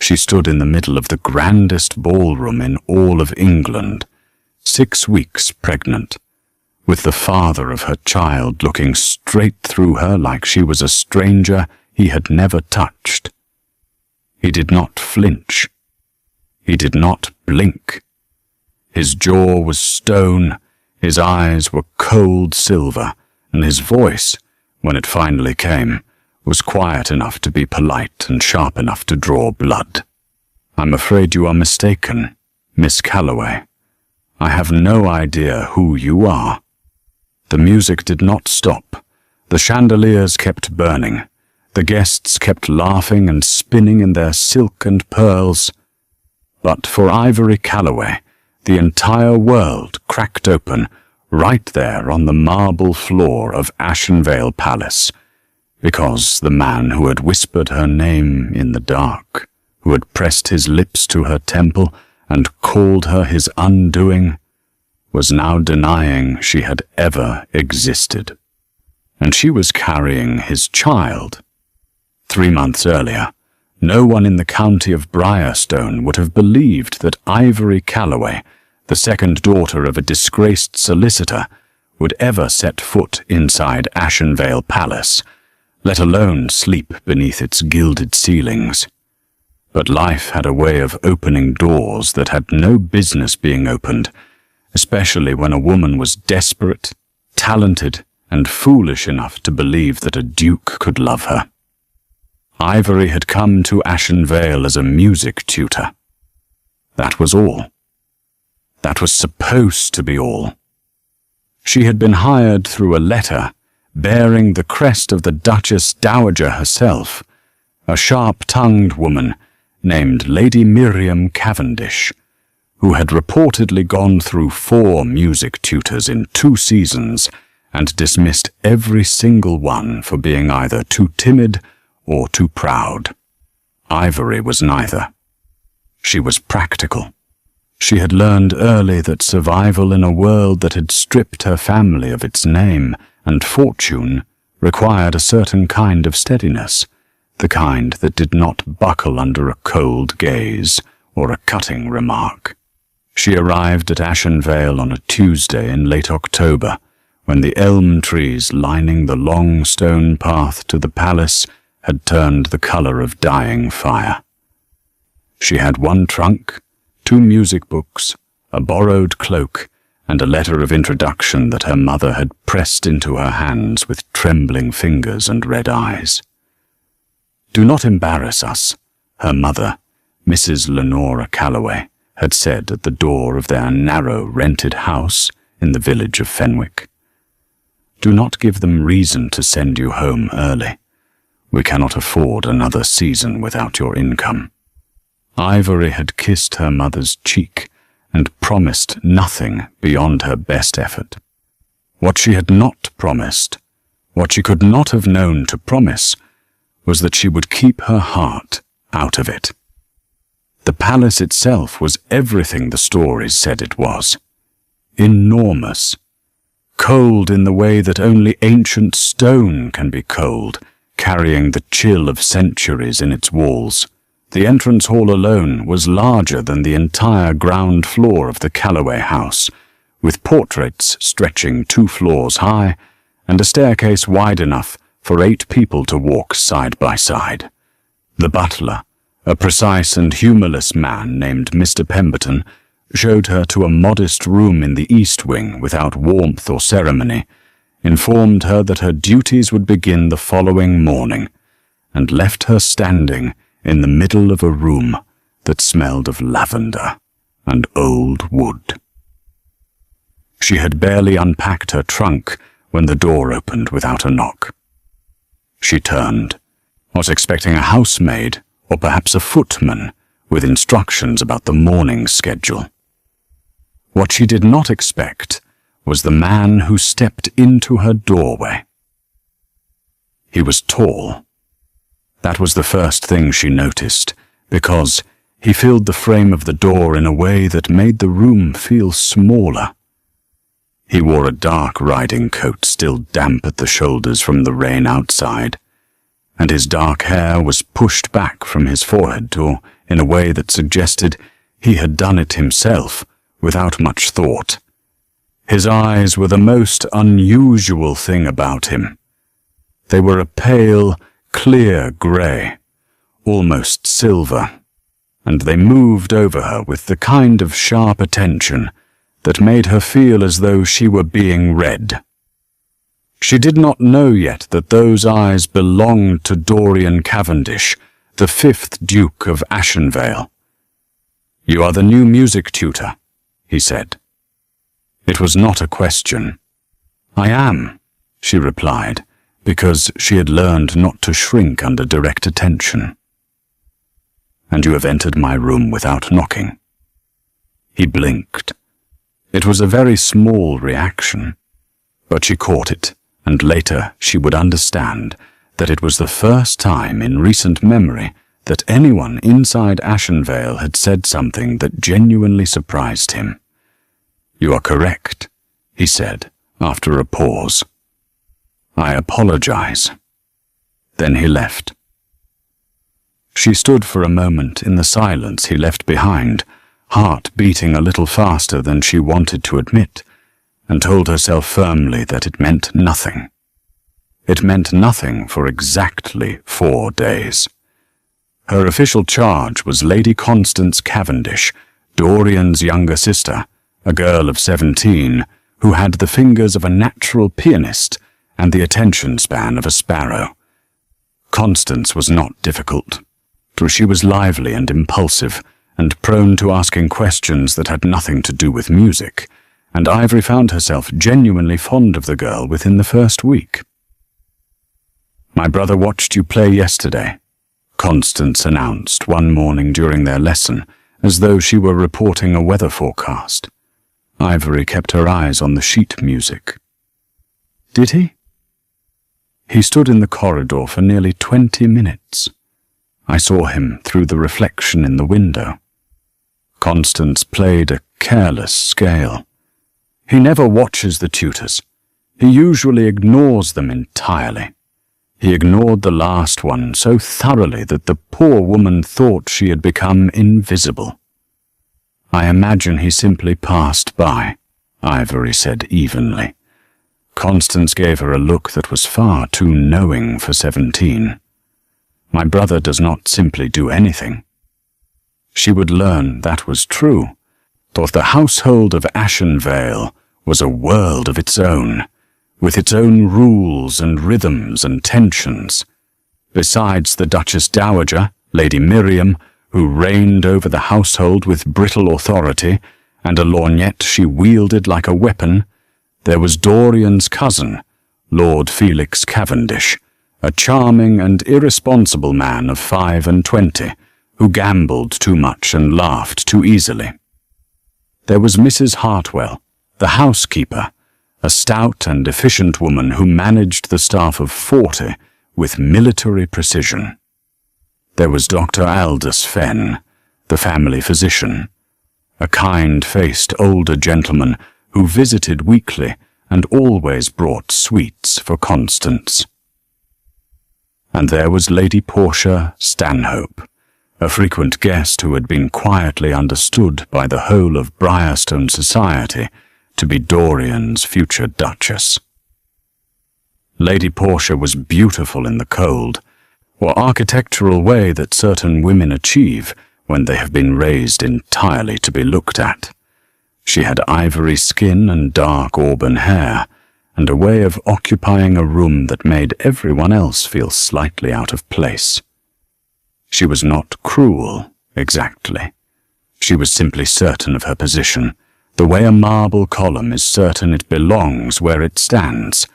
She stood in the middle of the grandest ballroom in all of England, 6 weeks pregnant, with the father of her child looking straight through her like she was a stranger he had never touched. He did not flinch. He did not blink. His jaw was stone, his eyes were cold silver, and his voice, when it finally came, was quiet enough to be polite and sharp enough to draw blood. "I'm afraid you are mistaken, Miss Calloway. I have no idea who you are." The music did not stop. The chandeliers kept burning. The guests kept laughing and spinning in their silk and pearls. But for Ivory Calloway, the entire world cracked open right there on the marble floor of Ashenvale Palace, because the man who had whispered her name in the dark, who had pressed his lips to her temple and called her his undoing, was now denying she had ever existed. And she was carrying his child. 3 months earlier, no one in the county of Briarstone would have believed that Ivory Calloway, the second daughter of a disgraced solicitor, would ever set foot inside Ashenvale Palace, let alone sleep beneath its gilded ceilings. But life had a way of opening doors that had no business being opened, especially when a woman was desperate, talented, and foolish enough to believe that a duke could love her. Ivory had come to Ashenvale as a music tutor. That was all. That was supposed to be all. She had been hired through a letter bearing the crest of the Duchess Dowager herself, a sharp-tongued woman named Lady Miriam Cavendish, who had reportedly gone through 4 music tutors in 2 seasons and dismissed every single one for being either too timid or too proud. Ivory was neither. She was practical. She had learned early that survival in a world that had stripped her family of its name and fortune required a certain kind of steadiness, the kind that did not buckle under a cold gaze or a cutting remark. She arrived at Ashenvale on a Tuesday in late October, when the elm trees lining the long stone path to the palace had turned the colour of dying fire. She had 1 trunk, 2 music books, a borrowed cloak, and a letter of introduction that her mother had pressed into her hands with trembling fingers and red eyes. "Do not embarrass us," her mother, Mrs. Lenora Calloway, had said at the door of their narrow rented house in the village of Fenwick. "Do not give them reason to send you home early. We cannot afford another season without your income." Ivory had kissed her mother's cheek and promised nothing beyond her best effort. What she had not promised, what she could not have known to promise, was that she would keep her heart out of it. The palace itself was everything the stories said it was. Enormous. Cold in the way that only ancient stone can be cold, carrying the chill of centuries in its walls. The entrance hall alone was larger than the entire ground floor of the Calloway house, with portraits stretching 2 floors high and a staircase wide enough for 8 people to walk side by side. The butler, a precise and humourless man named Mr. Pemberton, showed her to a modest room in the east wing without warmth or ceremony, informed her that her duties would begin the following morning, and left her standing in the middle of a room that smelled of lavender and old wood. She had barely unpacked her trunk when the door opened without a knock. She turned, was expecting a housemaid or perhaps a footman with instructions about the morning schedule. What she did not expect was the man who stepped into her doorway. He was tall. That was the first thing she noticed, because he filled the frame of the door in a way that made the room feel smaller. He wore a dark riding coat still damp at the shoulders from the rain outside, and his dark hair was pushed back from his forehead to in a way that suggested he had done it himself without much thought. His eyes were the most unusual thing about him. They were a pale, clear grey, almost silver, and they moved over her with the kind of sharp attention that made her feel as though she were being read. She did not know yet that those eyes belonged to Dorian Cavendish, the 5th Duke of Ashenvale. "You are the new music tutor," he said. It was not a question. "I am," she replied, because she had learned not to shrink under direct attention. "And you have entered my room without knocking." He blinked. It was a very small reaction, but she caught it, and later she would understand that it was the first time in recent memory that anyone inside Ashenvale had said something that genuinely surprised him. "You are correct," he said, after a pause. "I apologize." Then he left. She stood for a moment in the silence he left behind, heart beating a little faster than she wanted to admit, and told herself firmly that it meant nothing. It meant nothing for exactly 4 days. Her official charge was Lady Constance Cavendish, Dorian's younger sister, a girl of 17, who had the fingers of a natural pianist and the attention span of a sparrow. Constance was not difficult, for she was lively and impulsive, and prone to asking questions that had nothing to do with music, and Ivory found herself genuinely fond of the girl within the first week. "My brother watched you play yesterday," Constance announced one morning during their lesson, as though she were reporting a weather forecast. Ivory kept her eyes on the sheet music. "Did he?" "He stood in the corridor for nearly 20 minutes. I saw him through the reflection in the window." Constance played a careless scale. "He never watches the tutors. He usually ignores them entirely. He ignored the last one so thoroughly that the poor woman thought she had become invisible." "I imagine he simply passed by," Ivory said evenly. Constance gave her a look that was far too knowing for 17. "My brother does not simply do anything." She would learn that was true, for the household of Ashenvale was a world of its own, with its own rules and rhythms and tensions. Besides the Duchess Dowager, Lady Miriam, who reigned over the household with brittle authority, and a lorgnette she wielded like a weapon, there was Dorian's cousin, Lord Felix Cavendish, a charming and irresponsible man of 25, who gambled too much and laughed too easily. There was Mrs. Hartwell, the housekeeper, a stout and efficient woman who managed the staff of 40 with military precision. There was Dr. Aldous Fenn, the family physician, a kind-faced older gentleman who visited weekly and always brought sweets for Constance. And there was Lady Portia Stanhope, a frequent guest who had been quietly understood by the whole of Briarstone society to be Dorian's future Duchess. Lady Portia was beautiful in the cold, or architectural way that certain women achieve when they have been raised entirely to be looked at. She had ivory skin and dark auburn hair, and a way of occupying a room that made everyone else feel slightly out of place. She was not cruel, exactly. She was simply certain of her position, the way a marble column is certain it belongs where it stands,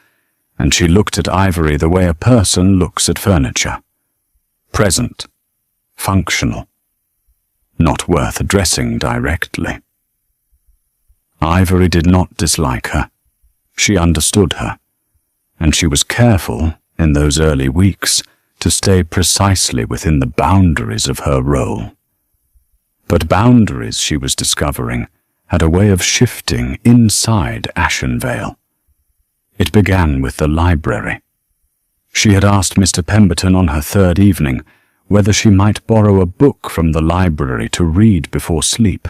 and she looked at Ivory the way a person looks at furniture. Present, functional, not worth addressing directly. Ivory did not dislike her. She understood her, and she was careful, in those early weeks, to stay precisely within the boundaries of her role. But boundaries, she was discovering, had a way of shifting inside Ashenvale. It began with the library. She had asked Mr. Pemberton on her third evening whether she might borrow a book from the library to read before sleep.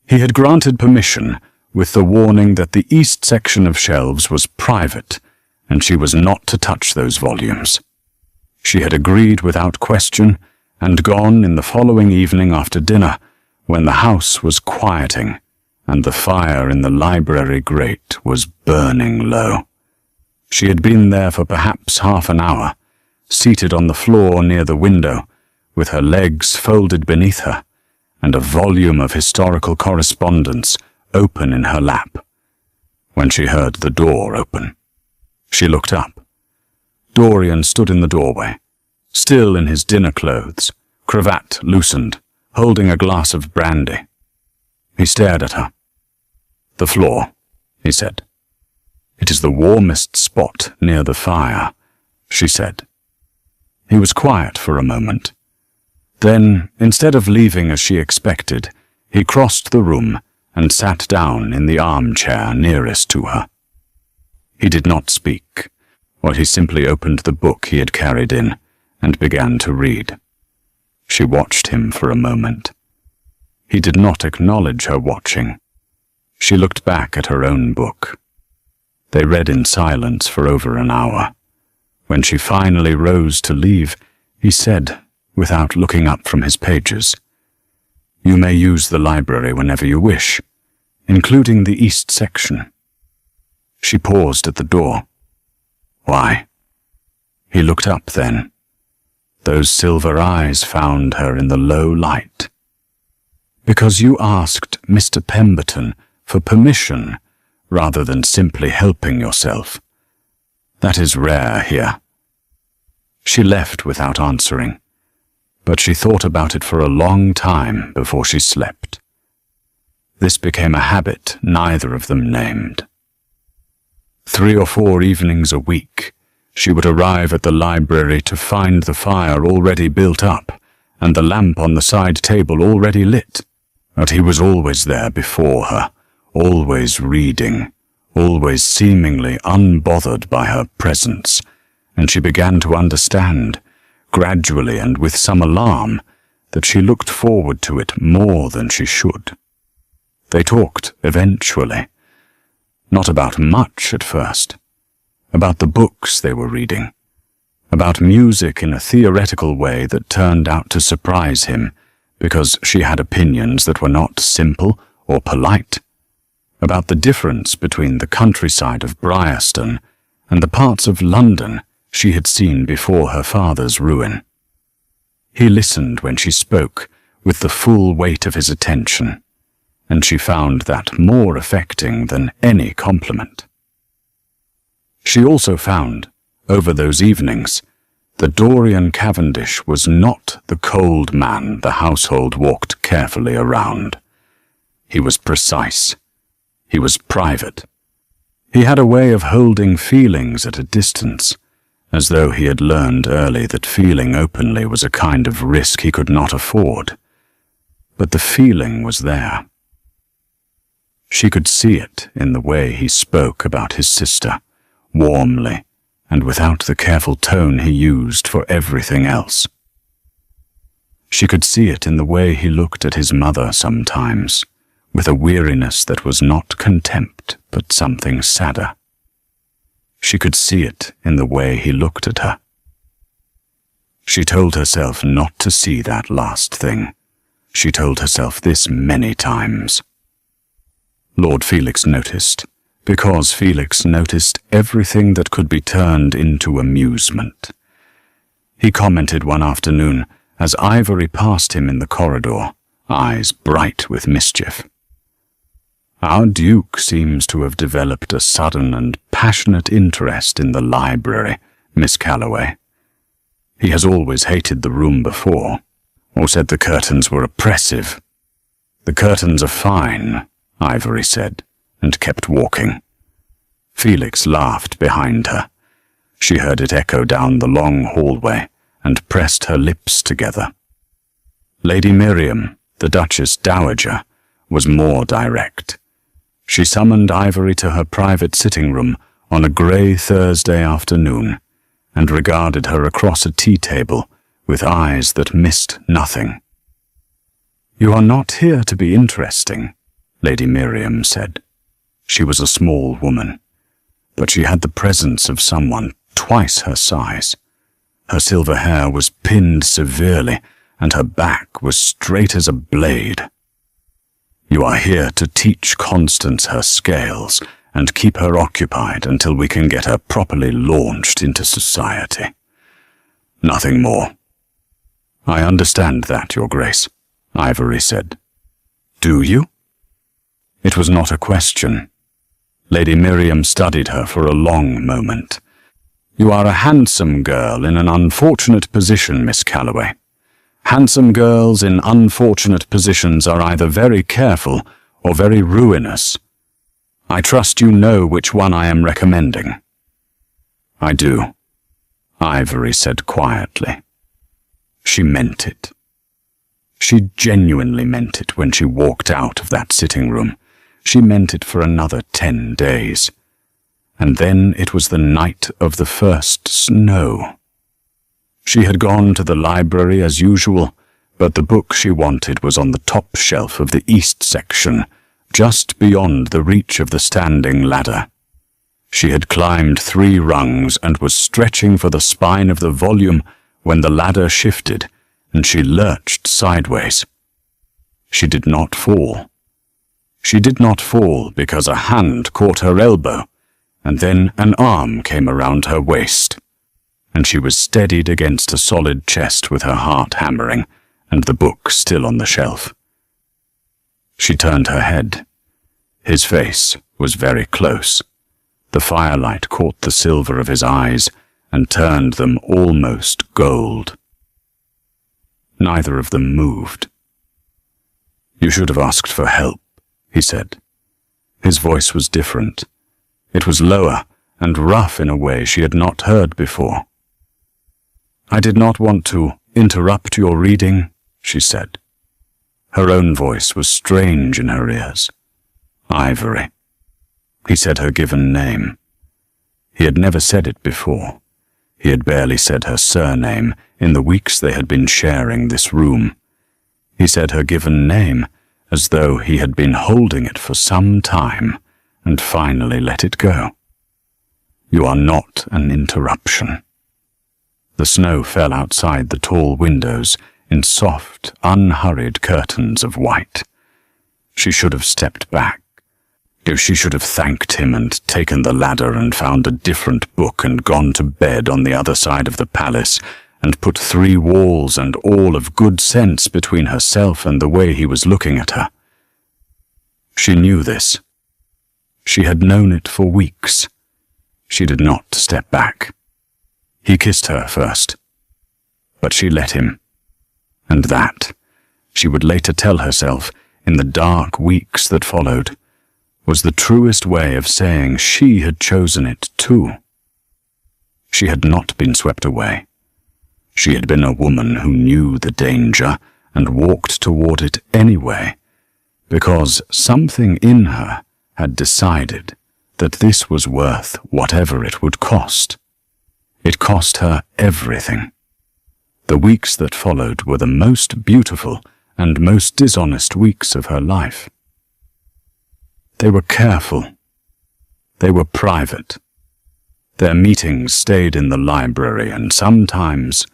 He had granted permission, with the warning that the east section of shelves was private, and she was not to touch those volumes. She had agreed without question, and gone in the following evening after dinner, when the house was quieting, and the fire in the library grate was burning low. She had been there for perhaps half an hour, seated on the floor near the window, with her legs folded beneath her, and a volume of historical correspondence open in her lap, when she heard the door open. She looked up. Dorian stood in the doorway, still in his dinner clothes, cravat loosened, holding a glass of brandy. He stared at her. "The floor," he said. "It is the warmest spot near the fire," she said. He was quiet for a moment. Then, instead of leaving as she expected, he crossed the room and sat down in the armchair nearest to her. He did not speak, or he simply opened the book he had carried in and began to read. She watched him for a moment. He did not acknowledge her watching. She looked back at her own book. They read in silence for over an hour. When she finally rose to leave, he said, without looking up from his pages, "You may use the library whenever you wish, including the east section." She paused at the door. "Why?" He looked up then. Those silver eyes found her in the low light. "Because you asked Mr. Pemberton for permission rather than simply helping yourself. That is rare here." She left without answering, but she thought about it for a long time before she slept. This became a habit neither of them named. 3 or 4 evenings a week, she would arrive at the library to find the fire already built up and the lamp on the side table already lit. But he was always there before her, always reading, always seemingly unbothered by her presence, and she began to understand, gradually and with some alarm, that she looked forward to it more than she should. They talked eventually, not about much at first, about the books they were reading, about music in a theoretical way that turned out to surprise him because she had opinions that were not simple or polite, about the difference between the countryside of Brierston and the parts of London she had seen before her father's ruin. He listened when she spoke with the full weight of his attention, and she found that more affecting than any compliment. She also found, over those evenings, that Dorian Cavendish was not the cold man the household walked carefully around. He was precise. He was private. He had a way of holding feelings at a distance, as though he had learned early that feeling openly was a kind of risk he could not afford. But the feeling was there. She could see it in the way he spoke about his sister, warmly, and without the careful tone he used for everything else. She could see it in the way he looked at his mother sometimes, with a weariness that was not contempt, but something sadder. She could see it in the way he looked at her. She told herself not to see that last thing. She told herself this many times. Lord Felix noticed, because Felix noticed everything that could be turned into amusement. He commented one afternoon as Ivory passed him in the corridor, eyes bright with mischief. "Our Duke seems to have developed a sudden and passionate interest in the library, Miss Calloway. He has always hated the room before, or said the curtains were oppressive." "The curtains are fine," Ivory said, and kept walking. Felix laughed behind her. She heard it echo down the long hallway and pressed her lips together. Lady Miriam, the Duchess Dowager, was more direct. She summoned Ivory to her private sitting room on a grey Thursday afternoon and regarded her across a tea table with eyes that missed nothing. "You are not here to be interesting," Lady Miriam said. She was a small woman, but she had the presence of someone twice her size. Her silver hair was pinned severely, and her back was straight as a blade. "You are here to teach Constance her scales and keep her occupied until we can get her properly launched into society. Nothing more." "I understand that, Your Grace," Ivory said. "Do you?" It was not a question. Lady Miriam studied her for a long moment. "You are a handsome girl in an unfortunate position, Miss Calloway. Handsome girls in unfortunate positions are either very careful or very ruinous. I trust you know which one I am recommending." "I do," Ivory said quietly. She meant it. She genuinely meant it when she walked out of that sitting room. She meant it for another 10 days. And then it was the night of the first snow. She had gone to the library as usual, but the book she wanted was on the top shelf of the east section, just beyond the reach of the standing ladder. She had climbed 3 rungs and was stretching for the spine of the volume when the ladder shifted, and she lurched sideways. She did not fall. She did not fall because a hand caught her elbow, and then an arm came around her waist, and she was steadied against a solid chest with her heart hammering and the book still on the shelf. She turned her head. His face was very close. The firelight caught the silver of his eyes and turned them almost gold. Neither of them moved. "You should have asked for help," he said. His voice was different. It was lower and rough in a way she had not heard before. "I did not want to interrupt your reading," she said. Her own voice was strange in her ears. "Ivory." He said her given name. He had never said it before. He had barely said her surname in the weeks they had been sharing this room. He said her given name as though he had been holding it for some time and finally let it go. "You are not an interruption." The snow fell outside the tall windows in soft, unhurried curtains of white. She should have stepped back. She should have thanked him and taken the ladder and found a different book and gone to bed on the other side of the palace and put 3 walls and all of good sense between herself and the way he was looking at her. She knew this. She had known it for weeks. She did not step back. He kissed her first, but she let him. And that, she would later tell herself in the dark weeks that followed, was the truest way of saying she had chosen it too. She had not been swept away. She had been a woman who knew the danger and walked toward it anyway, because something in her had decided that this was worth whatever it would cost. It cost her everything. The weeks that followed were the most beautiful and most dishonest weeks of her life. They were careful. They were private. Their meetings stayed in the library and sometimes,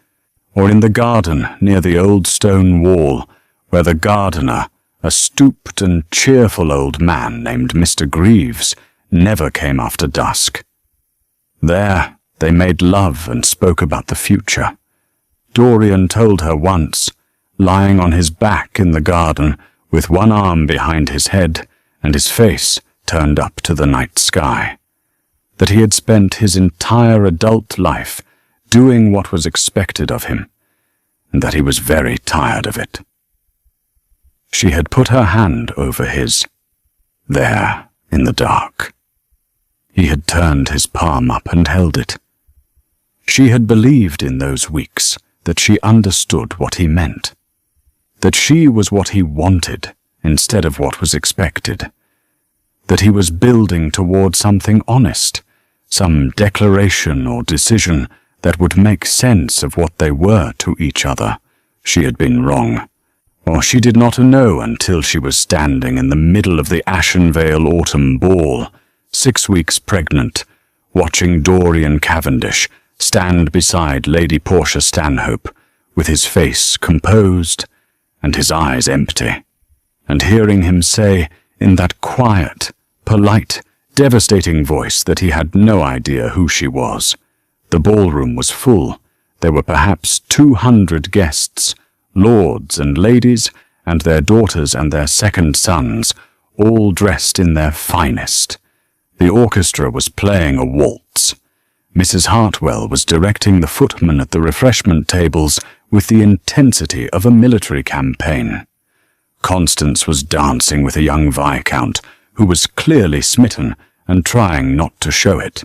or in the garden near the old stone wall, where the gardener, a stooped and cheerful old man named Mr. Greaves, never came after dusk. There they made love and spoke about the future. Dorian told her once, lying on his back in the garden with one arm behind his head and his face turned up to the night sky, that he had spent his entire adult life doing what was expected of him, and that he was very tired of it. She had put her hand over his, there in the dark. He had turned his palm up and held it. She had believed in those weeks that she understood what he meant, that she was what he wanted instead of what was expected, that he was building toward something honest, some declaration or decision that would make sense of what they were to each other, she had been wrong. Or she did not know until she was standing in the middle of the Ashenvale Autumn Ball, 6 weeks pregnant, watching Dorian Cavendish stand beside Lady Portia Stanhope, with his face composed and his eyes empty, and hearing him say in that quiet, polite, devastating voice that he had no idea who she was. The ballroom was full. There were perhaps 200 guests, lords and ladies, and their daughters and their second sons, all dressed in their finest. The orchestra was playing a waltz. Mrs. Hartwell was directing the footmen at the refreshment tables with the intensity of a military campaign. Constance was dancing with a young viscount who was clearly smitten and trying not to show it.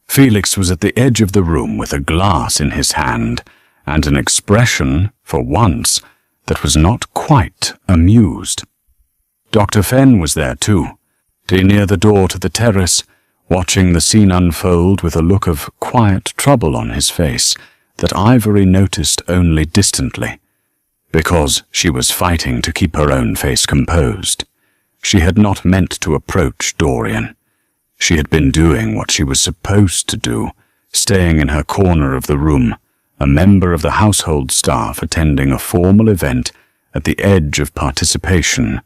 Felix was at the edge of the room with a glass in his hand and an expression, for once, that was not quite amused. Dr. Fenn was there too, near the door to the terrace, watching the scene unfold with a look of quiet trouble on his face that Ivory noticed only distantly, because she was fighting to keep her own face composed. She had not meant to approach Dorian. She had been doing what she was supposed to do, staying in her corner of the room, a member of the household staff attending a formal event at the edge of participation,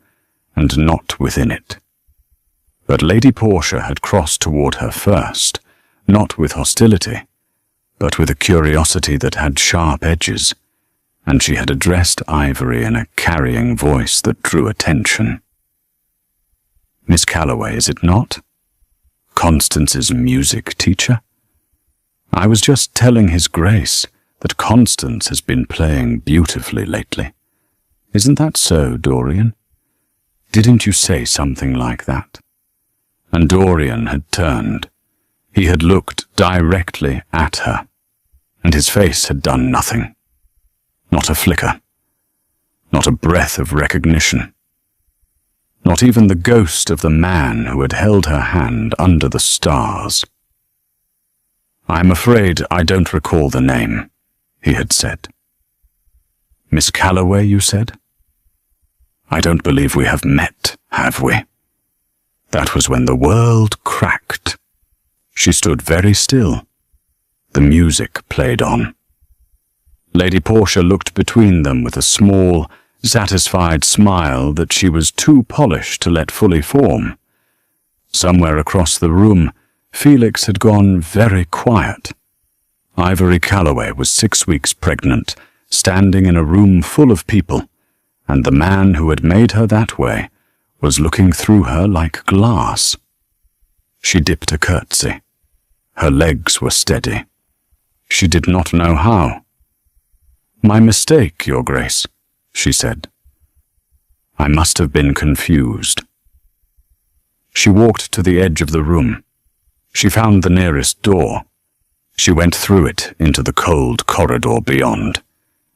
and not within it. But Lady Portia had crossed toward her first, not with hostility, but with a curiosity that had sharp edges, and she had addressed Ivory in a carrying voice that drew attention. "Miss Calloway, is it not? Constance's music teacher? I was just telling His Grace that Constance has been playing beautifully lately. Isn't that so, Dorian? Didn't you say something like that?" And Dorian had turned. He had looked directly at her, and his face had done nothing. Not a flicker. Not a breath of recognition. Not even the ghost of the man who had held her hand under the stars. "I'm afraid I don't recall the name," he had said. "Miss Calloway, you said? I don't believe we have met, have we?" That was when the world cracked. She stood very still. The music played on. Lady Portia looked between them with a small, satisfied smile that she was too polished to let fully form. Somewhere across the room, Felix had gone very quiet. Ivory Calloway was 6 weeks pregnant, standing in a room full of people, and the man who had made her that way was looking through her like glass. She dipped a curtsy. Her legs were steady. She did not know how. "My mistake, Your Grace," she said. "I must have been confused." She walked to the edge of the room. She found the nearest door. She went through it into the cold corridor beyond,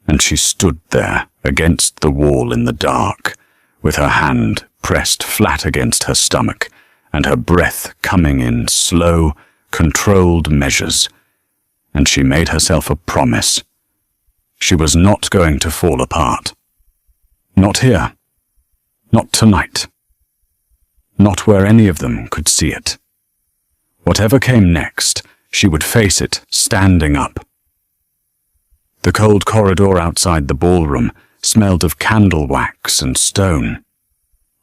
and she stood there against the wall in the dark, with her hand pressed flat against her stomach, and her breath coming in slow, controlled measures, and she made herself a promise. She was not going to fall apart. Not here. Not tonight. Not where any of them could see it. Whatever came next, she would face it standing up. The cold corridor outside the ballroom smelled of candle wax and stone.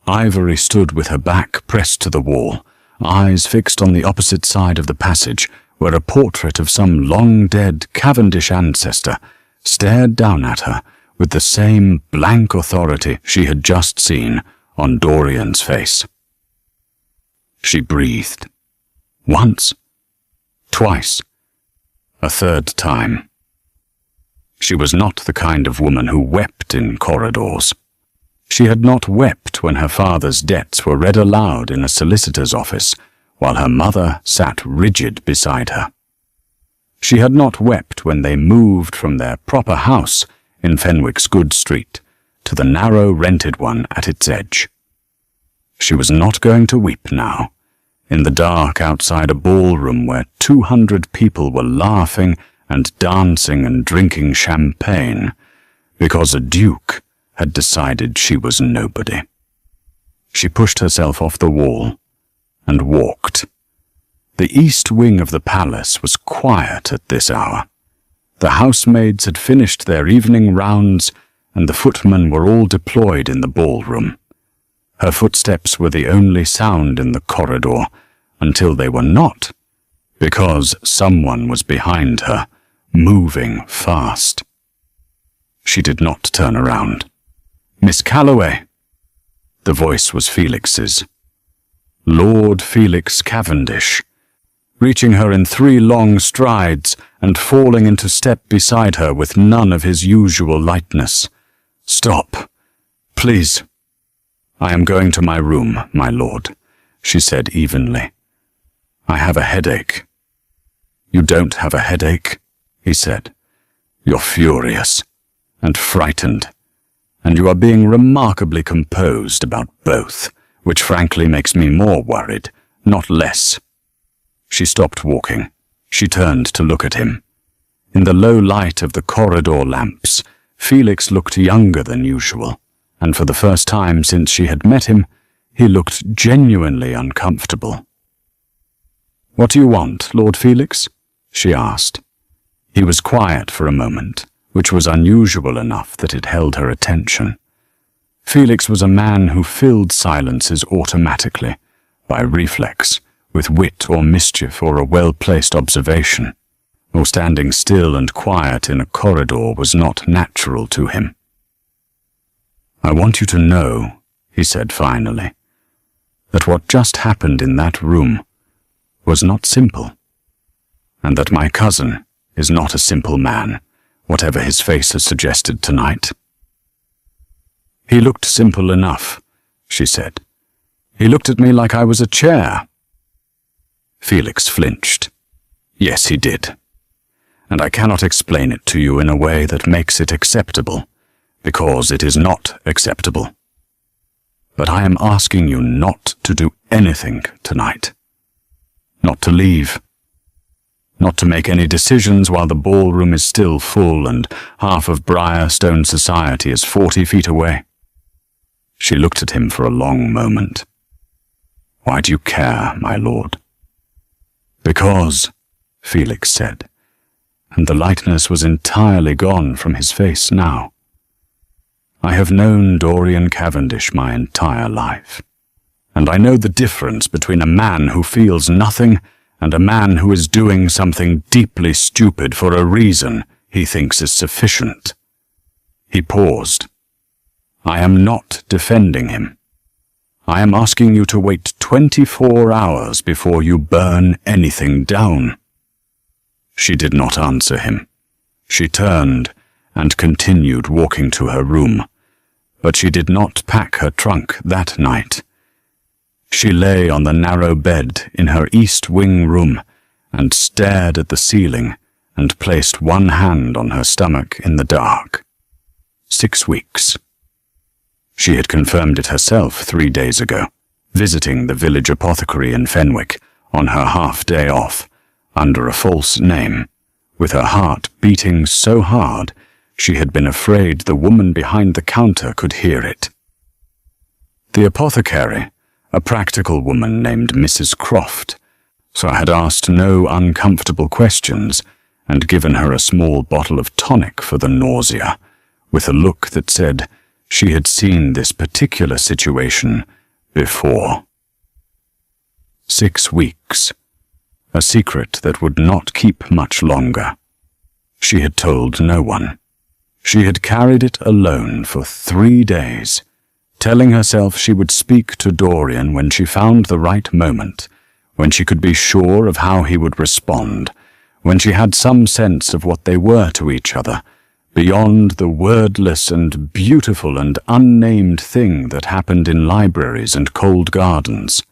Ivory stood with her back pressed to the wall, eyes fixed on the opposite side of the passage, where a portrait of some long-dead Cavendish ancestor stared down at her with the same blank authority she had just seen on Dorian's face. She breathed. Once. Twice. A third time. She was not the kind of woman who wept in corridors. She had not wept when her father's debts were read aloud in a solicitor's office, while her mother sat rigid beside her. She had not wept when they moved from their proper house in Fenwick's Good Street to the narrow rented one at its edge. She was not going to weep now, in the dark outside a ballroom where 200 people were laughing and dancing and drinking champagne because a duke had decided she was nobody. She pushed herself off the wall and walked. The east wing of the palace was quiet at this hour. The housemaids had finished their evening rounds, and the footmen were all deployed in the ballroom. Her footsteps were the only sound in the corridor, until they were not, because someone was behind her, moving fast. She did not turn around. "Miss Calloway!" The voice was Felix's. Lord Felix Cavendish, reaching her in 3 long strides and falling into step beside her with none of his usual lightness. "Stop, please." "I am going to my room, my lord," she said evenly. "I have a headache." "You don't have a headache," he said. "You're furious and frightened, and you are being remarkably composed about both, which frankly makes me more worried, not less." She stopped walking. She turned to look at him. In the low light of the corridor lamps, Felix looked younger than usual, and for the first time since she had met him, he looked genuinely uncomfortable. "What do you want, Lord Felix?" she asked. He was quiet for a moment, which was unusual enough that it held her attention. Felix was a man who filled silences automatically, by reflex, with wit or mischief or a well-placed observation, or standing still and quiet in a corridor was not natural to him. "I want you to know," he said finally, "that what just happened in that room was not simple, and that my cousin is not a simple man, whatever his face has suggested tonight." "He looked simple enough," she said. "He looked at me like I was a chair." Felix flinched. "Yes, he did. And I cannot explain it to you in a way that makes it acceptable, because it is not acceptable. But I am asking you not to do anything tonight. Not to leave. Not to make any decisions while the ballroom is still full and half of Briarstone society is 40 feet away." She looked at him for a long moment. "Why do you care, my lord?" "Because," Felix said, and the lightness was entirely gone from his face now. "I have known Dorian Cavendish my entire life, and I know the difference between a man who feels nothing and a man who is doing something deeply stupid for a reason he thinks is sufficient." He paused. "I am not defending him. I am asking you to wait 24 hours before you burn anything down." She did not answer him. She turned and continued walking to her room, but she did not pack her trunk that night. She lay on the narrow bed in her east wing room and stared at the ceiling and placed one hand on her stomach in the dark. 6 weeks. She had confirmed it herself 3 days ago, visiting the village apothecary in Fenwick on her half-day off, under a false name, with her heart beating so hard she had been afraid the woman behind the counter could hear it. The apothecary, a practical woman named Mrs. Croft, so I had asked no uncomfortable questions and given her a small bottle of tonic for the nausea, with a look that said she had seen this particular situation before. 6 weeks. A secret that would not keep much longer. She had told no one. She had carried it alone for 3 days, telling herself she would speak to Dorian when she found the right moment, when she could be sure of how he would respond, when she had some sense of what they were to each other, beyond the wordless and beautiful and unnamed thing that happened in libraries and cold gardens.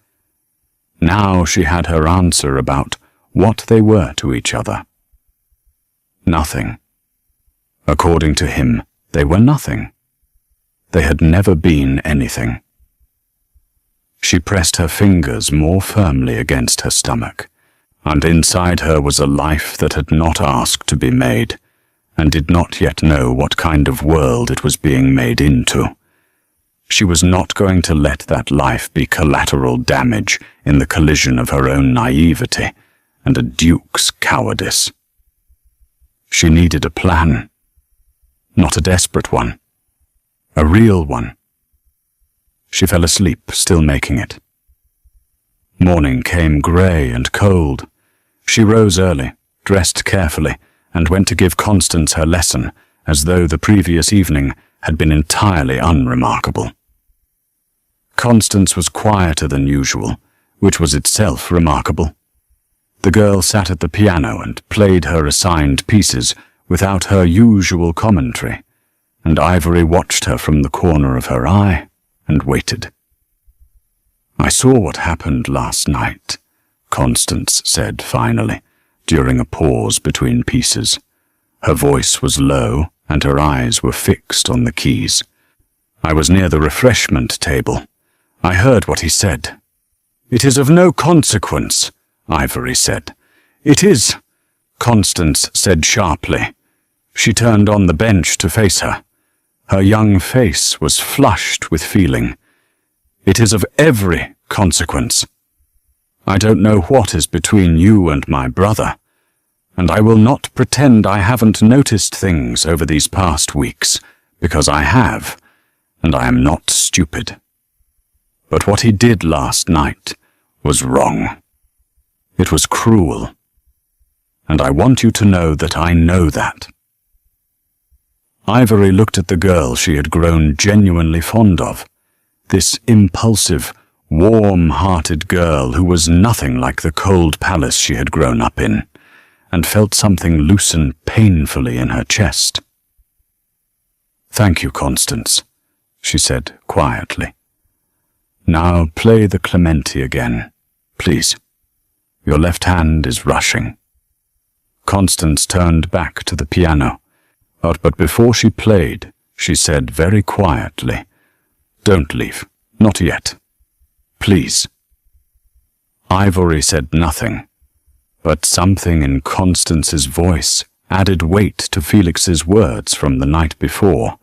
Now she had her answer about what they were to each other. Nothing. According to him, they were nothing. They had never been anything. She pressed her fingers more firmly against her stomach, And inside her was a life that had not asked to be made, and did not yet know what kind of world it was being made into. She was not going to let that life be collateral damage in the collision of her own naivety and a duke's cowardice. She needed a plan. Not a desperate one. A real one. She fell asleep, still making it. Morning came grey and cold. She rose early, dressed carefully, and went to give Constance her lesson, as though the previous evening had been entirely unremarkable. Constance was quieter than usual, which was itself remarkable. The girl sat at the piano and played her assigned pieces without her usual commentary, and Ivory watched her from the corner of her eye and waited. "I saw what happened last night," Constance said finally, during a pause between pieces. Her voice was low, and her eyes were fixed on the keys. "I was near the refreshment table. I heard what he said." "It is of no consequence," Ivory said. "It is," Constance said sharply. She turned on the bench to face her. Her young face was flushed with feeling. "It is of every consequence. I don't know what is between you and my brother, and I will not pretend I haven't noticed things over these past weeks, because I have, and I am not stupid. But what he did last night was wrong. It was cruel, and I want you to know that I know that." Ivory looked at the girl she had grown genuinely fond of, this impulsive, warm-hearted girl who was nothing like the cold palace she had grown up in, and felt something loosen painfully in her chest. "Thank you, Constance," she said quietly. "Now play the Clementi again, please. Your left hand is rushing." Constance turned back to the piano, but before she played, she said very quietly, "Don't leave, not yet. Please." Ivory said nothing, but something in Constance's voice added weight to Felix's words from the night before,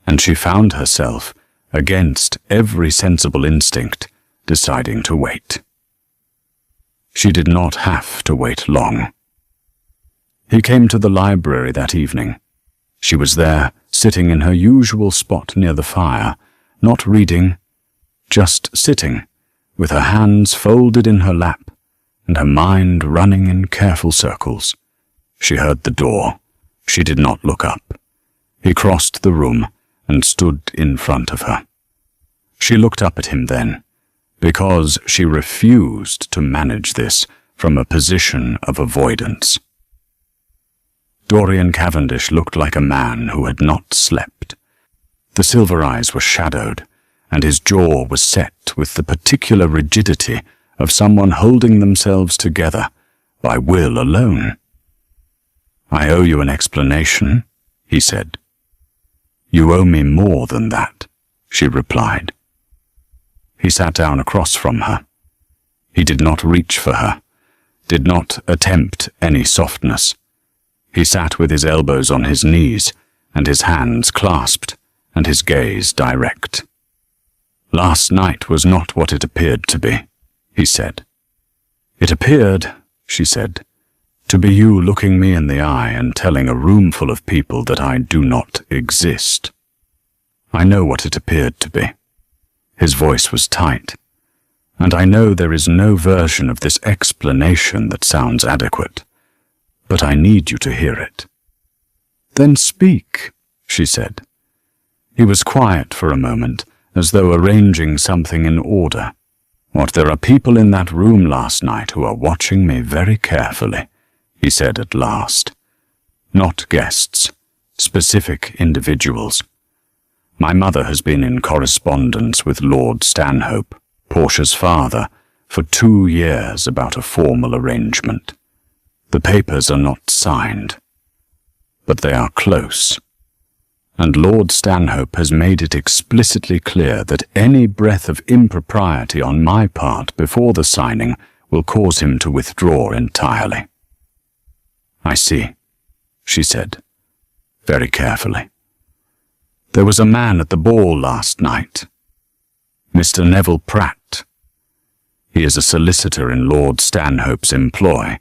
and she found herself, against every sensible instinct, deciding to wait. She did not have to wait long. He came to the library that evening. She was there, sitting in her usual spot near the fire, not reading, just sitting, with her hands folded in her lap, and her mind running in careful circles. She heard the door. She did not look up. He crossed the room and stood in front of her. She looked up at him then, because she refused to manage this from a position of avoidance. Dorian Cavendish looked like a man who had not slept. The silver eyes were shadowed, and his jaw was set with the particular rigidity of someone holding themselves together by will alone. "I owe you an explanation," he said. "You owe me more than that," she replied. He sat down across from her. He did not reach for her, did not attempt any softness. He sat with his elbows on his knees and his hands clasped and his gaze direct. "Last night was not what it appeared to be," he said. "It appeared," she said, "to be you looking me in the eye and telling a roomful of people that I do not exist. I know what it appeared to be." His voice was tight. "And I know there is no version of this explanation that sounds adequate, but I need you to hear it." "Then speak," she said. He was quiet for a moment, as though arranging something in order. "What, there are people in that room last night who are watching me very carefully," he said at last. "Not guests, specific individuals. My mother has been in correspondence with Lord Stanhope, Portia's father, for 2 years about a formal arrangement. The papers are not signed, but they are close. And Lord Stanhope has made it explicitly clear that any breath of impropriety on my part before the signing will cause him to withdraw entirely. I see, she said, very carefully. There was a man at the ball last night. Mr. Neville Pratt. He is a solicitor in Lord Stanhope's employ,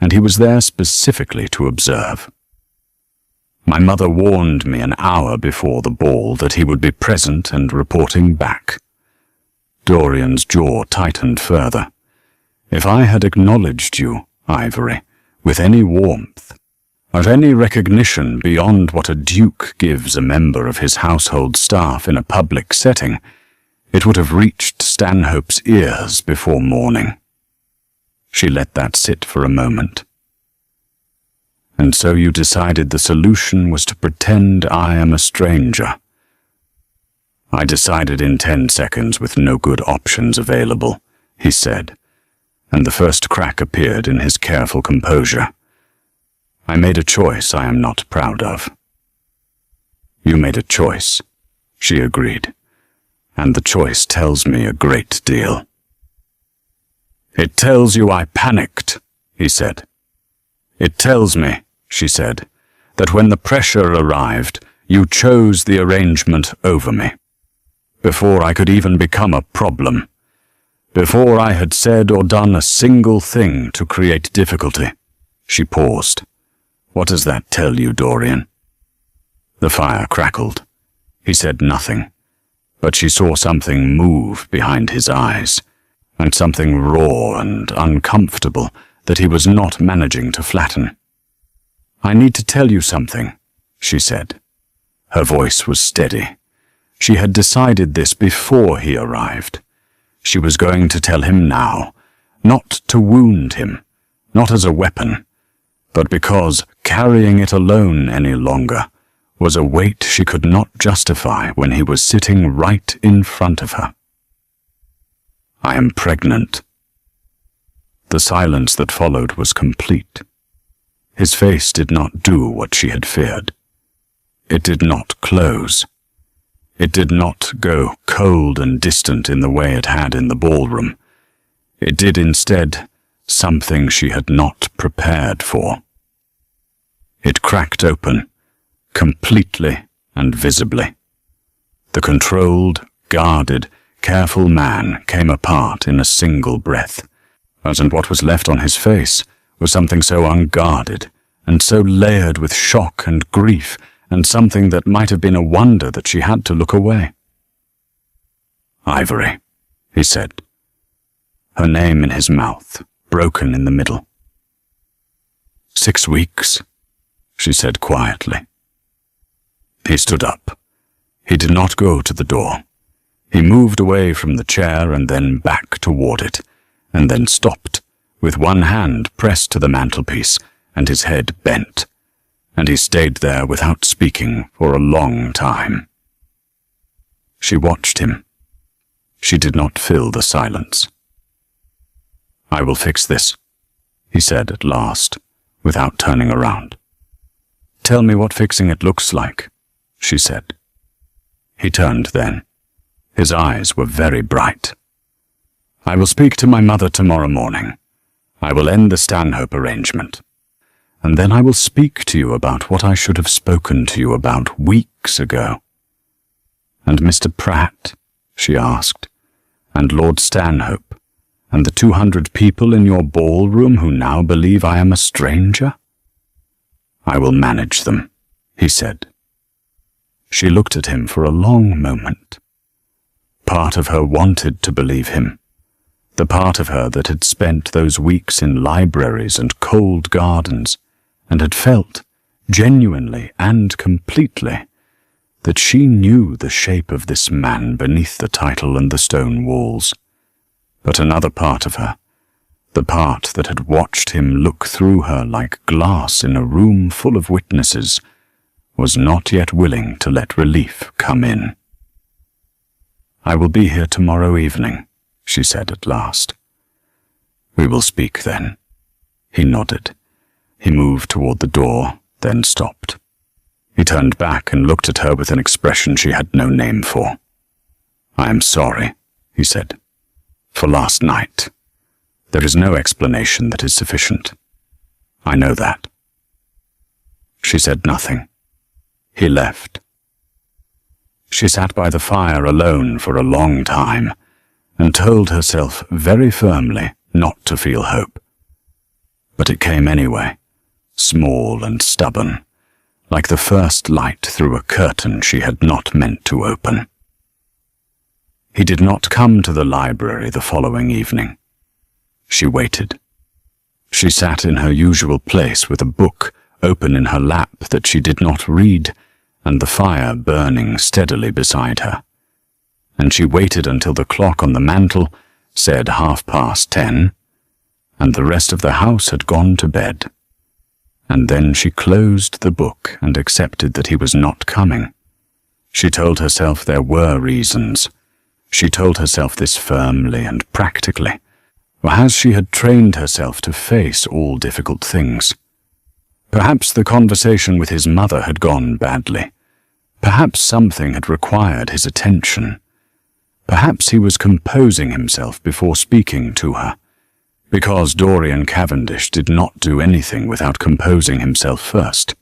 and he was there specifically to observe. My mother warned me an hour before the ball that he would be present and reporting back. Dorian's jaw tightened further. If I had acknowledged you, Ivory, with any warmth, of any recognition beyond what a duke gives a member of his household staff in a public setting, it would have reached Stanhope's ears before morning. She let that sit for a moment. And so you decided the solution was to pretend I am a stranger. I decided in 10 seconds with no good options available, he said, and the first crack appeared in his careful composure. I made a choice I am not proud of. You made a choice, she agreed, and the choice tells me a great deal. It tells you I panicked, he said. It tells me, she said, that when the pressure arrived, you chose the arrangement over me. Before I could even become a problem. Before I had said or done a single thing to create difficulty. She paused. What does that tell you, Dorian? The fire crackled. He said nothing, but she saw something move behind his eyes, and something raw and uncomfortable that he was not managing to flatten. I need to tell you something, she said. Her voice was steady. She had decided this before he arrived. She was going to tell him now, not to wound him, not as a weapon, but because carrying it alone any longer was a weight she could not justify when he was sitting right in front of her. I am pregnant. The silence that followed was complete. His face did not do what she had feared. It did not close. It did not go cold and distant in the way it had in the ballroom. It did instead something she had not prepared for. It cracked open, completely and visibly. The controlled, guarded, careful man came apart in a single breath, and what was left on his face was something so unguarded and so layered with shock and grief and something that might have been a wonder that she had to look away. Ivory, he said, her name in his mouth, broken in the middle. 6 weeks, she said quietly. He stood up. He did not go to the door. He moved away from the chair and then back toward it, and then stopped, with one hand pressed to the mantelpiece and his head bent, and he stayed there without speaking for a long time. She watched him. She did not fill the silence. I will fix this, he said at last, without turning around. Tell me what fixing it looks like, she said. He turned then. His eyes were very bright. I will speak to my mother tomorrow morning. I will end the Stanhope arrangement. And then I will speak to you about what I should have spoken to you about weeks ago. And Mr. Pratt, she asked, and Lord Stanhope, and the 200 people in your ballroom who now believe I am a stranger? I will manage them, he said. She looked at him for a long moment. Part of her wanted to believe him. The part of her that had spent those weeks in libraries and cold gardens, and had felt, genuinely and completely, that she knew the shape of this man beneath the title and the stone walls. But another part of her, the part that had watched him look through her like glass in a room full of witnesses, was not yet willing to let relief come in. I will be here tomorrow evening, she said at last. We will speak then. He nodded. He moved toward the door, then stopped. He turned back and looked at her with an expression she had no name for. I am sorry, he said, for last night. There is no explanation that is sufficient. I know that." She said nothing. He left. She sat by the fire alone for a long time, and told herself very firmly not to feel hope. But it came anyway, small and stubborn, like the first light through a curtain she had not meant to open. He did not come to the library the following evening. She waited. She sat in her usual place with a book open in her lap that she did not read, and the fire burning steadily beside her. And she waited until the clock on the mantel said 10:30, and the rest of the house had gone to bed. And then she closed the book and accepted that he was not coming. She told herself there were reasons. She told herself this firmly and practically, as she had trained herself to face all difficult things. Perhaps the conversation with his mother had gone badly. Perhaps something had required his attention. Perhaps he was composing himself before speaking to her, because Dorian Cavendish did not do anything without composing himself first.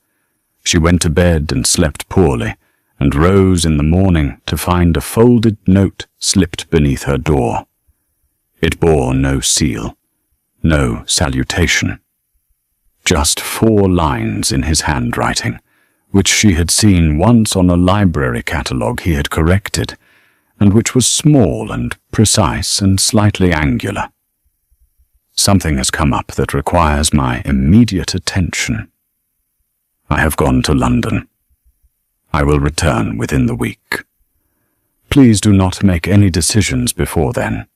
She went to bed and slept poorly, and rose in the morning to find a folded note slipped beneath her door. It bore no seal, no salutation. Just 4 lines in his handwriting, which she had seen once on a library catalogue he had corrected, and which was small and precise and slightly angular. "Something has come up that requires my immediate attention. I have gone to London. I will return within the week. Please do not make any decisions before then."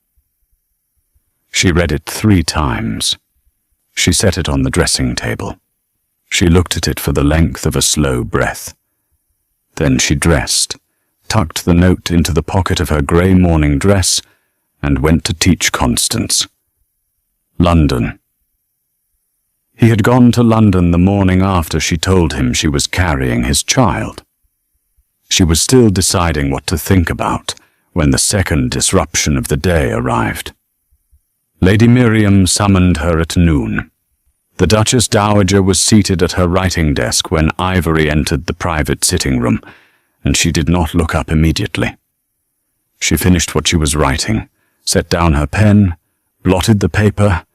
She read it 3 times. She set it on the dressing table. She looked at it for the length of a slow breath. Then she dressed, tucked the note into the pocket of her grey morning dress, and went to teach Constance. London. He had gone to London the morning after she told him she was carrying his child. She was still deciding what to think about when the second disruption of the day arrived. Lady Miriam summoned her at noon. The Duchess Dowager was seated at her writing desk when Ivory entered the private sitting room, and she did not look up immediately. She finished what she was writing, set down her pen, blotted the paper,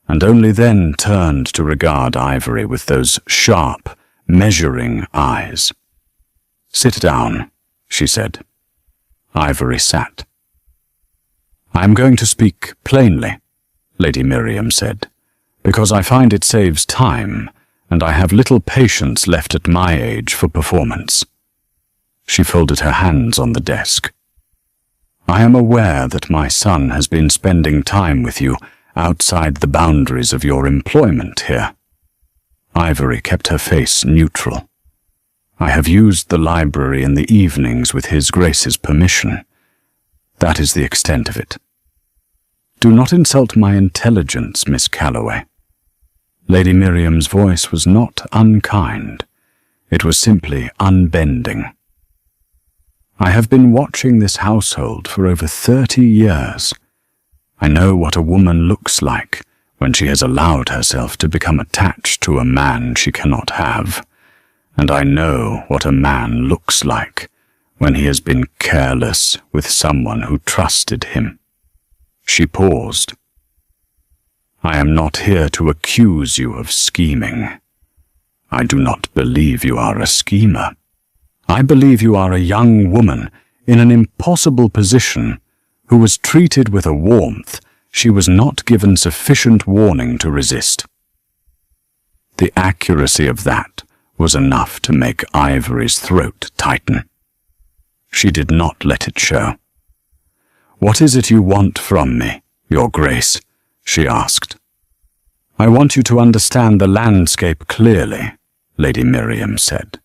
and only then turned to regard Ivory with those sharp, measuring eyes. "Sit down," she said. Ivory sat. "I am going to speak plainly," Lady Miriam said, "because I find it saves time, and I have little patience left at my age for performance." She folded her hands on the desk. "I am aware that my son has been spending time with you outside the boundaries of your employment here." Ivory kept her face neutral. "I have used the library in the evenings with His Grace's permission. That is the extent of it. Do not insult my intelligence, Miss Calloway." Lady Miriam's voice was not unkind. It was simply unbending. "I have been watching this household for over 30 years. I know what a woman looks like when she has allowed herself to become attached to a man she cannot have, and I know what a man looks like when he has been careless with someone who trusted him." She paused. "I am not here to accuse you of scheming. I do not believe you are a schemer. I believe you are a young woman in an impossible position who was treated with a warmth she was not given sufficient warning to resist." The accuracy of that was enough to make Ivory's throat tighten. She did not let it show. "What is it you want from me, Your Grace?" she asked. "I want you to understand the landscape clearly," Lady Miriam said.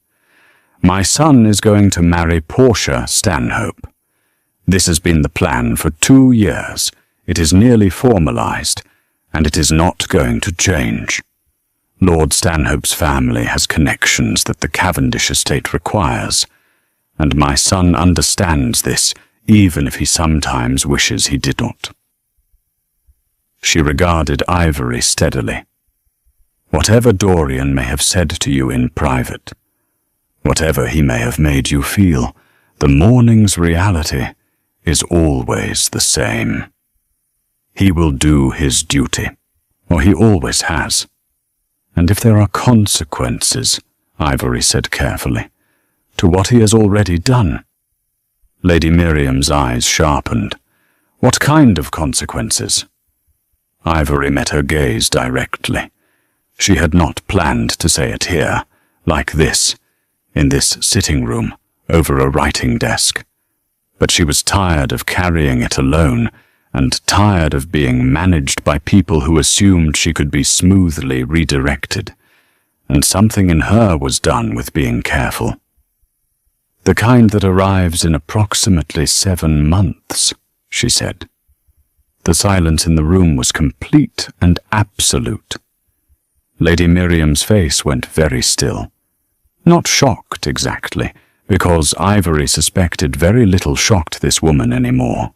"My son is going to marry Portia Stanhope. This has been the plan for 2 years. It is nearly formalized, and it is not going to change. Lord Stanhope's family has connections that the Cavendish estate requires, and my son understands this, even if he sometimes wishes he did not." She regarded Ivory steadily. Whatever Dorian may have said to you in private, whatever he may have made you feel, the morning's reality is always the same. He will do his duty, or he always has. And if there are consequences, Ivory said carefully, to what he has already done. Lady Miriam's eyes sharpened. What kind of consequences? Ivory met her gaze directly. She had not planned to say it here, like this, in this sitting room, over a writing desk. But she was tired of carrying it alone, and tired of being managed by people who assumed she could be smoothly redirected. And something in her was done with being careful. The kind that arrives in approximately 7 months, she said. The silence in the room was complete and absolute. Lady Miriam's face went very still. Not shocked exactly, because Ivory suspected very little shocked this woman anymore,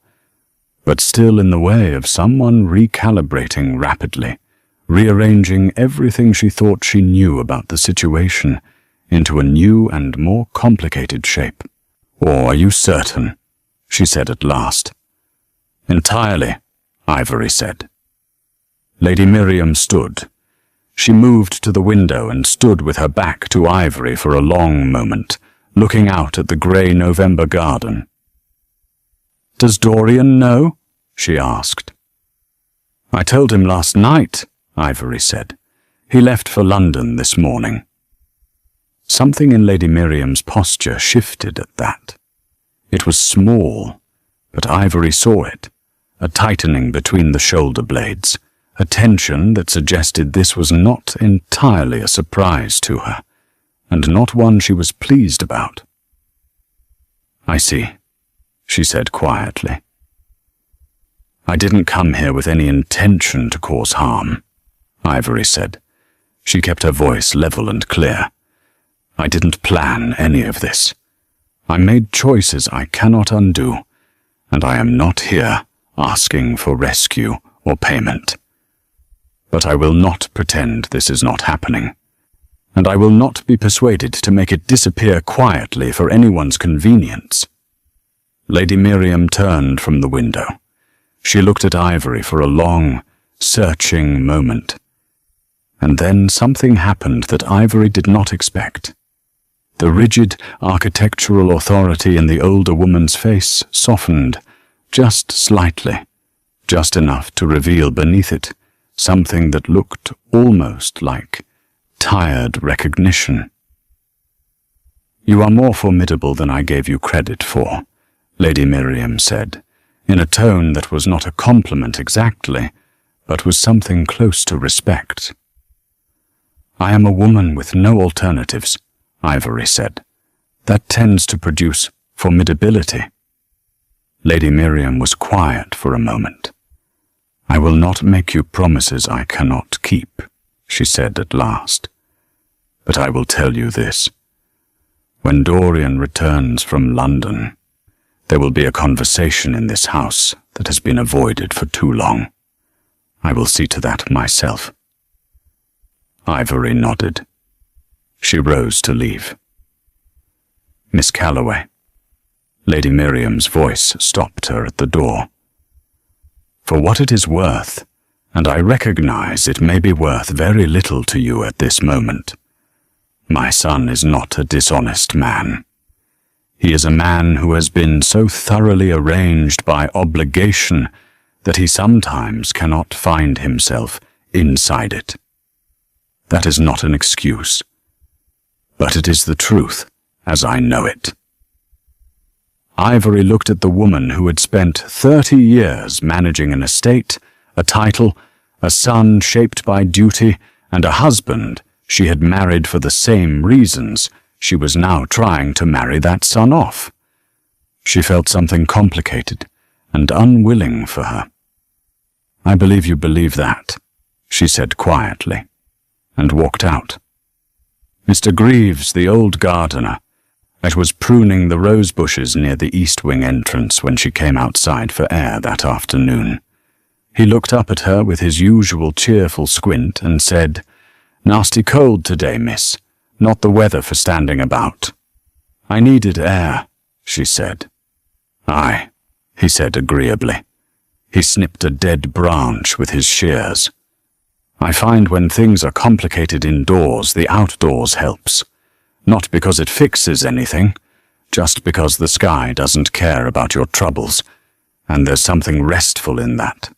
but still in the way of someone recalibrating rapidly, rearranging everything she thought she knew about the situation into a new and more complicated shape. "Or are you certain?" she said at last. "Entirely," Ivory said. Lady Miriam stood. She moved to the window and stood with her back to Ivory for a long moment, looking out at the grey November garden. "Does Dorian know?" she asked. "I told him last night," Ivory said. "He left for London this morning." Something in Lady Miriam's posture shifted at that. It was small, but Ivory saw it, a tightening between the shoulder blades, a tension that suggested this was not entirely a surprise to her, and not one she was pleased about. "I see," she said quietly. "I didn't come here with any intention to cause harm," Ivory said. She kept her voice level and clear. "I didn't plan any of this. I made choices I cannot undo, and I am not here asking for rescue or payment. But I will not pretend this is not happening, and I will not be persuaded to make it disappear quietly for anyone's convenience." Lady Miriam turned from the window. She looked at Ivory for a long, searching moment. And then something happened that Ivory did not expect. The rigid architectural authority in the older woman's face softened, just slightly, just enough to reveal beneath it something that looked almost like tired recognition. "You are more formidable than I gave you credit for," Lady Miriam said, in a tone that was not a compliment exactly, but was something close to respect. "I am a woman with no alternatives," Ivory said. "That tends to produce formidability." Lady Miriam was quiet for a moment. "I will not make you promises I cannot keep," she said at last. "But I will tell you this. When Dorian returns from London, there will be a conversation in this house that has been avoided for too long. I will see to that myself." Ivory nodded. She rose to leave. "Miss Calloway." Lady Miriam's voice stopped her at the door. "For what it is worth, and I recognize it may be worth very little to you at this moment, my son is not a dishonest man. He is a man who has been so thoroughly arranged by obligation that he sometimes cannot find himself inside it. That is not an excuse, but it is the truth as I know it." Ivory looked at the woman who had spent 30 years managing an estate, a title, a son shaped by duty, and a husband she had married for the same reasons she was now trying to marry that son off. She felt something complicated and unwilling for her. "I believe you believe that," she said quietly, and walked out. Mr. Greaves, the old gardener, was pruning the rose bushes near the east wing entrance when she came outside for air that afternoon. He looked up at her with his usual cheerful squint and said, "Nasty cold today, miss. Not the weather for standing about." "I needed air," she said. "Aye," he said agreeably. He snipped a dead branch with his shears. "I find when things are complicated indoors, the outdoors helps. Not because it fixes anything, just because the sky doesn't care about your troubles, and there's something restful in that."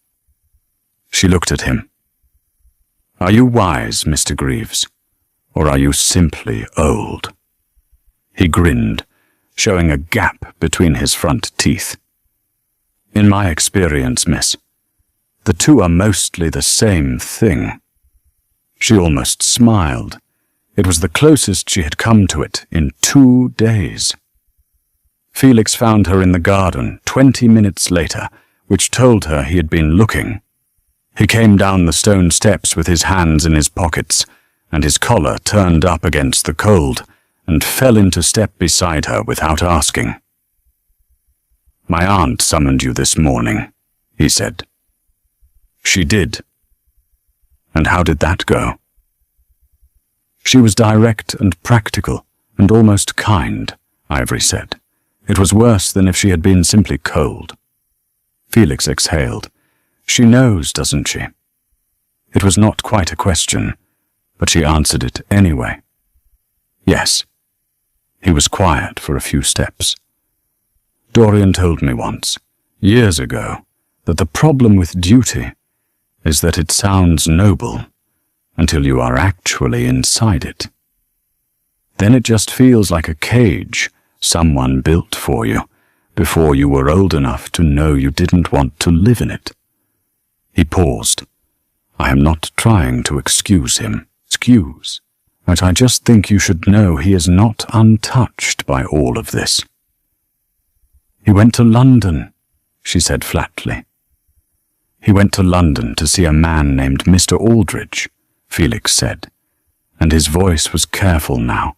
She looked at him. "Are you wise, Mr. Greaves, or are you simply old?" He grinned, showing a gap between his front teeth. "In my experience, miss, the two are mostly the same thing." She almost smiled. It was the closest she had come to it in 2 days. Felix found her in the garden 20 minutes later, which told her he had been looking. He came down the stone steps with his hands in his pockets, and his collar turned up against the cold, and fell into step beside her without asking. "My aunt summoned you this morning," he said. "She did. And how did that go?" "She was direct and practical, and almost kind," Ivory said. "It was worse than if she had been simply cold." Felix exhaled. "She knows, doesn't she?" It was not quite a question, but she answered it anyway. "Yes." He was quiet for a few steps. "Dorian told me once, years ago, that the problem with duty is that it sounds noble until you are actually inside it. Then it just feels like a cage someone built for you before you were old enough to know you didn't want to live in it." He paused. "I am not trying to excuse him, but I just think you should know he is not untouched by all of this." "He went to London," she said flatly. "He went to London to see a man named Mr. Aldridge," Felix said, and his voice was careful now,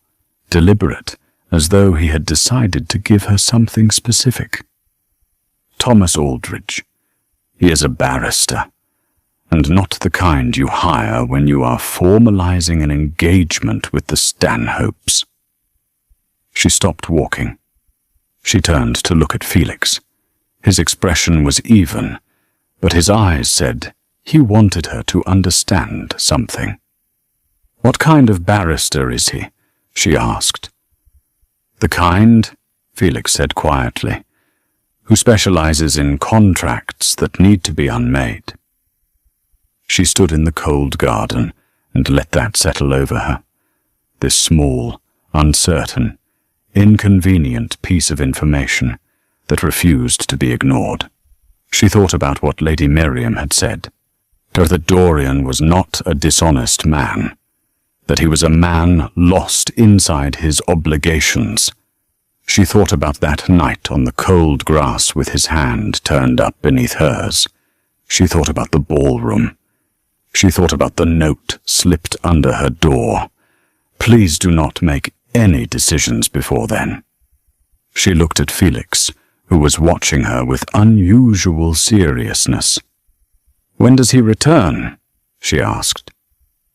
deliberate, as though he had decided to give her something specific. "Thomas Aldridge. He is a barrister, and not the kind you hire when you are formalizing an engagement with the Stanhopes." She stopped walking. She turned to look at Felix. His expression was even, but his eyes said he wanted her to understand something. "What kind of barrister is he?" she asked. "The kind," Felix said quietly, "who specializes in contracts that need to be unmade." She stood in the cold garden and let that settle over her. This small, uncertain, inconvenient piece of information that refused to be ignored. She thought about what Lady Miriam had said, that Dorian was not a dishonest man, that he was a man lost inside his obligations. She thought about that night on the cold grass with his hand turned up beneath hers. She thought about the ballroom. She thought about the note slipped under her door. "Please do not make any decisions before then." She looked at Felix, who was watching her with unusual seriousness. "When does he return?" she asked.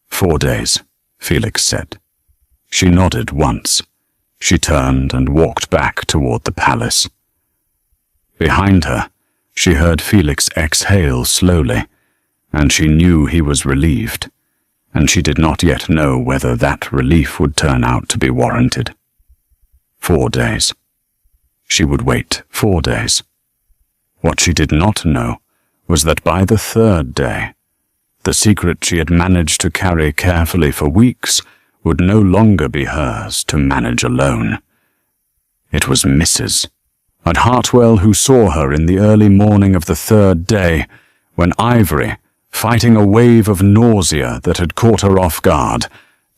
4 days, Felix said. She nodded once. She turned and walked back toward the palace. Behind her, she heard Felix exhale slowly, and she knew he was relieved, and she did not yet know whether that relief would turn out to be warranted. 4 days. She would wait 4 days. What she did not know was that by the 3rd day, the secret she had managed to carry carefully for weeks would no longer be hers to manage alone. It was Mrs. at Hartwell who saw her in the early morning of the 3rd day, when Ivory, fighting a wave of nausea that had caught her off guard,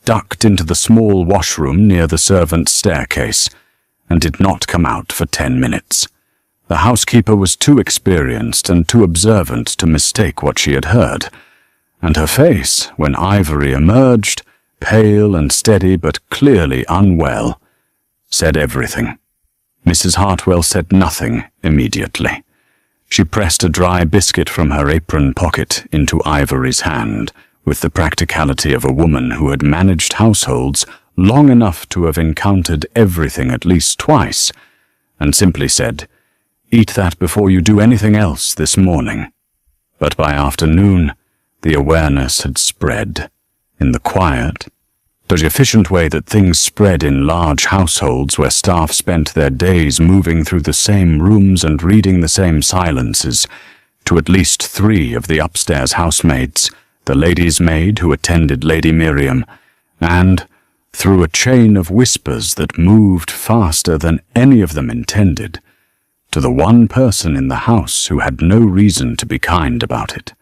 ducked into the small washroom near the servants' staircase, and did not come out for 10 minutes. The housekeeper was too experienced and too observant to mistake what she had heard, and her face, when Ivory emerged, pale and steady but clearly unwell, said everything. Mrs. Hartwell said nothing immediately. She pressed a dry biscuit from her apron pocket into Ivory's hand, with the practicality of a woman who had managed households long enough to have encountered everything at least twice, and simply said, "Eat that before you do anything else this morning." But by afternoon, the awareness had spread. In the quiet, the efficient way that things spread in large households where staff spent their days moving through the same rooms and reading the same silences, to at least 3 of the upstairs housemaids, the lady's maid who attended Lady Miriam, and, through a chain of whispers that moved faster than any of them intended, to the one person in the house who had no reason to be kind about it,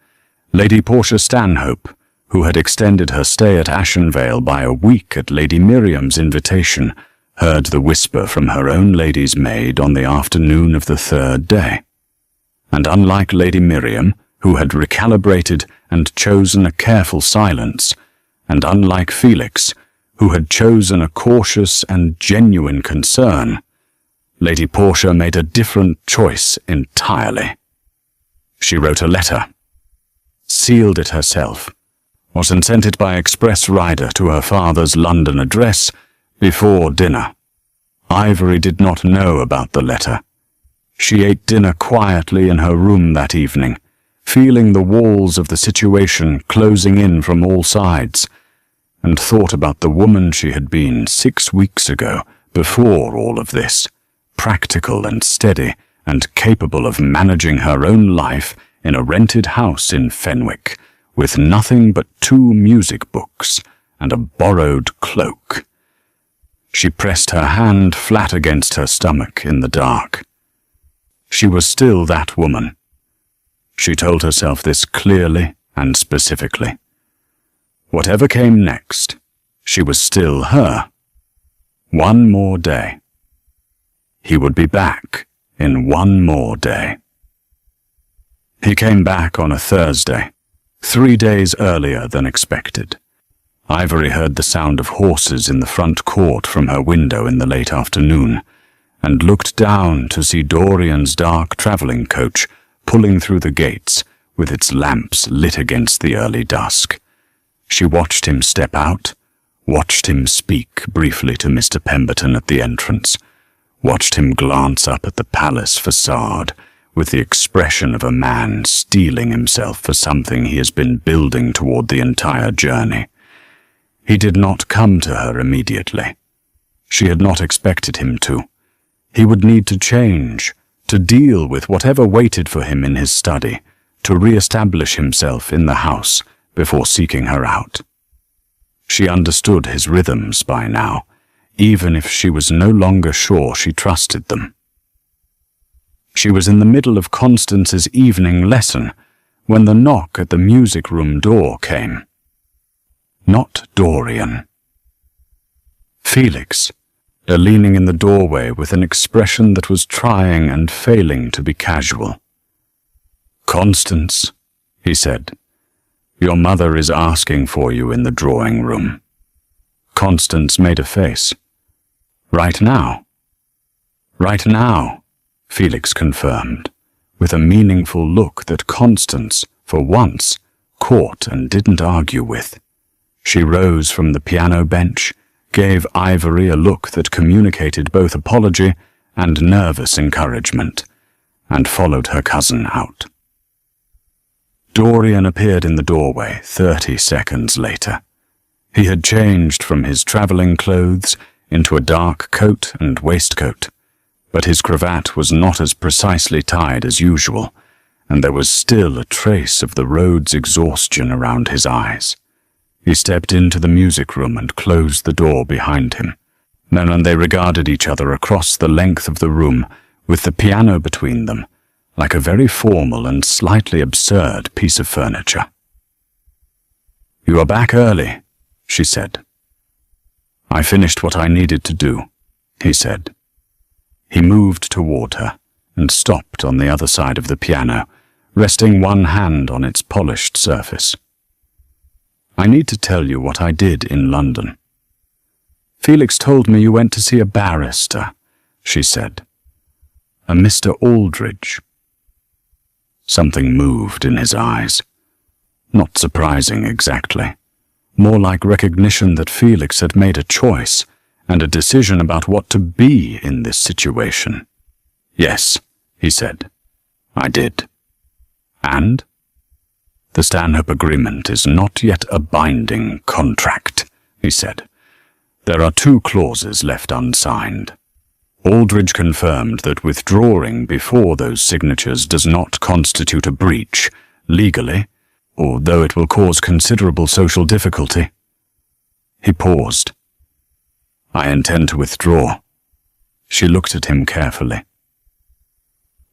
Lady Portia Stanhope, who had extended her stay at Ashenvale by a week at Lady Miriam's invitation, heard the whisper from her own lady's maid on the afternoon of the 3rd day. And unlike Lady Miriam, who had recalibrated and chosen a careful silence, and unlike Felix, who had chosen a cautious and genuine concern, Lady Portia made a different choice entirely. She wrote a letter, sealed it herself, and sent it by express rider to her father's London address before dinner. Ivory did not know about the letter. She ate dinner quietly in her room that evening, feeling the walls of the situation closing in from all sides, and thought about the woman she had been 6 weeks ago, before all of this, practical and steady and capable of managing her own life in a rented house in Fenwick, with nothing but 2 music books and a borrowed cloak. She pressed her hand flat against her stomach in the dark. She was still that woman. She told herself this clearly and specifically. Whatever came next, she was still her. One more day. He would be back in one more day. He came back on a Thursday, 3 days earlier than expected. Ivory heard the sound of horses in the front court from her window in the late afternoon, and looked down to see Dorian's dark travelling coach pulling through the gates with its lamps lit against the early dusk. She watched him step out, watched him speak briefly to Mr. Pemberton at the entrance, watched him glance up at the palace facade with the expression of a man steeling himself for something he has been building toward the entire journey. He did not come to her immediately. She had not expected him to. He would need to change, to deal with whatever waited for him in his study, to re-establish himself in the house before seeking her out. She understood his rhythms by now, even if she was no longer sure she trusted them. She was in the middle of Constance's evening lesson when the knock at the music room door came. Not Dorian. Felix, leaning in the doorway with an expression that was trying and failing to be casual. "Constance," he said, "your mother is asking for you in the drawing room." Constance made a face. "Right now?" "Right now," Felix confirmed, with a meaningful look that Constance, for once, caught and didn't argue with. She rose from the piano bench, gave Ivory a look that communicated both apology and nervous encouragement, and followed her cousin out. Dorian appeared in the doorway 30 seconds later. He had changed from his travelling clothes into a dark coat and waistcoat, but his cravat was not as precisely tied as usual, and there was still a trace of the road's exhaustion around his eyes. He stepped into the music room and closed the door behind him. Then they regarded each other across the length of the room, with the piano between them, like a very formal and slightly absurd piece of furniture. "You are back early," she said. "I finished what I needed to do," he said. He moved toward her and stopped on the other side of the piano, resting one hand on its polished surface. "I need to tell you what I did in London." "Felix told me you went to see a barrister," she said. "A Mr. Aldridge." Something moved in his eyes. Not surprising exactly. More like recognition that Felix had made a choice and a decision about what to be in this situation. "Yes," he said. "I did." "And?" "The Stanhope Agreement is not yet a binding contract," he said. "There are 2 clauses left unsigned." Aldridge confirmed that withdrawing before those signatures does not constitute a breach, legally, although it will cause considerable social difficulty. He paused. "I intend to withdraw." She looked at him carefully.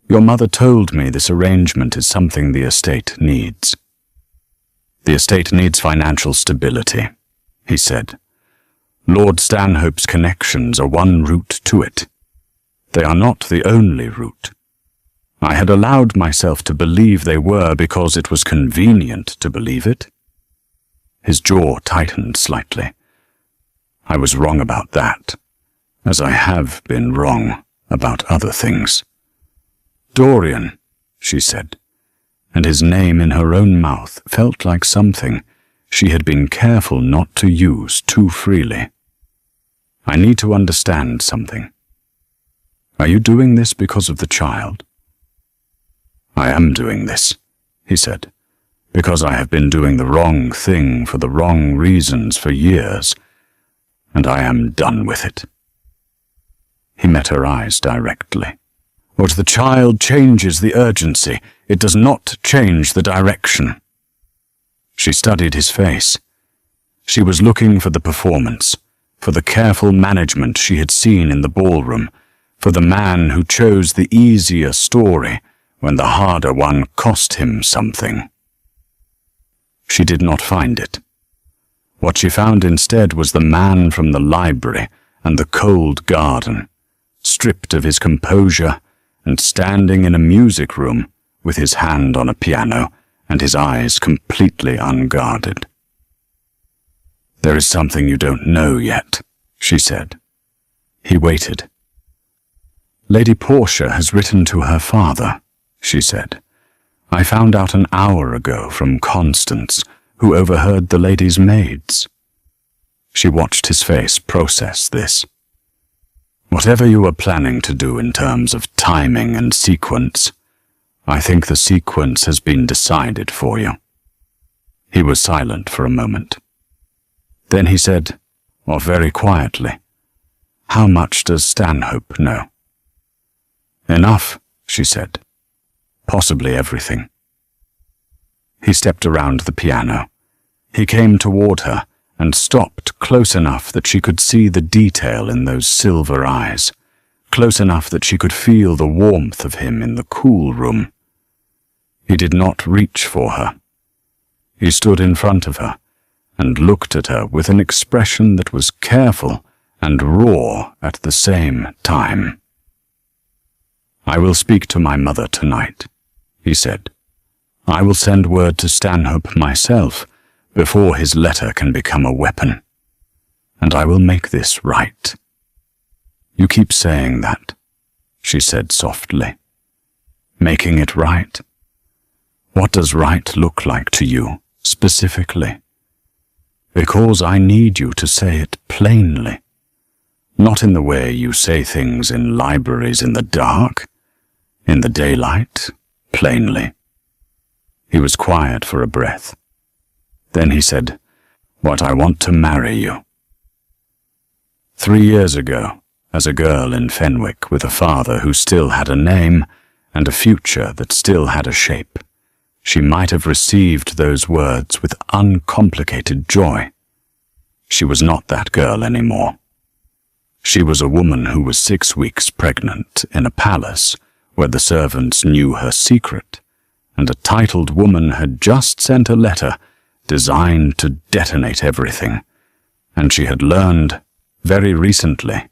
"Your mother told me this arrangement is something the estate needs." "The estate needs financial stability," he said. "Lord Stanhope's connections are one route to it. They are not the only route. I had allowed myself to believe they were because it was convenient to believe it." His jaw tightened slightly. "I was wrong about that, as I have been wrong about other things." "Dorian," she said, and his name in her own mouth felt like something she had been careful not to use too freely. "I need to understand something. Are you doing this because of the child?" "I am doing this," he said, "because I have been doing the wrong thing for the wrong reasons for years, and I am done with it." He met her eyes directly. "But the child changes the urgency. It does not change the direction." She studied his face. She was looking for the performance, for the careful management she had seen in the ballroom, for the man who chose the easier story when the harder one cost him something. She did not find it. What she found instead was the man from the library and the cold garden, stripped of his composure and standing in a music room with his hand on a piano and his eyes completely unguarded. "There is something you don't know yet," she said. He waited. "Lady Portia has written to her father," she said. "I found out an hour ago from Constance, who overheard the lady's maids." She watched his face process this. "Whatever you are planning to do in terms of timing and sequence, I think the sequence has been decided for you." He was silent for a moment. Then he said, or very quietly, "How much does Stanhope know?" "Enough," she said. "Possibly everything." He stepped around the piano. He came toward her and stopped close enough that she could see the detail in those silver eyes, close enough that she could feel the warmth of him in the cool room. He did not reach for her. He stood in front of her and looked at her with an expression that was careful and raw at the same time. "I will speak to my mother tonight," he said. "I will send word to Stanhope myself before his letter can become a weapon. And I will make this right." "You keep saying that," she said softly. "Making it right? What does right look like to you, specifically? Because I need you to say it plainly. Not in the way you say things in libraries in the dark. In the daylight, plainly." He was quiet for a breath. Then he said, "But I want to marry you." 3 years ago, as a girl in Fenwick with a father who still had a name and a future that still had a shape, she might have received those words with uncomplicated joy. She was not that girl anymore. She was a woman who was 6 weeks pregnant in a palace where the servants knew her secret, and a titled woman had just sent a letter designed to detonate everything, and she had learned, very recently,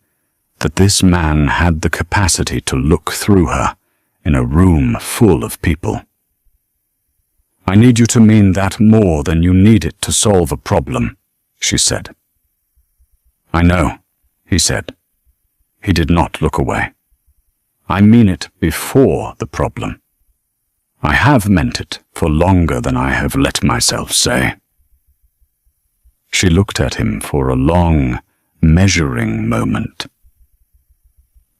that this man had the capacity to look through her in a room full of people. "I need you to mean that more than you need it to solve a problem," she said. "I know," he said. He did not look away. "I mean it before the problem. I have meant it for longer than I have let myself say." She looked at him for a long, measuring moment.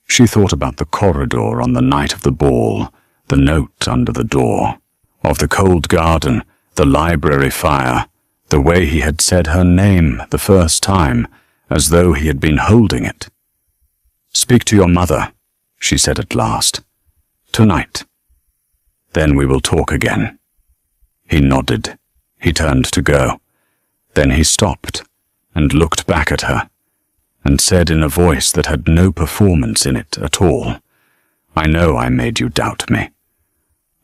She thought about the corridor on the night of the ball, the note under the door, of the cold garden, the library fire, the way he had said her name the first time, as though he had been holding it. "Speak to your mother," she said at last. "Tonight. Then we will talk again." He nodded. He turned to go. Then he stopped and looked back at her and said in a voice that had no performance in it at all, "I know I made you doubt me.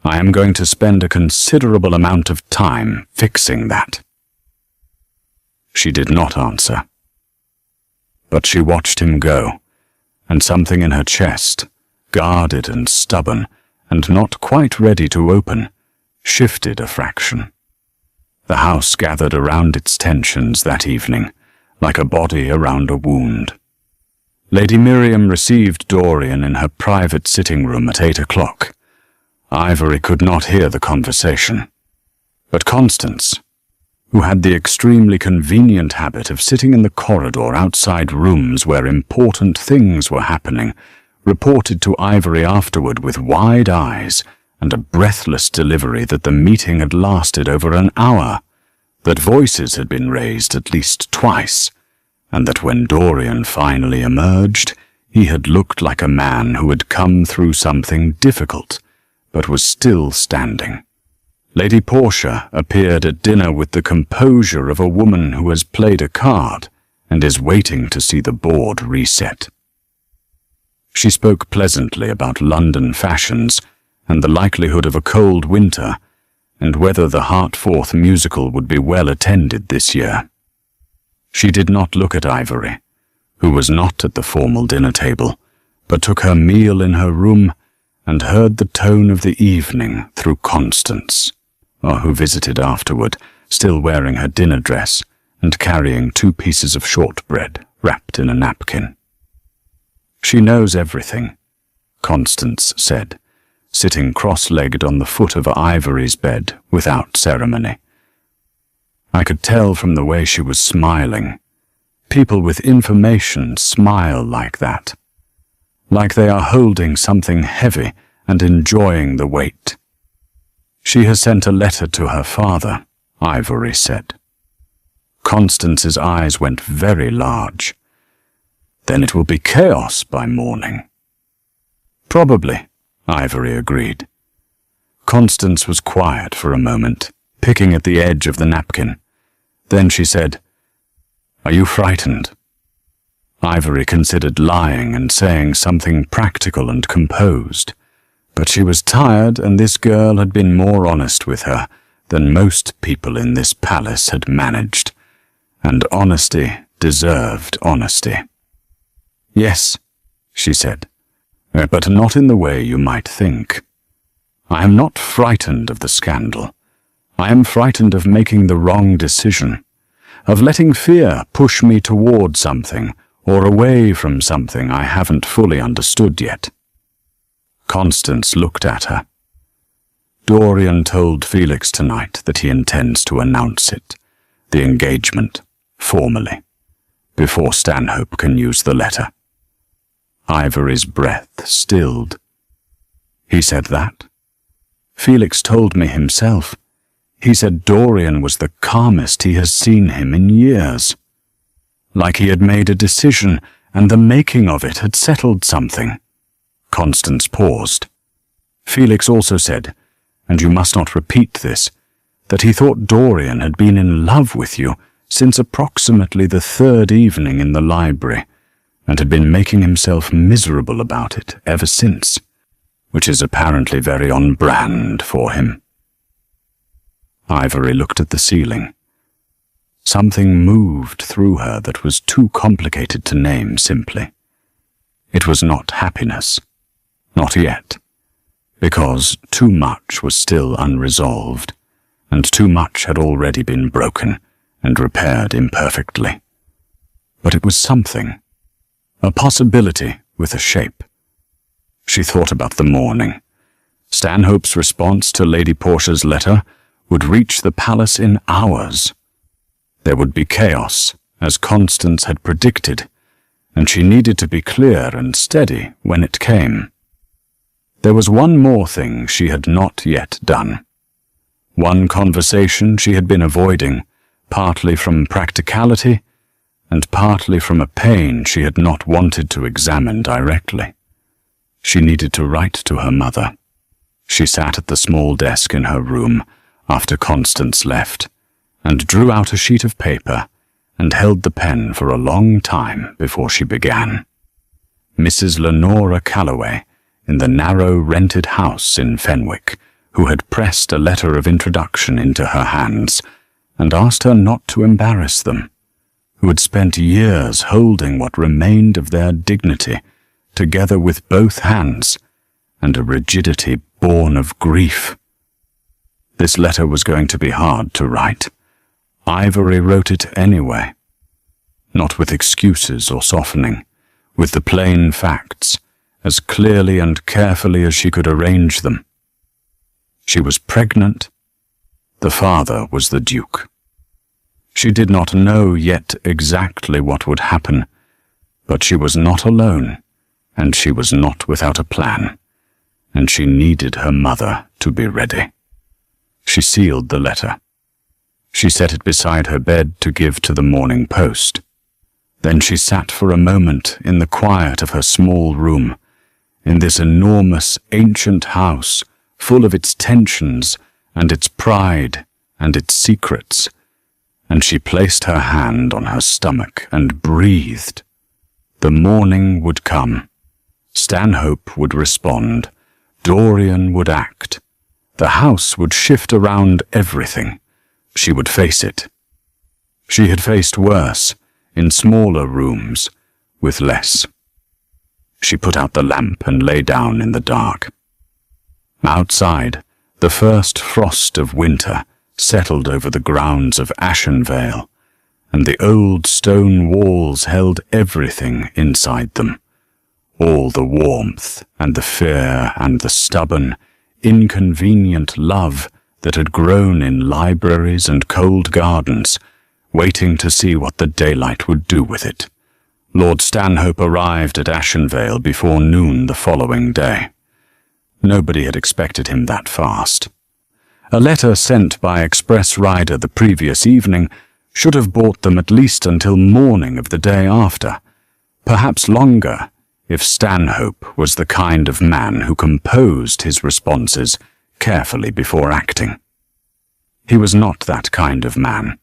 I am going to spend a considerable amount of time fixing that." She did not answer. But she watched him go, and something in her chest, guarded and stubborn, and not quite ready to open, shifted a fraction. The house gathered around its tensions that evening, like a body around a wound. Lady Miriam received Dorian in her private sitting room at 8 o'clock. Ivory could not hear the conversation. But Constance, who had the extremely convenient habit of sitting in the corridor outside rooms where important things were happening, reported to Ivory afterward with wide eyes and a breathless delivery that the meeting had lasted over an hour, that voices had been raised at least twice, and that when Dorian finally emerged, he had looked like a man who had come through something difficult, but was still standing. Lady Portia appeared at dinner with the composure of a woman who has played a card and is waiting to see the board reset. She spoke pleasantly about London fashions and the likelihood of a cold winter, and whether the Hartforth musical would be well attended this year. She did not look at Ivory, who was not at the formal dinner table, but took her meal in her room and heard the tone of the evening through Constance, who visited afterward, still wearing her dinner dress and carrying 2 pieces of shortbread wrapped in a napkin. "She knows everything," Constance said, sitting cross-legged on the foot of Ivory's bed without ceremony. I could tell from the way she was smiling. People with information smile like that, like they are holding something heavy and enjoying the weight. "She has sent a letter to her father," Ivory said. Constance's eyes went very large. "Then it will be chaos by morning." "Probably," Ivory agreed. Constance was quiet for a moment, picking at the edge of the napkin. Then she said, "Are you frightened?" Ivory considered lying and saying something practical and composed, but she was tired, and this girl had been more honest with her than most people in this palace had managed, and honesty deserved honesty. "Yes," she said, "but not in the way you might think. I am not frightened of the scandal. I am frightened of making the wrong decision, of letting fear push me toward something or away from something I haven't fully understood yet." Constance looked at her. "Dorian told Felix tonight that he intends to announce it, the engagement, formally, before Stanhope can use the letter." Ivory's breath stilled. "He said that? Felix told me himself. He said Dorian was the calmest he has seen him in years. Like he had made a decision, and the making of it had settled something." Constance paused. "Felix also said, and you must not repeat this, that he thought Dorian had been in love with you since approximately the 3rd evening in the library, and had been making himself miserable about it ever since, which is apparently very on brand for him." Ivory looked at the ceiling. Something moved through her that was too complicated to name simply. It was not happiness. Not yet. Because too much was still unresolved, and too much had already been broken and repaired imperfectly. But it was something. A possibility with a shape. She thought about the morning. Stanhope's response to Lady Portia's letter would reach the palace in hours. There would be chaos, as Constance had predicted, and she needed to be clear and steady when it came. There was one more thing she had not yet done. One conversation she had been avoiding, partly from practicality and partly from a pain she had not wanted to examine directly. She needed to write to her mother. She sat at the small desk in her room after Constance left, and drew out a sheet of paper and held the pen for a long time before she began. Mrs. Lenora Calloway, in the narrow rented house in Fenwick, who had pressed a letter of introduction into her hands and asked her not to embarrass them, who had spent years holding what remained of their dignity together with both hands, and a rigidity born of grief. This letter was going to be hard to write. Ivory wrote it anyway, not with excuses or softening, with the plain facts, as clearly and carefully as she could arrange them. She was pregnant. The father was the Duke. She did not know yet exactly what would happen, but she was not alone, and she was not without a plan, and she needed her mother to be ready. She sealed the letter. She set it beside her bed to give to the Morning Post. Then she sat for a moment in the quiet of her small room, in this enormous ancient house, full of its tensions and its pride and its secrets, and she placed her hand on her stomach and breathed. The morning would come. Stanhope would respond. Dorian would act. The house would shift around everything. She would face it. She had faced worse, in smaller rooms, with less. She put out the lamp and lay down in the dark. Outside, the first frost of winter settled over the grounds of Ashenvale, and the old stone walls held everything inside them. All the warmth and the fear and the stubborn, inconvenient love that had grown in libraries and cold gardens, waiting to see what the daylight would do with it. Lord Stanhope arrived at Ashenvale before noon the following day. Nobody had expected him that fast. A letter sent by express rider the previous evening should have brought them at least until morning of the day after, perhaps longer, if Stanhope was the kind of man who composed his responses carefully before acting. He was not that kind of man.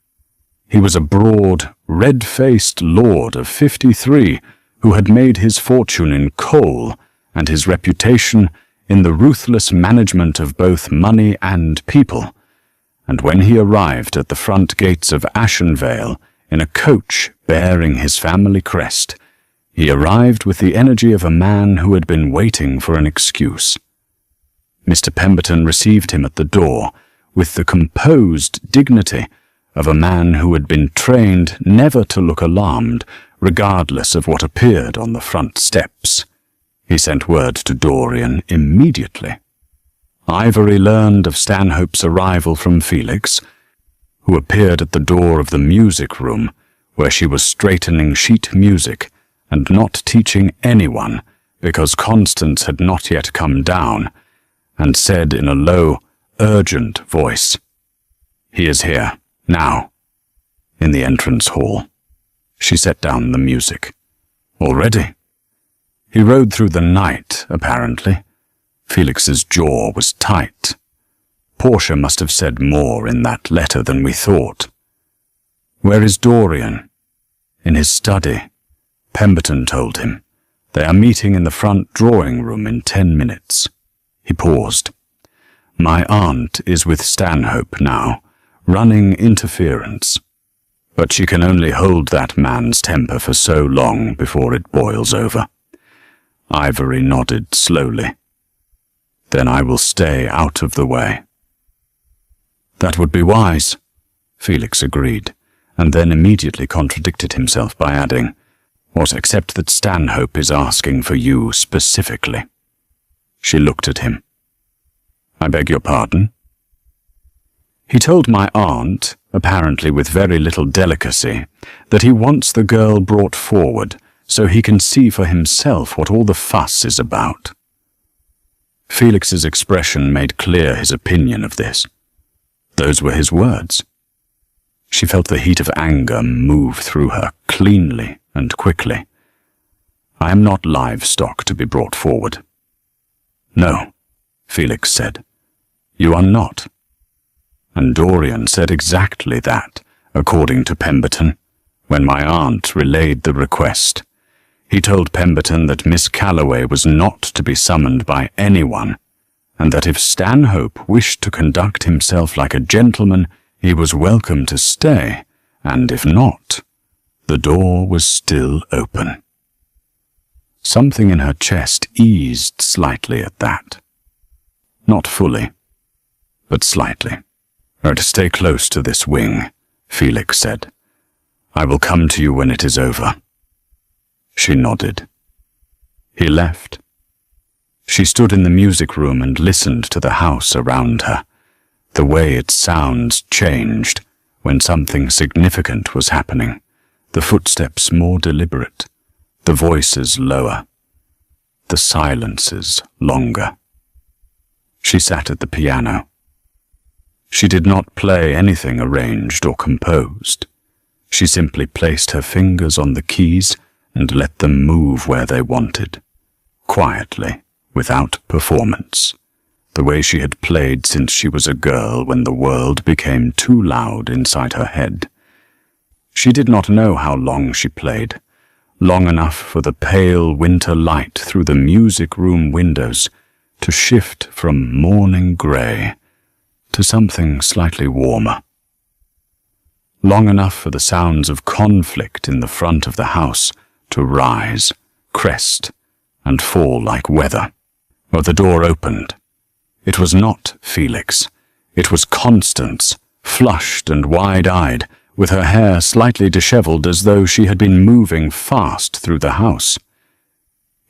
He was a broad, red-faced lord of 53 who had made his fortune in coal and his reputation in the ruthless management of both money and people, and when he arrived at the front gates of Ashenvale in a coach bearing his family crest, he arrived with the energy of a man who had been waiting for an excuse. Mr. Pemberton received him at the door with the composed dignity of a man who had been trained never to look alarmed, regardless of what appeared on the front steps. He sent word to Dorian immediately. Ivory learned of Stanhope's arrival from Felix, who appeared at the door of the music room, where she was straightening sheet music and not teaching anyone because Constance had not yet come down, and said in a low, urgent voice, "He is here, now," in the entrance hall. She set down the music. Already? He rode through the night, apparently. Felix's jaw was tight. Portia must have said more in that letter than we thought. Where is Dorian? In his study. Pemberton told him. They are meeting in the front drawing room in 10 minutes. He paused. My aunt is with Stanhope now, running interference. But she can only hold that man's temper for so long before it boils over. Ivory nodded slowly. Then I will stay out of the way. That would be wise, Felix agreed, and then immediately contradicted himself by adding, What except that Stanhope is asking for you specifically? She looked at him. I beg your pardon? He told my aunt, apparently with very little delicacy, that he wants the girl brought forward so he can see for himself what all the fuss is about. Felix's expression made clear his opinion of this. Those were his words. She felt the heat of anger move through her cleanly and quickly. I am not livestock to be brought forward. No, Felix said. You are not. And Dorian said exactly that, according to Pemberton, when my aunt relayed the request. He told Pemberton that Miss Calloway was not to be summoned by anyone, and that if Stanhope wished to conduct himself like a gentleman, he was welcome to stay, and if not, the door was still open. Something in her chest eased slightly at that. Not fully, but slightly. "To stay close to this wing," Felix said. "I will come to you when it is over." She nodded. He left. She stood in the music room and listened to the house around her, the way its sounds changed when something significant was happening, the footsteps more deliberate, the voices lower, the silences longer. She sat at the piano. She did not play anything arranged or composed. She simply placed her fingers on the keys and let them move where they wanted, quietly, without performance, the way she had played since she was a girl when the world became too loud inside her head. She did not know how long she played, long enough for the pale winter light through the music room windows to shift from morning grey to something slightly warmer. Long enough for the sounds of conflict in the front of the house to rise, crest, and fall like weather. Or the door opened. It was not Felix. It was Constance, flushed and wide-eyed, with her hair slightly dishevelled as though she had been moving fast through the house.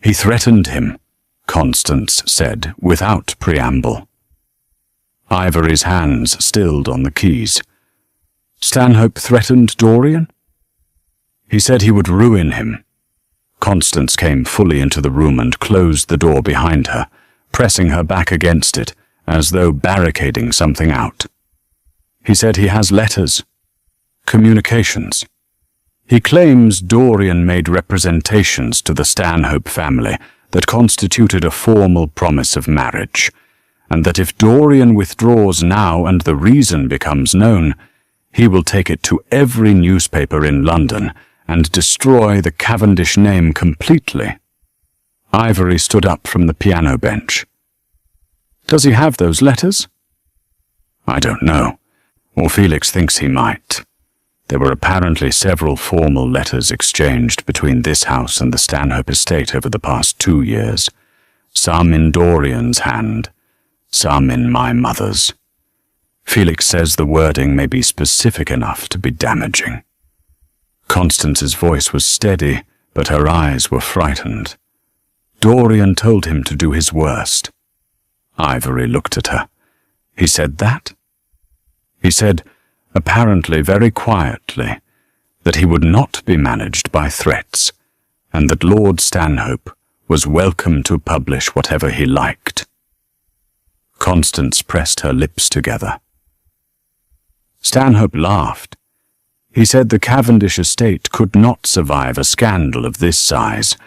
"He threatened him," Constance said, without preamble. Ivory's hands stilled on the keys. "Stanhope threatened Dorian?" "He said he would ruin him." Constance came fully into the room and closed the door behind her, pressing her back against it, as though barricading something out. "He said he has letters. Communications. He claims Dorian made representations to the Stanhope family that constituted a formal promise of marriage, and that if Dorian withdraws now and the reason becomes known, he will take it to every newspaper in London and destroy the Cavendish name completely." Ivory stood up from the piano bench. "Does he have those letters?" "I don't know, or Felix thinks he might. There were apparently several formal letters exchanged between this house and the Stanhope estate over the past 2 years, some in Dorian's hand, some in my mother's. Felix says the wording may be specific enough to be damaging." Constance's voice was steady, but her eyes were frightened. "Dorian told him to do his worst." Ivory looked at her. "He said that?" "He said, apparently very quietly, that he would not be managed by threats, and that Lord Stanhope was welcome to publish whatever he liked." Constance pressed her lips together. Stanhope laughed. He said the Cavendish estate could not survive a scandal of this size,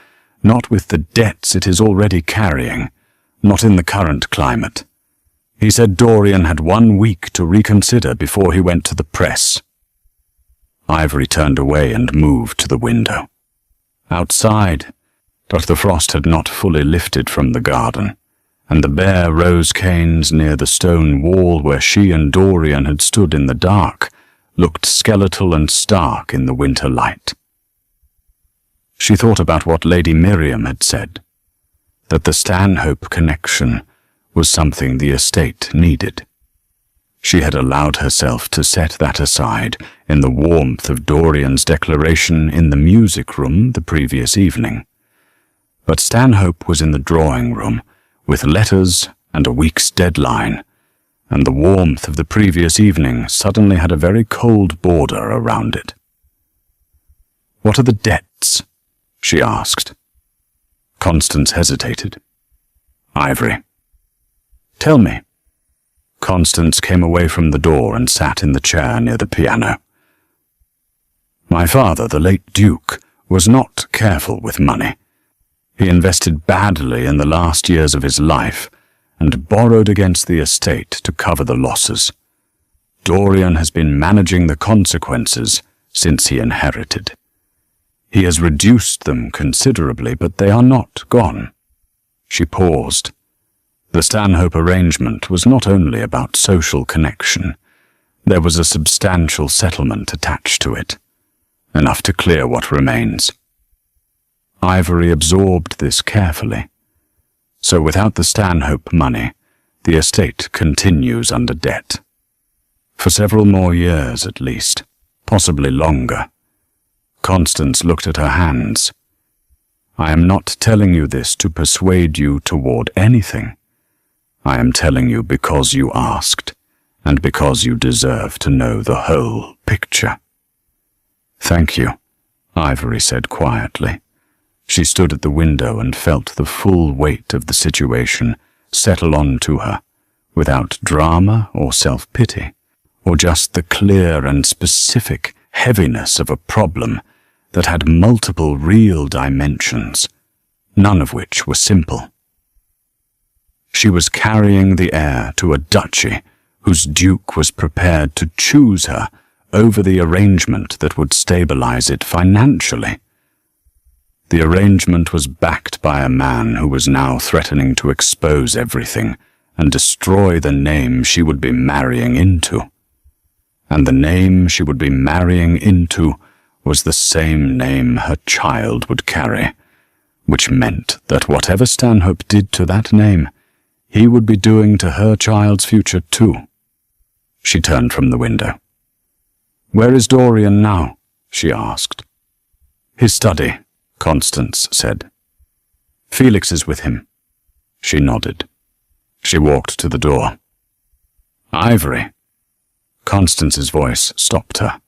not with the debts it is already carrying, not in the current climate. He said Dorian had 1 week to reconsider before he went to the press. Ivory turned away and moved to the window. Outside, but the frost had not fully lifted from the garden, and the bare rose canes near the stone wall where she and Dorian had stood in the dark looked skeletal and stark in the winter light. She thought about what Lady Miriam had said, that the Stanhope connection was something the estate needed. She had allowed herself to set that aside in the warmth of Dorian's declaration in the music room the previous evening. But Stanhope was in the drawing room, with letters and a week's deadline, and the warmth of the previous evening suddenly had a very cold border around it. "What are the debts?" she asked. Constance hesitated. "Ivory." "Tell me." Constance came away from the door and sat in the chair near the piano. "My father, the late Duke, was not careful with money. He invested badly in the last years of his life and borrowed against the estate to cover the losses. Dorian has been managing the consequences since he inherited. He has reduced them considerably, but they are not gone." She paused. The Stanhope arrangement was not only about social connection. There was a substantial settlement attached to it, enough to clear what remains. Ivory absorbed this carefully. So without the Stanhope money, the estate continues under debt. For several more years at least, possibly longer. Constance looked at her hands. "I am not telling you this to persuade you toward anything. I am telling you because you asked, and because you deserve to know the whole picture." "Thank you," Ivory said quietly. She stood at the window and felt the full weight of the situation settle onto her, without drama or self-pity, or just the clear and specific heaviness of a problem that had multiple real dimensions, none of which were simple. She was carrying the heir to a duchy whose duke was prepared to choose her over the arrangement that would stabilize it financially. The arrangement was backed by a man who was now threatening to expose everything and destroy the name she would be marrying into. And the name she would be marrying into was the same name her child would carry, which meant that whatever Stanhope did to that name, he would be doing to her child's future too. She turned from the window. "Where is Dorian now?" she asked. "His study," Constance said. "Felix is with him." She nodded. She walked to the door. "Ivory." Constance's voice stopped her.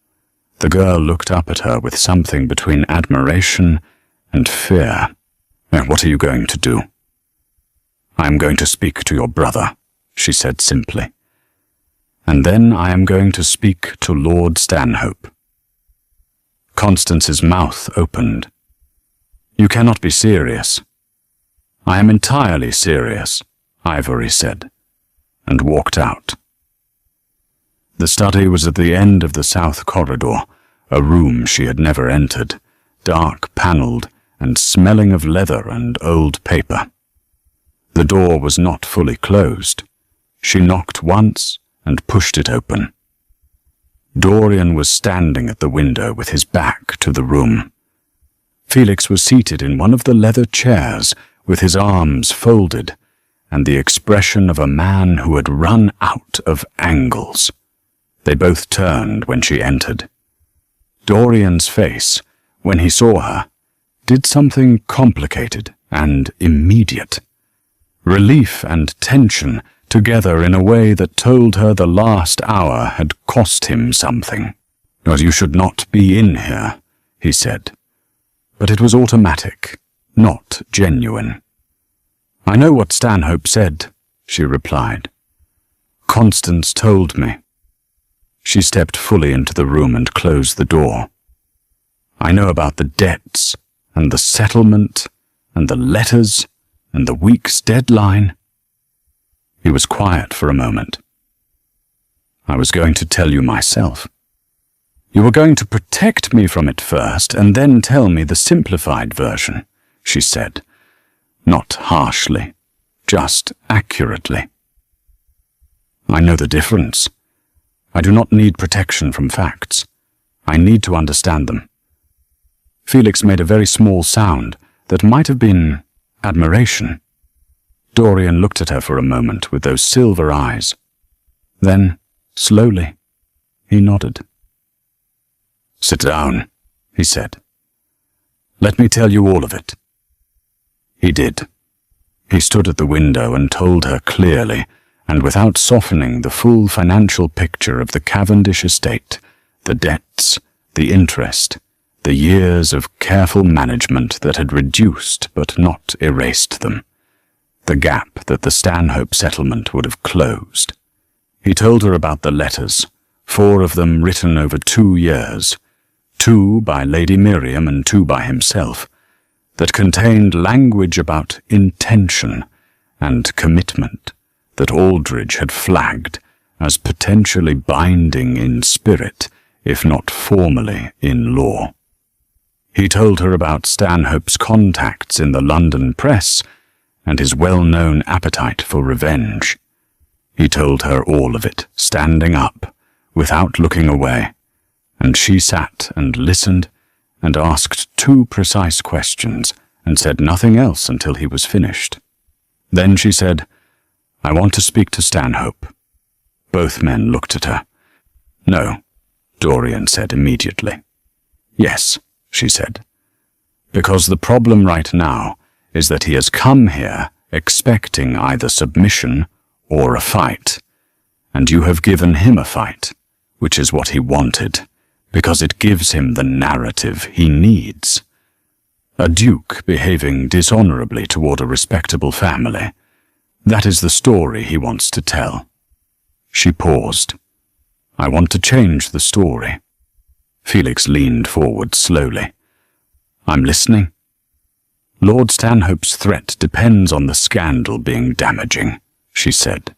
The girl looked up at her with something between admiration and fear. "What are you going to do?" "I am going to speak to your brother," she said simply. "And then I am going to speak to Lord Stanhope." Constance's mouth opened. "You cannot be serious." "I am entirely serious," Ivory said, and walked out. The study was at the end of the south corridor, a room she had never entered, dark-panelled and smelling of leather and old paper. The door was not fully closed. She knocked once and pushed it open. Dorian was standing at the window with his back to the room. Felix was seated in one of the leather chairs with his arms folded and the expression of a man who had run out of angles. They both turned when she entered. Dorian's face, when he saw her, did something complicated and immediate. Relief and tension together in a way that told her the last hour had cost him something. "But you should not be in here," he said. But it was automatic, not genuine. "I know what Stanhope said," she replied. "Constance told me." She stepped fully into the room and closed the door. "I know about the debts, and the settlement, and the letters, and the week's deadline." He was quiet for a moment. "I was going to tell you myself." "You were going to protect me from it first, and then tell me the simplified version," she said, not harshly, just accurately. "I know the difference. I do not need protection from facts. I need to understand them." Felix made a very small sound that might have been admiration. Dorian looked at her for a moment with those silver eyes. Then, slowly, he nodded. "Sit down," he said. "Let me tell you all of it." He did. He stood at the window and told her clearly, and without softening, the full financial picture of the Cavendish estate, the debts, the interest, the years of careful management that had reduced but not erased them, the gap that the Stanhope settlement would have closed. He told her about the letters, 4 of them written over 2 years, 2 by Lady Miriam and 2 by himself, that contained language about intention and commitment that Aldridge had flagged as potentially binding in spirit, if not formally in law. He told her about Stanhope's contacts in the London press and his well-known appetite for revenge. He told her all of it, standing up, without looking away, and she sat and listened and asked 2 precise questions and said nothing else until he was finished. Then she said, "I want to speak to Stanhope." Both men looked at her. "No," Dorian said immediately. "Yes," she said, "because the problem right now is that he has come here expecting either submission or a fight, and you have given him a fight, which is what he wanted, because it gives him the narrative he needs. A duke behaving dishonorably toward a respectable family, that is the story he wants to tell." She paused. "I want to change the story." Felix leaned forward slowly. "I'm listening." "Lord Stanhope's threat depends on the scandal being damaging," she said.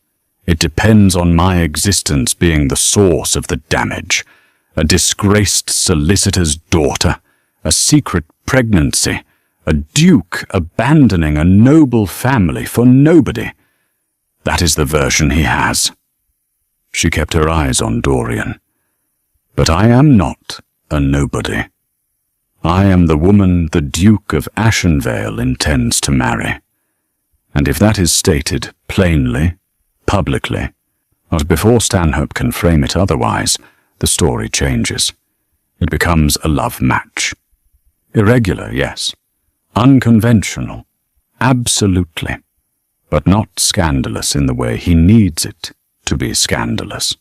"It depends on my existence being the source of the damage. A disgraced solicitor's daughter, a secret pregnancy, a duke abandoning a noble family for nobody. That is the version he has." She kept her eyes on Dorian. "But I am not a nobody. I am the woman the Duke of Ashenvale intends to marry. And if that is stated plainly, publicly, but before Stanhope can frame it otherwise, the story changes. It becomes a love match. Irregular, yes. Unconventional, absolutely, but not scandalous in the way he needs it to be scandalous."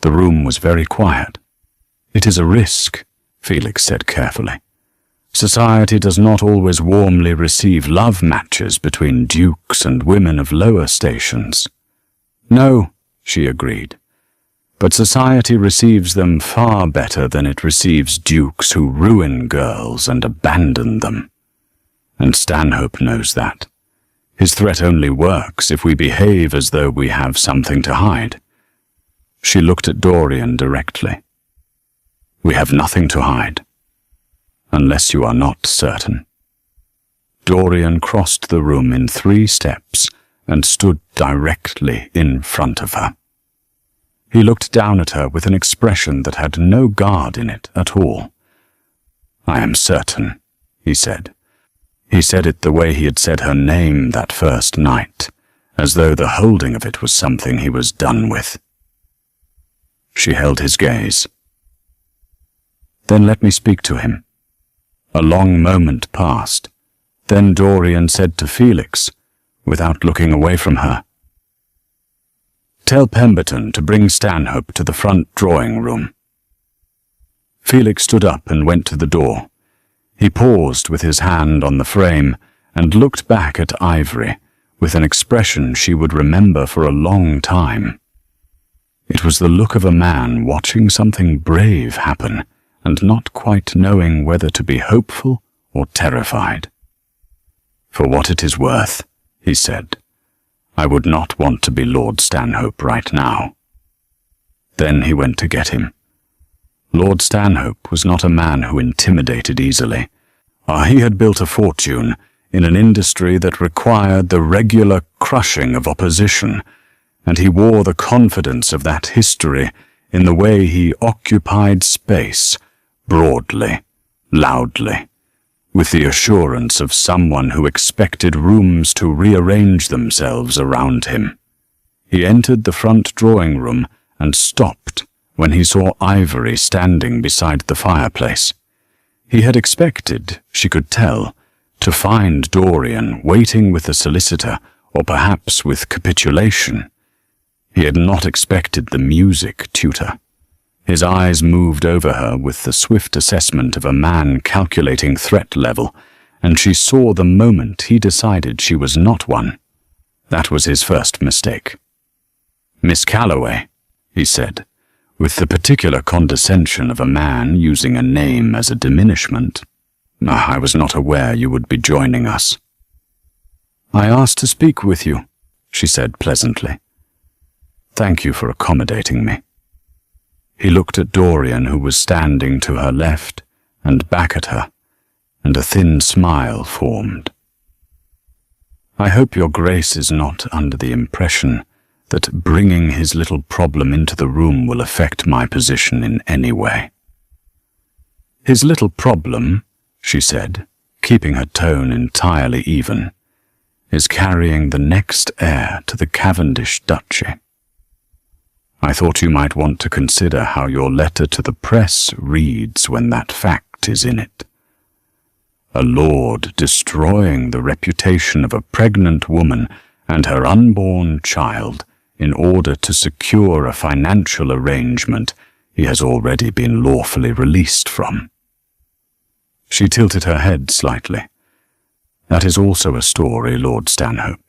The room was very quiet. "It is a risk," Felix said carefully. "Society does not always warmly receive love matches between dukes and women of lower stations." "No," she agreed, "but society receives them far better than it receives dukes who ruin girls and abandon them. And Stanhope knows that. His threat only works if we behave as though we have something to hide." She looked at Dorian directly. "We have nothing to hide, unless you are not certain." Dorian crossed the room in 3 steps and stood directly in front of her. He looked down at her with an expression that had no guard in it at all. "I am certain," he said. He said it the way he had said her name that first night, as though the holding of it was something he was done with. She held his gaze. "Then let me speak to him." A long moment passed. Then Dorian said to Felix, without looking away from her, "Tell Pemberton to bring Stanhope to the front drawing room." Felix stood up and went to the door. He paused with his hand on the frame and looked back at Ivory with an expression she would remember for a long time. It was the look of a man watching something brave happen and not quite knowing whether to be hopeful or terrified. "For what it is worth," he said, "I would not want to be Lord Stanhope right now." Then he went to get him. Lord Stanhope was not a man who intimidated easily. He had built a fortune in an industry that required the regular crushing of opposition, and he wore the confidence of that history in the way he occupied space, broadly, loudly, with the assurance of someone who expected rooms to rearrange themselves around him. He entered the front drawing room and stopped when he saw Ivory standing beside the fireplace. He had expected, she could tell, To find Dorian waiting with the solicitor, or perhaps with capitulation. He had not expected the music tutor. His eyes moved over her with the swift assessment of a man calculating threat level, and she saw the moment he decided she was not one. That was his first mistake. "Miss Calloway," he said, with the particular condescension of a man using a name as a diminishment. "I was not aware you would be joining us." "I asked to speak with you," she said pleasantly. "Thank you for accommodating me." He looked at Dorian, who was standing to her left, and back at her, and a thin smile formed. "I hope your Grace is not under the impression that bringing his little problem into the room will affect my position in any way." "His little problem," she said, keeping her tone entirely even, "is carrying the next heir to the Cavendish Duchy. I thought you might want to consider how your letter to the press reads when that fact is in it. A lord destroying the reputation of a pregnant woman and her unborn child in order to secure a financial arrangement he has already been lawfully released from." She tilted her head slightly. "That is also a story, Lord Stanhope.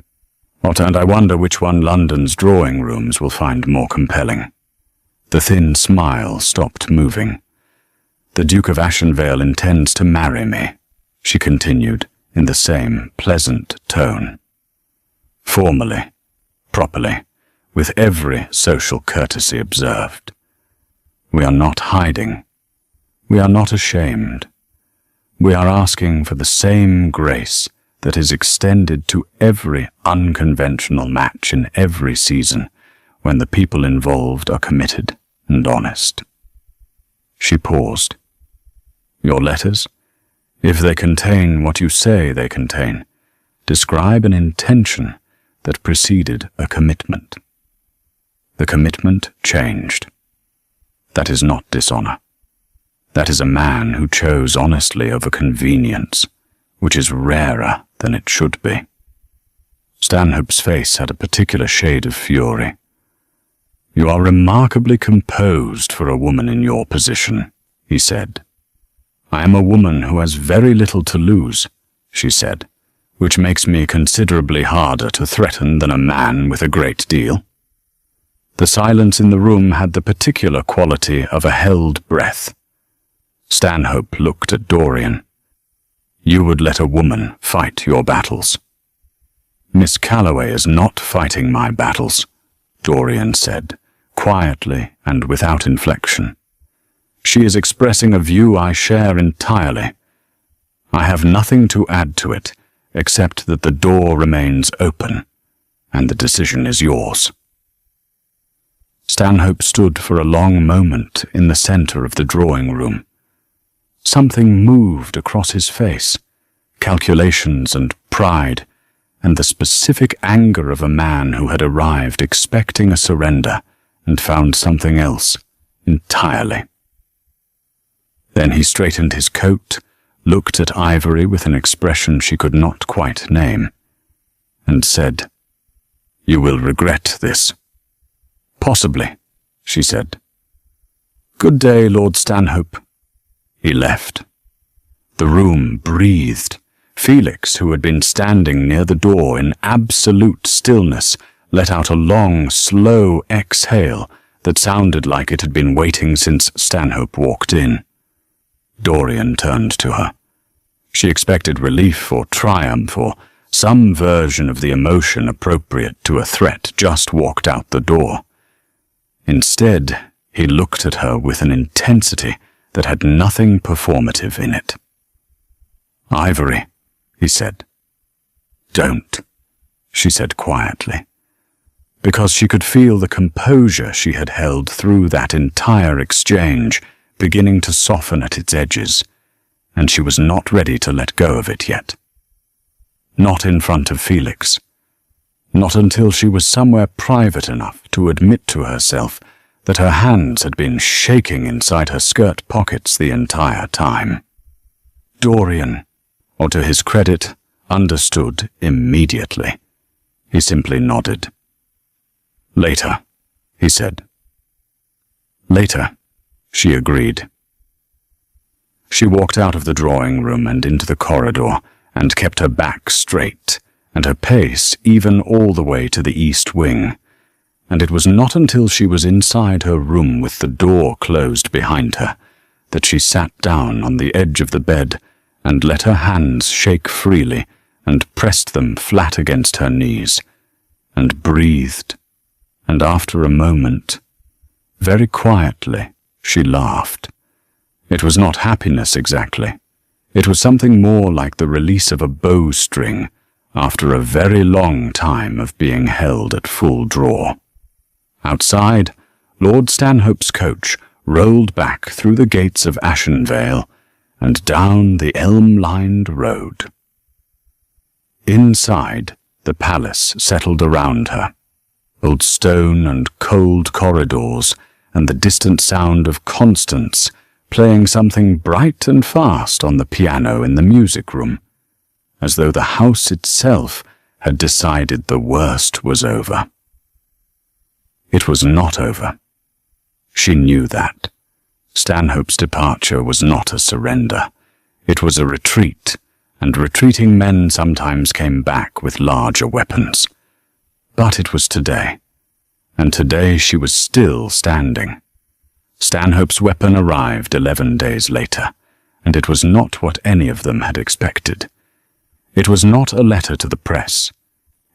And I wonder which one London's drawing rooms will find more compelling." The thin smile stopped moving. "The Duke of Ashenvale intends to marry me," she continued in the same pleasant tone. "Formally, properly, with every social courtesy observed. We are not hiding. We are not ashamed. We are asking for the same grace that is extended to every unconventional match in every season when the people involved are committed and honest." She paused. "Your letters, if they contain what you say they contain, describe an intention that preceded a commitment. The commitment changed. That is not dishonor. That is a man who chose honestly over convenience, which is rarer than it should be." Stanhope's face had a particular shade of fury. "You are remarkably composed for a woman in your position," he said. "I am a woman who has very little to lose," she said, "which makes me considerably harder to threaten than a man with a great deal." The silence in the room had the particular quality of a held breath. Stanhope looked at Dorian. "You would let a woman fight your battles." "Miss Calloway is not fighting my battles," Dorian said, quietly and without inflection. "She is expressing a view I share entirely. I have nothing to add to it, except that the door remains open, and the decision is yours." Stanhope stood for a long moment in the center of the drawing room. Something moved across his face, calculations and pride, and the specific anger of a man who had arrived expecting a surrender and found something else entirely. Then he straightened his coat, looked at Ivory with an expression she could not quite name, and said, "You will regret this." "Possibly," she said. "Good day, Lord Stanhope." He left. The room breathed. Felix, who had been standing near the door in absolute stillness, let out a long, slow exhale that sounded like it had been waiting since Stanhope walked in. Dorian turned to her. She expected relief or triumph or some version of the emotion appropriate to a threat just walked out the door. Instead, he looked at her with an intensity that had nothing performative in it. "Ivory," he said. "Don't," she said quietly, because she could feel the composure she had held through that entire exchange beginning to soften at its edges, and she was not ready to let go of it yet. Not in front of Felix. Not until she was somewhere private enough to admit to herself that her hands had been shaking inside her skirt pockets the entire time. "Dorian," or to his credit, understood immediately. He simply nodded. "Later," he said. "Later," she agreed. She walked out of the drawing room and into the corridor and kept her back straight and her pace even all the way to the east wing, and it was not until she was inside her room with the door closed behind her that she sat down on the edge of the bed and let her hands shake freely and pressed them flat against her knees, and breathed, and after a moment, very quietly, she laughed. It was not happiness exactly. It was something more like the release of a bowstring after a very long time of being held at full draw. Outside, Lord Stanhope's coach rolled back through the gates of Ashenvale and down the elm-lined road. Inside, the palace settled around her. Old stone and cold corridors and the distant sound of Constance playing something bright and fast on the piano in the music room, as though the house itself had decided the worst was over. It was not over. She knew that. Stanhope's departure was not a surrender. It was a retreat, and retreating men sometimes came back with larger weapons. But it was today, and today she was still standing. Stanhope's weapon arrived 11 days later, and it was not what any of them had expected. It was not a letter to the press.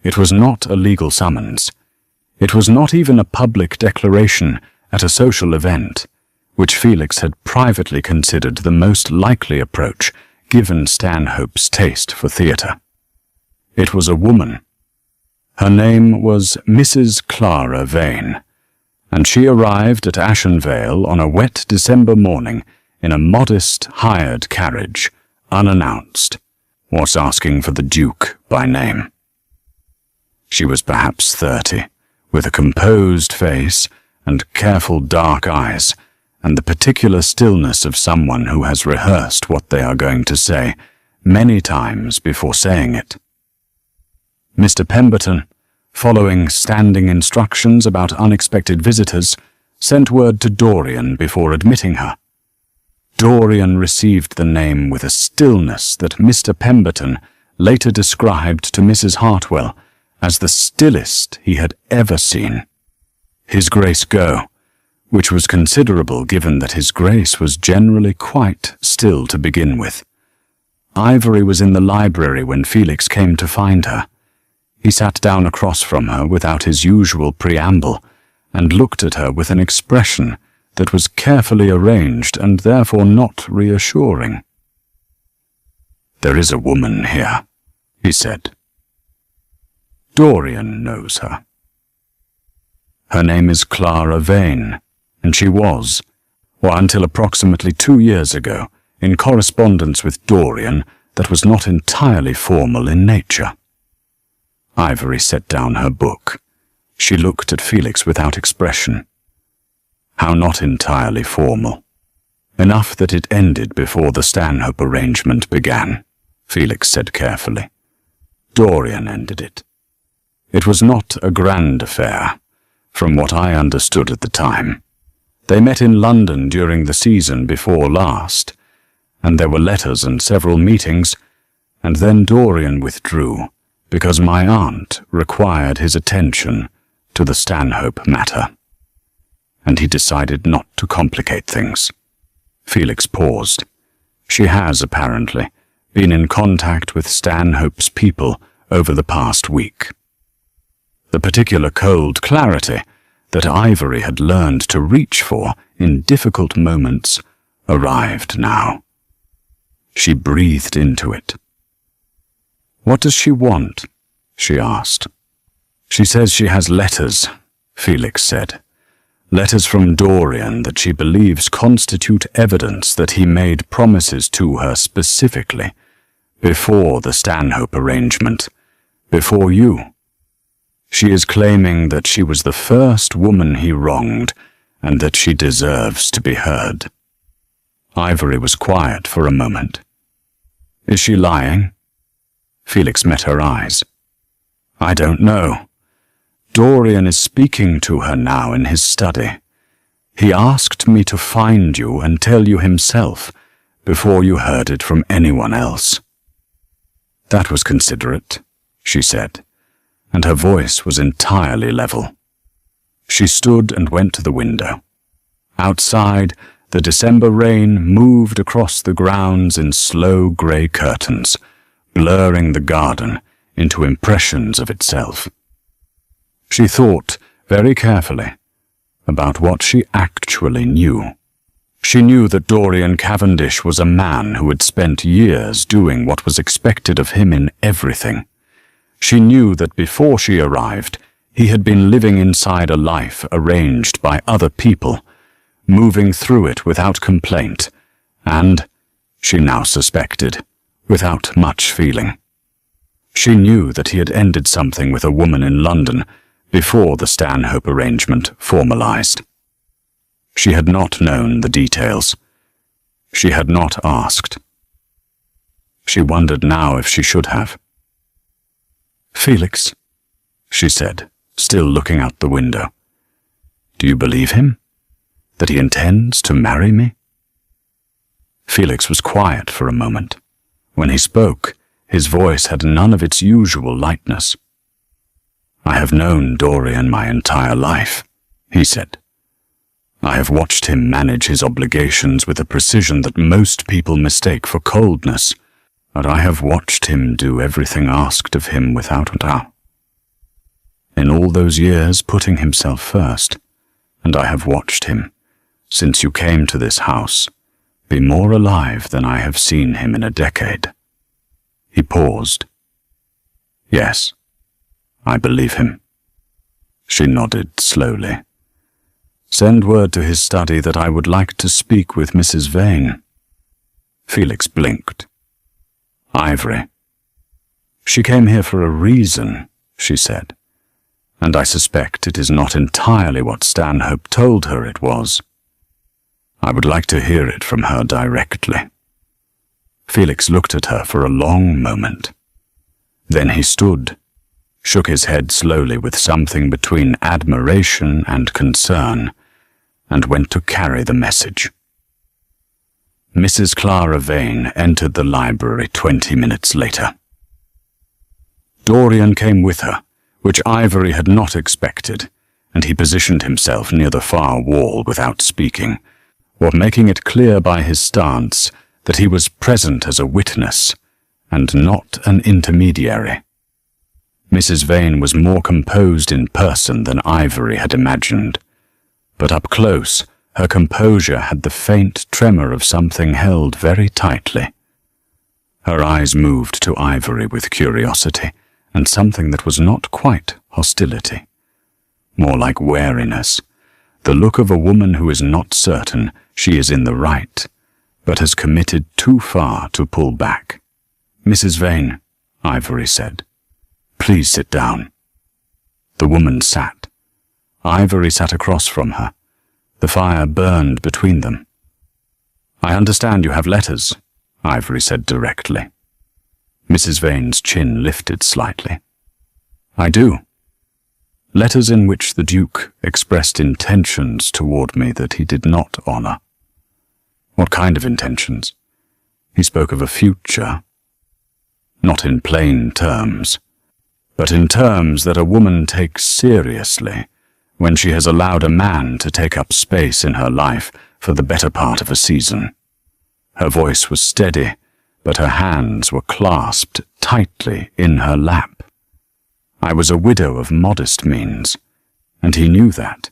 It was not a legal summons. It was not even a public declaration at a social event, which Felix had privately considered the most likely approach given Stanhope's taste for theatre. It was a woman. Her name was Mrs. Clara Vane, and she arrived at Ashenvale on a wet December morning in a modest hired carriage, unannounced, was asking for the Duke by name. She was perhaps 30, with a composed face and careful dark eyes, and the particular stillness of someone who has rehearsed what they are going to say many times before saying it. Mr. Pemberton, following standing instructions about unexpected visitors, sent word to Dorian before admitting her. Dorian received the name with a stillness that Mr. Pemberton later described to Mrs. Hartwell as the stillest he had ever seen. His Grace go, which was considerable given that His Grace was generally quite still to begin with. Ivory was in the library when Felix came to find her. He sat down across from her without his usual preamble, and looked at her with an expression that was carefully arranged and therefore not reassuring. "There is a woman here," he said. "Dorian knows her. Her name is Clara Vane, and she was, or until approximately 2 years ago, in correspondence with Dorian that was not entirely formal in nature." Ivory set down her book. She looked at Felix without expression. How not entirely formal? Enough that it ended before the Stanhope arrangement began, Felix said carefully. Dorian ended it. It was not a grand affair, from what I understood at the time. They met in London during the season before last, and there were letters and several meetings, and then Dorian withdrew, because my aunt required his attention to the Stanhope matter, and he decided not to complicate things. Felix paused. She has, apparently, been in contact with Stanhope's people over the past week. The particular cold clarity that Ivory had learned to reach for in difficult moments arrived now. She breathed into it. "What does she want?" she asked. "She says she has letters," Felix said. "Letters from Dorian that she believes constitute evidence that he made promises to her specifically, before the Stanhope arrangement, before you. She is claiming that she was the first woman he wronged, and that she deserves to be heard." Ivory was quiet for a moment. Is she lying? Felix met her eyes. I don't know. Dorian is speaking to her now in his study. He asked me to find you and tell you himself before you heard it from anyone else. That was considerate, she said, and her voice was entirely level. She stood and went to the window. Outside, the December rain moved across the grounds in slow grey curtains, blurring the garden into impressions of itself. She thought very carefully about what she actually knew. She knew that Dorian Cavendish was a man who had spent years doing what was expected of him in everything. She knew that before she arrived, he had been living inside a life arranged by other people, moving through it without complaint, and, she now suspected, without much feeling. She knew that he had ended something with a woman in London before the Stanhope arrangement formalized. She had not known the details. She had not asked. She wondered now if she should have. Felix, she said, still looking out the window. Do you believe him? That he intends to marry me? Felix was quiet for a moment. When he spoke, his voice had none of its usual lightness. I have known Dorian my entire life, he said. I have watched him manage his obligations with a precision that most people mistake for coldness, but I have watched him do everything asked of him without a doubt. In all those years putting himself first, and I have watched him, since you came to this house, be more alive than I have seen him in a decade. He paused. Yes, I believe him. She nodded slowly. Send word to his study that I would like to speak with Mrs. Vane. Felix blinked. Ivory. She came here for a reason, she said, and I suspect it is not entirely what Stanhope told her it was. I would like to hear it from her directly. Felix looked at her for a long moment. Then he stood, shook his head slowly with something between admiration and concern, and went to carry the message. Mrs. Clara Vane entered the library 20 minutes later. Dorian came with her, which Ivory had not expected, and he positioned himself near the far wall without speaking, or making it clear by his stance that he was present as a witness, and not an intermediary. Mrs. Vane was more composed in person than Ivory had imagined, but up close her composure had the faint tremor of something held very tightly. Her eyes moved to Ivory with curiosity, and something that was not quite hostility, more like wariness, the look of a woman who is not certain she is in the right, but has committed too far to pull back. Mrs. Vane, Ivory said, please sit down. The woman sat. Ivory sat across from her. The fire burned between them. I understand you have letters, Ivory said directly. Mrs. Vane's chin lifted slightly. I do. Letters in which the Duke expressed intentions toward me that he did not honor. What kind of intentions? He spoke of a future. Not in plain terms, but in terms that a woman takes seriously when she has allowed a man to take up space in her life for the better part of a season. Her voice was steady, but her hands were clasped tightly in her lap. I was a widow of modest means, and he knew that.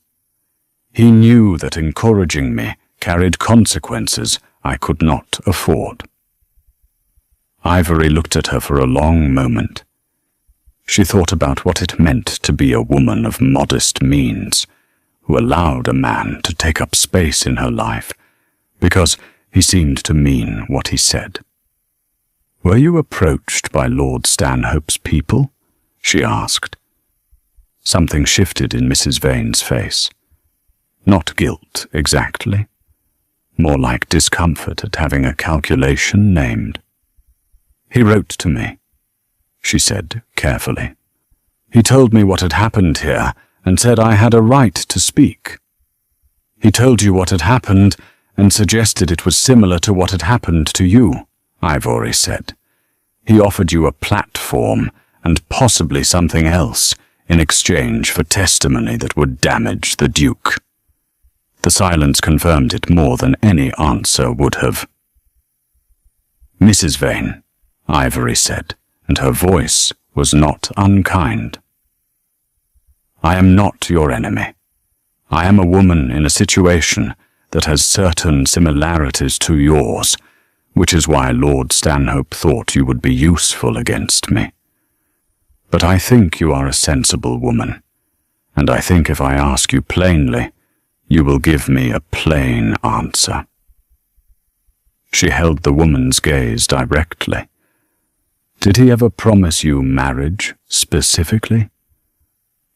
He knew that encouraging me carried consequences I could not afford. Ivory looked at her for a long moment. She thought about what it meant to be a woman of modest means, who allowed a man to take up space in her life, because he seemed to mean what he said. Were you approached by Lord Stanhope's people? She asked. Something shifted in Mrs. Vane's face. Not guilt, exactly. More like discomfort at having a calculation named. "He wrote to me," she said carefully. "He told me what had happened here and said I had a right to speak." "He told you what had happened and suggested it was similar to what had happened to you," Ivory said. "He offered you a platform and possibly something else in exchange for testimony that would damage the Duke." The silence confirmed it more than any answer would have. "Mrs. Vane," Ivory said, and her voice was not unkind. "I am not your enemy. I am a woman in a situation that has certain similarities to yours, which is why Lord Stanhope thought you would be useful against me. But I think you are a sensible woman, and I think if I ask you plainly, you will give me a plain answer." She held the woman's gaze directly. "Did he ever promise you marriage, specifically?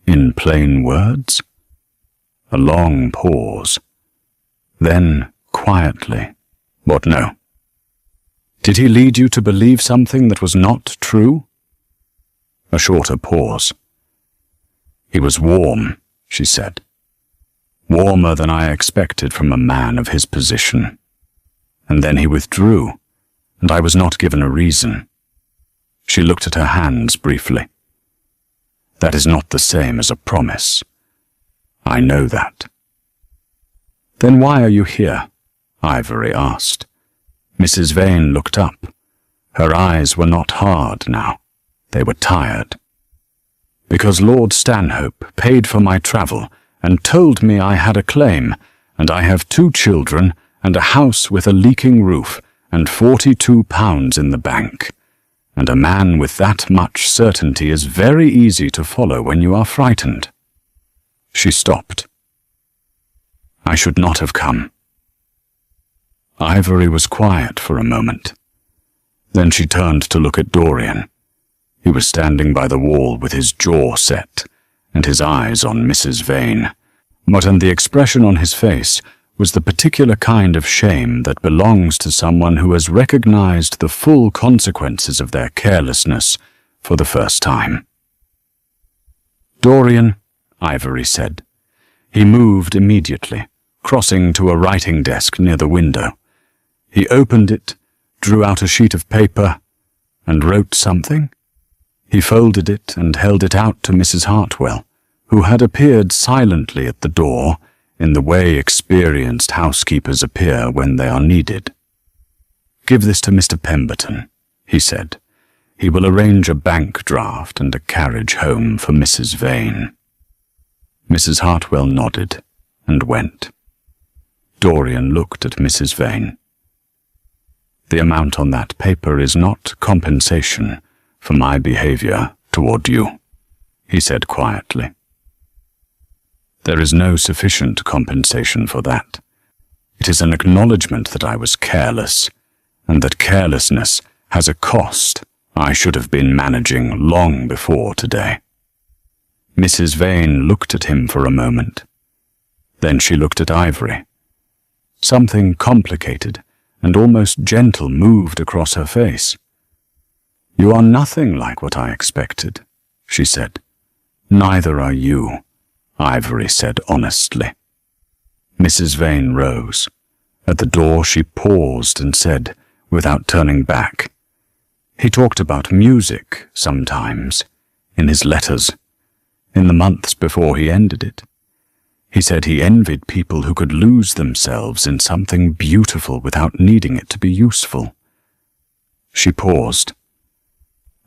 In plain words?" A long pause. Then, quietly, "What, no? Did he lead you to believe something that was not true?" A shorter pause. "He was warm," she said. "Warmer than I expected from a man of his position. And then he withdrew, and I was not given a reason." She looked at her hands briefly. "That is not the same as a promise. I know that." "Then why are you here?" Ivory asked. Mrs. Vane looked up. Her eyes were not hard now. They were tired. "Because Lord Stanhope paid for my travel and told me I had a claim, and I have 2 children and a house with a leaking roof and £42 in the bank. And a man with that much certainty is very easy to follow when you are frightened." She stopped. "I should not have come." Ivory was quiet for a moment. Then she turned to look at Dorian. He was standing by the wall with his jaw set and his eyes on Mrs. Vane, but in the expression on his face was the particular kind of shame that belongs to someone who has recognized the full consequences of their carelessness for the first time. "Dorian," Ivory said. He moved immediately, crossing to a writing desk near the window. He opened it, drew out a sheet of paper, and wrote something. He folded it and held it out to Mrs. Hartwell, who had appeared silently at the door in the way experienced housekeepers appear when they are needed. "Give this to Mr. Pemberton," he said. "He will arrange a bank draft and a carriage home for Mrs. Vane." Mrs. Hartwell nodded and went. Dorian looked at Mrs. Vane. "The amount on that paper is not compensation for my behavior toward you," he said quietly. "There is no sufficient compensation for that. It is an acknowledgement that I was careless, and that carelessness has a cost I should have been managing long before today." Mrs. Vane looked at him for a moment. Then she looked at Ivory. Something complicated and almost gentle moved across her face. "You are nothing like what I expected," she said. "Neither are you," Ivory said honestly. Mrs. Vane rose. At the door she paused and said, without turning back, "He talked about music sometimes, in his letters, in the months before he ended it. He said he envied people who could lose themselves in something beautiful without needing it to be useful." She paused.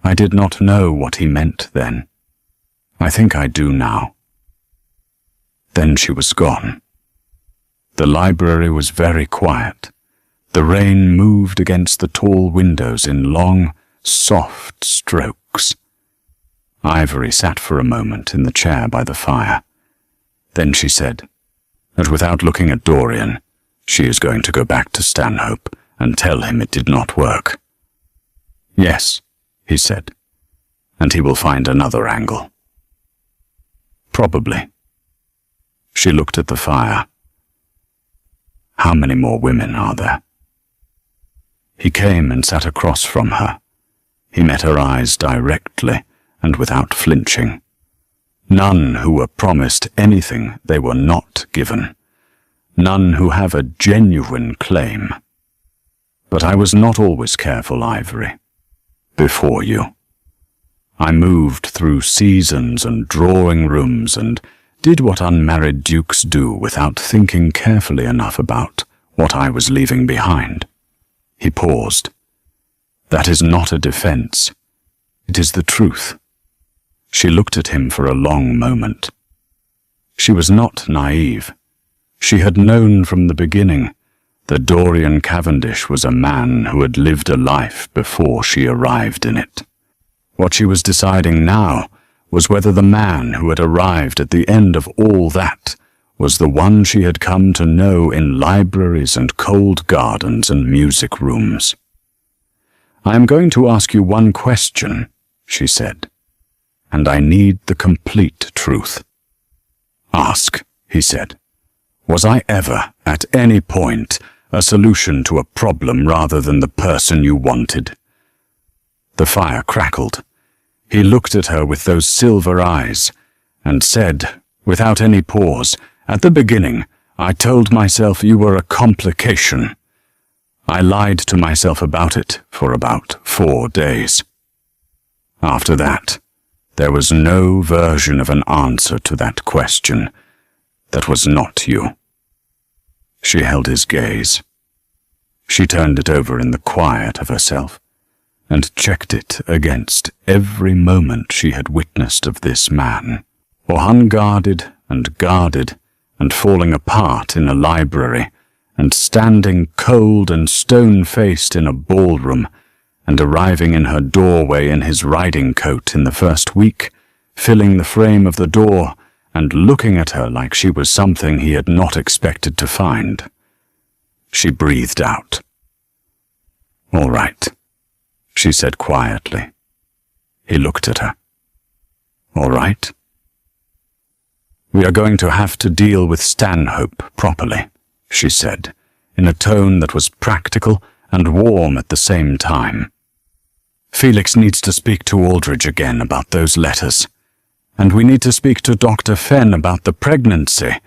"I did not know what he meant then. I think I do now." Then she was gone. The library was very quiet. The rain moved against the tall windows in long, soft strokes. Ivory sat for a moment in the chair by the fire. Then she said that without looking at Dorian, she is going to go back to Stanhope and tell him it did not work. "Yes," he said, "and he will find another angle." "Probably." She looked at the fire. "How many more women are there?" He came and sat across from her. He met her eyes directly and without flinching. None who were promised anything they were not given. None who have a genuine claim. But I was not always careful, Ivory. Before you. I moved through seasons and drawing rooms and did what unmarried dukes do without thinking carefully enough about what I was leaving behind. He paused. That is not a defense. It is the truth. She looked at him for a long moment. She was not naive. She had known from the beginning that Dorian Cavendish was a man who had lived a life before she arrived in it. What she was deciding now was whether the man who had arrived at the end of all that was the one she had come to know in libraries and cold gardens and music rooms. I am going to ask you one question, she said, and I need the complete truth. Ask, he said. Was I ever, at any point, a solution to a problem rather than the person you wanted? The fire crackled. He looked at her with those silver eyes and said, without any pause, at the beginning, I told myself you were a complication. I lied to myself about it for about 4 days. After that, there was no version of an answer to that question that was not you. She held his gaze. She turned it over in the quiet of herself and checked it against every moment she had witnessed of this man, or unguarded and guarded and falling apart in a library, and standing cold and stone-faced in a ballroom, and arriving in her doorway in his riding coat in the first week, filling the frame of the door, and looking at her like she was something he had not expected to find. She breathed out. All right, she said quietly. He looked at her. All right. We are going to have to deal with Stanhope properly, she said, in a tone that was practical and warm at the same time. Felix needs to speak to Aldridge again about those letters, and we need to speak to Dr. Fenn about the pregnancy,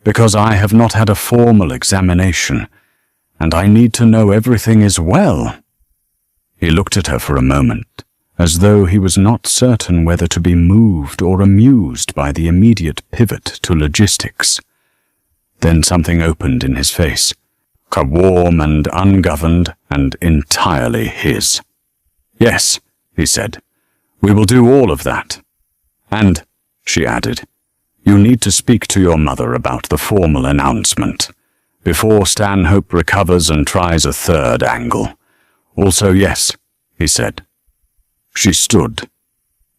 because I have not had a formal examination, and I need to know everything is well. He looked at her for a moment, as though he was not certain whether to be moved or amused by the immediate pivot to logistics. Then something opened in his face, warm and ungoverned and entirely his. Yes, he said, we will do all of that. And, she added, you need to speak to your mother about the formal announcement, before Stanhope recovers and tries a third angle. Also, yes, he said. She stood.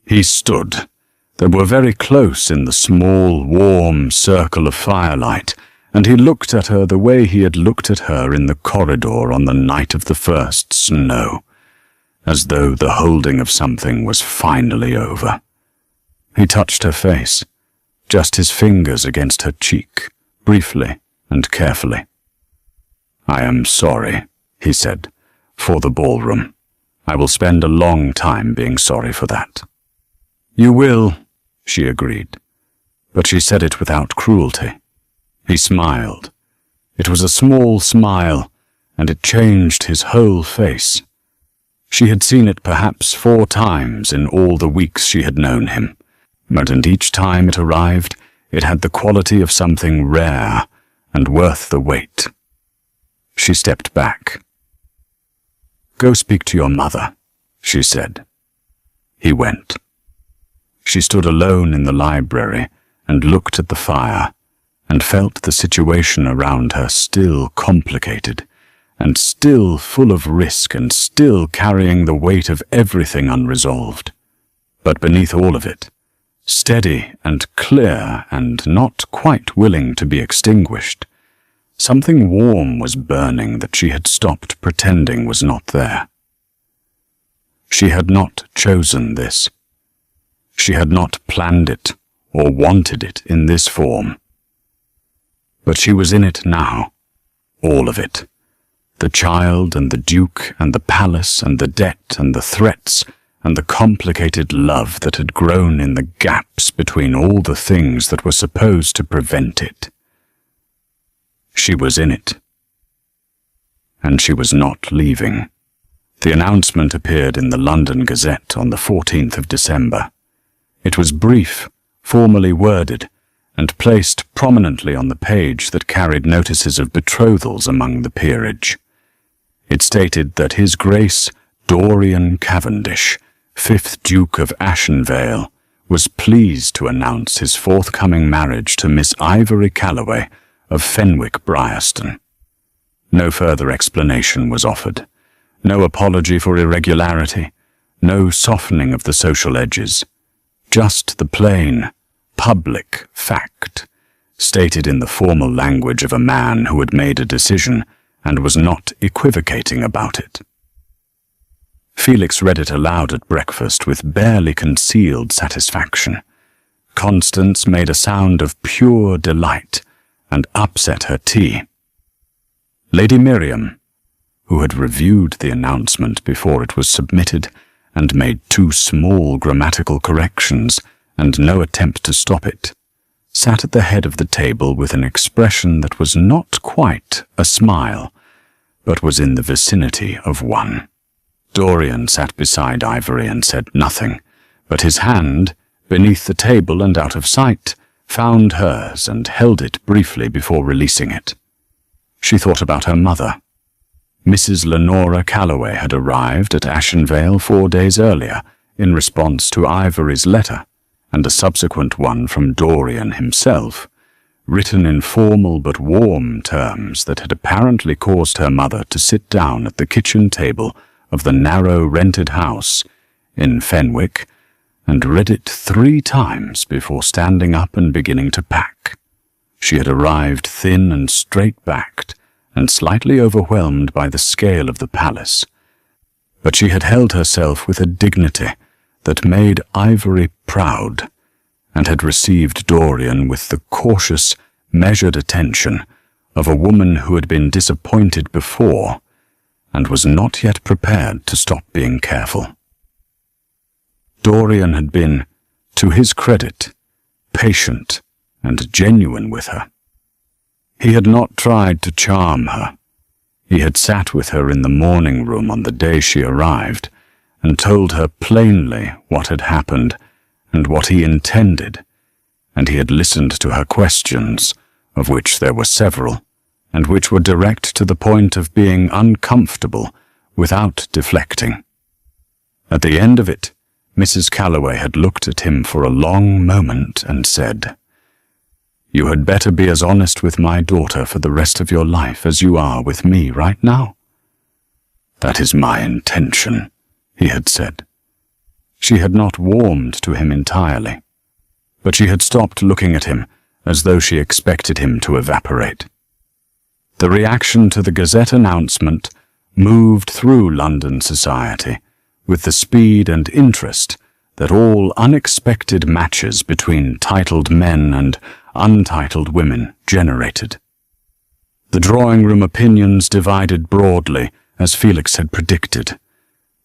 He stood. They were very close in the small, warm circle of firelight, and he looked at her the way he had looked at her in the corridor on the night of the first snow, as though the holding of something was finally over. He touched her face, just his fingers against her cheek, briefly and carefully. I am sorry, he said, for the ballroom. I will spend a long time being sorry for that. You will, she agreed, but she said it without cruelty. He smiled. It was a small smile, and it changed his whole face. She had seen it perhaps 4 times in all the weeks she had known him, and each time it arrived, it had the quality of something rare and worth the wait. She stepped back. Go speak to your mother, she said. He went. She stood alone in the library and looked at the fire and felt the situation around her still complicated and still full of risk and still carrying the weight of everything unresolved. But beneath all of it, steady and clear and not quite willing to be extinguished, something warm was burning that she had stopped pretending was not there. She had not chosen this. She had not planned it or wanted it in this form. But she was in it now, all of it, The child and the duke and the palace and the debt and the threats and the complicated love that had grown in the gaps between all the things that were supposed to prevent it. She was in it. And she was not leaving. The announcement appeared in the London Gazette on the 14th of December. It was brief, formally worded, and placed prominently on the page that carried notices of betrothals among the peerage. It stated that His Grace Dorian Cavendish, 5th Duke of Ashenvale, was pleased to announce his forthcoming marriage to Miss Ivory Calloway of Fenwick Bryanston. No further explanation was offered. No apology for irregularity, no softening of the social edges. Just the plain, public fact, stated in the formal language of a man who had made a decision and was not equivocating about it. Felix read it aloud at breakfast with barely concealed satisfaction. Constance made a sound of pure delight and upset her tea. Lady Miriam, who had reviewed the announcement before it was submitted and made 2 small grammatical corrections and no attempt to stop it, sat at the head of the table with an expression that was not quite a smile, but was in the vicinity of one. Dorian sat beside Ivory and said nothing, but his hand, beneath the table and out of sight, found hers and held it briefly before releasing it. She thought about her mother. Mrs. Lenora Calloway had arrived at Ashenvale 4 days earlier in response to Ivory's letter, and a subsequent one from Dorian himself, written in formal but warm terms that had apparently caused her mother to sit down at the kitchen table of the narrow rented house in Fenwick and read it 3 times before standing up and beginning to pack. She had arrived thin and straight-backed and slightly overwhelmed by the scale of the palace, but she had held herself with a dignity that made Ivory proud, and had received Dorian with the cautious, measured attention of a woman who had been disappointed before and was not yet prepared to stop being careful. Dorian had been, to his credit, patient and genuine with her. He had not tried to charm her. He had sat with her in the morning room on the day she arrived and told her plainly what had happened and what he intended, and he had listened to her questions, of which there were several, and which were direct to the point of being uncomfortable without deflecting. At the end of it, Mrs. Calloway had looked at him for a long moment and said, "You had better be as honest with my daughter for the rest of your life as you are with me right now." "That is my intention," he had said. She had not warmed to him entirely, but she had stopped looking at him as though she expected him to evaporate. The reaction to the Gazette announcement moved through London society with the speed and interest that all unexpected matches between titled men and untitled women generated. The drawing-room opinions divided broadly, as Felix had predicted.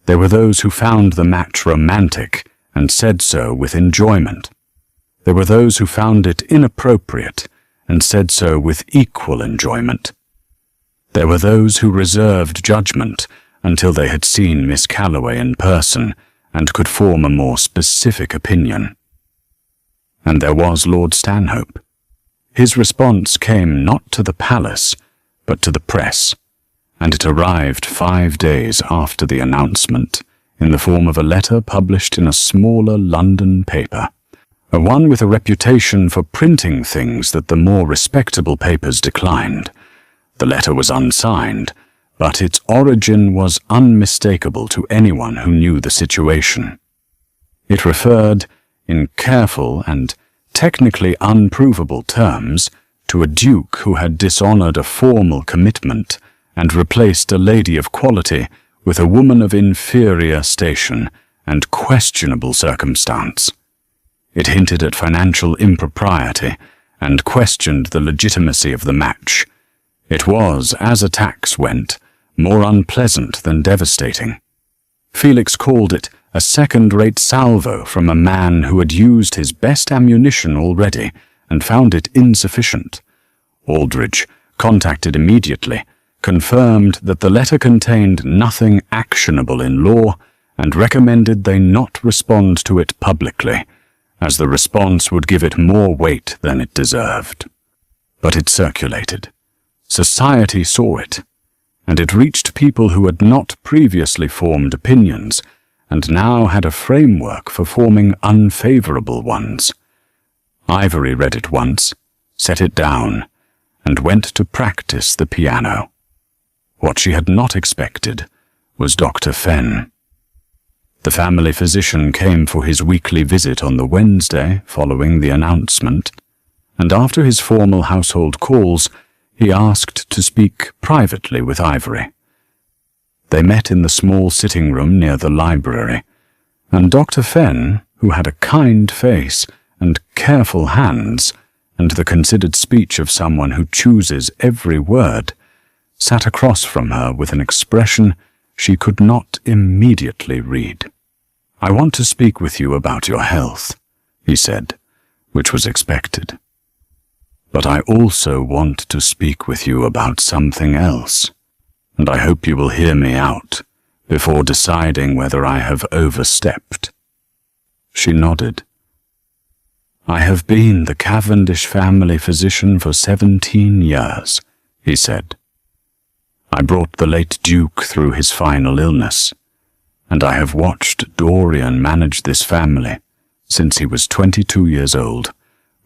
There were those who found the match romantic and said so with enjoyment. There were those who found it inappropriate and said so with equal enjoyment. There were those who reserved judgment until they had seen Miss Calloway in person and could form a more specific opinion. And there was Lord Stanhope. His response came not to the palace, but to the press, and it arrived 5 days after the announcement in the form of a letter published in a smaller London paper, one with a reputation for printing things that the more respectable papers declined. The letter was unsigned, but its origin was unmistakable to anyone who knew the situation. It referred, in careful and technically unprovable terms, to a duke who had dishonored a formal commitment and replaced a lady of quality with a woman of inferior station and questionable circumstance. It hinted at financial impropriety and questioned the legitimacy of the match. It was, as attacks went, more unpleasant than devastating. Felix called it a second-rate salvo from a man who had used his best ammunition already and found it insufficient. Aldridge, contacted immediately, confirmed that the letter contained nothing actionable in law and recommended they not respond to it publicly, as the response would give it more weight than it deserved. But it circulated. Society saw it, and it reached people who had not previously formed opinions and now had a framework for forming unfavorable ones. Ivory read it once, set it down, and went to practice the piano. What she had not expected was Dr. Fenn. The family physician came for his weekly visit on the Wednesday following the announcement, and after his formal household calls, he asked to speak privately with Ivory. They met in the small sitting room near the library, and Dr. Fenn, who had a kind face and careful hands, and the considered speech of someone who chooses every word, sat across from her with an expression she could not immediately read. "I want to speak with you about your health," he said, which was expected. "But I also want to speak with you about something else, and I hope you will hear me out before deciding whether I have overstepped." She nodded. "I have been the Cavendish family physician for 17 years, he said. "I brought the late Duke through his final illness, and I have watched Dorian manage this family since he was 22 years old,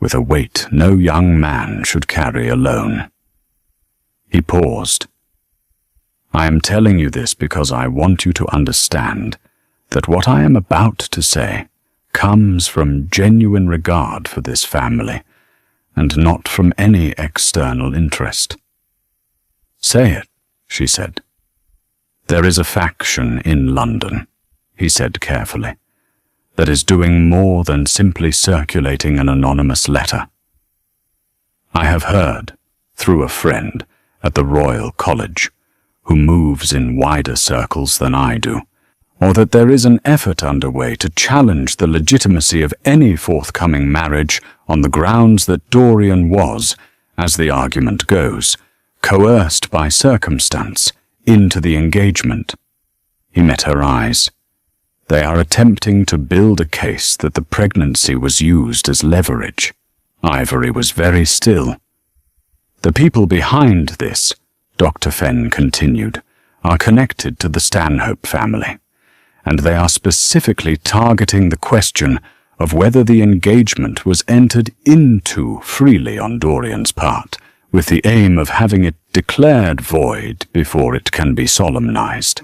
with a weight no young man should carry alone." He paused. "I am telling you this because I want you to understand that what I am about to say comes from genuine regard for this family, and not from any external interest." "Say it," she said. "There is a faction in London," he said carefully, "that is doing more than simply circulating an anonymous letter. I have heard, through a friend at the Royal College, who moves in wider circles than I do, or that there is an effort underway to challenge the legitimacy of any forthcoming marriage on the grounds that Dorian was, as the argument goes, coerced by circumstance into the engagement." He met her eyes. "They are attempting to build a case that the pregnancy was used as leverage." Ivory was very still. "The people behind this," Dr. Fenn continued, "are connected to the Stanhope family, and they are specifically targeting the question of whether the engagement was entered into freely on Dorian's part, with the aim of having it declared void before it can be solemnized."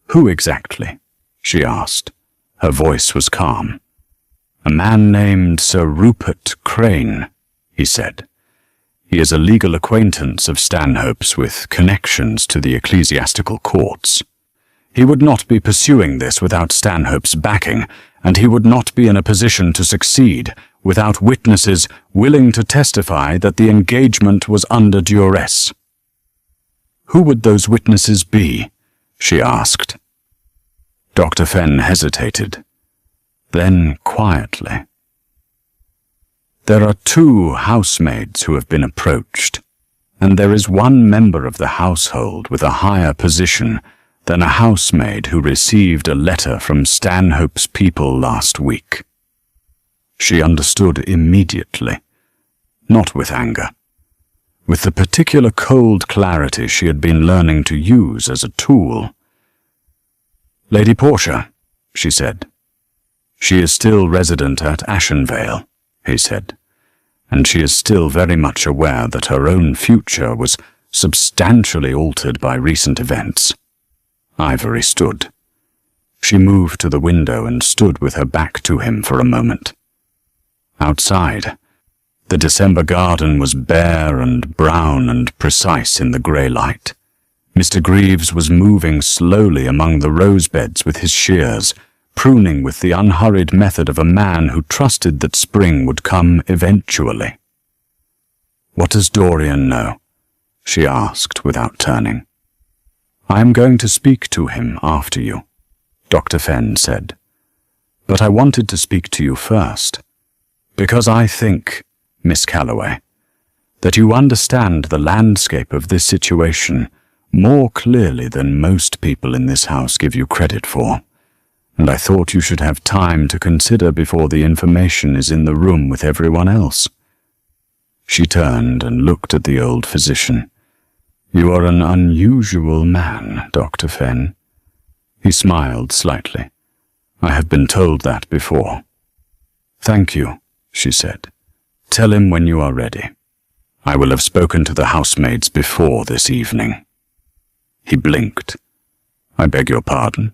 "Who exactly?" she asked. Her voice was calm. "A man named Sir Rupert Crane," he said. "He is a legal acquaintance of Stanhope's with connections to the ecclesiastical courts. He would not be pursuing this without Stanhope's backing, and he would not be in a position to succeed without witnesses willing to testify that the engagement was under duress." "Who would those witnesses be?" she asked. Dr. Fenn hesitated. Then, quietly, "There are 2 housemaids who have been approached, and there is one member of the household with a higher position than a housemaid who received a letter from Stanhope's people last week." She understood immediately, not with anger, with the particular cold clarity she had been learning to use as a tool. "Lady Portia," she said. "She is still resident at Ashenvale," he said, "and she is still very much aware that her own future was substantially altered by recent events." Ivory stood. She moved to the window and stood with her back to him for a moment. Outside, the December garden was bare and brown and precise in the grey light. Mr. Greaves was moving slowly among the rose beds with his shears, pruning with the unhurried method of a man who trusted that spring would come eventually. "What does Dorian know?" she asked without turning. "I am going to speak to him after you," Dr. Fenn said. "But I wanted to speak to you first, because I think, Miss Calloway, that you understand the landscape of this situation more clearly than most people in this house give you credit for, and I thought you should have time to consider before the information is in the room with everyone else." She turned and looked at the old physician. "You are an unusual man, Dr. Fenn." He smiled slightly. "I have been told that before." "Thank you," she said. "Tell him when you are ready. I will have spoken to the housemaids before this evening." He blinked. "I beg your pardon?"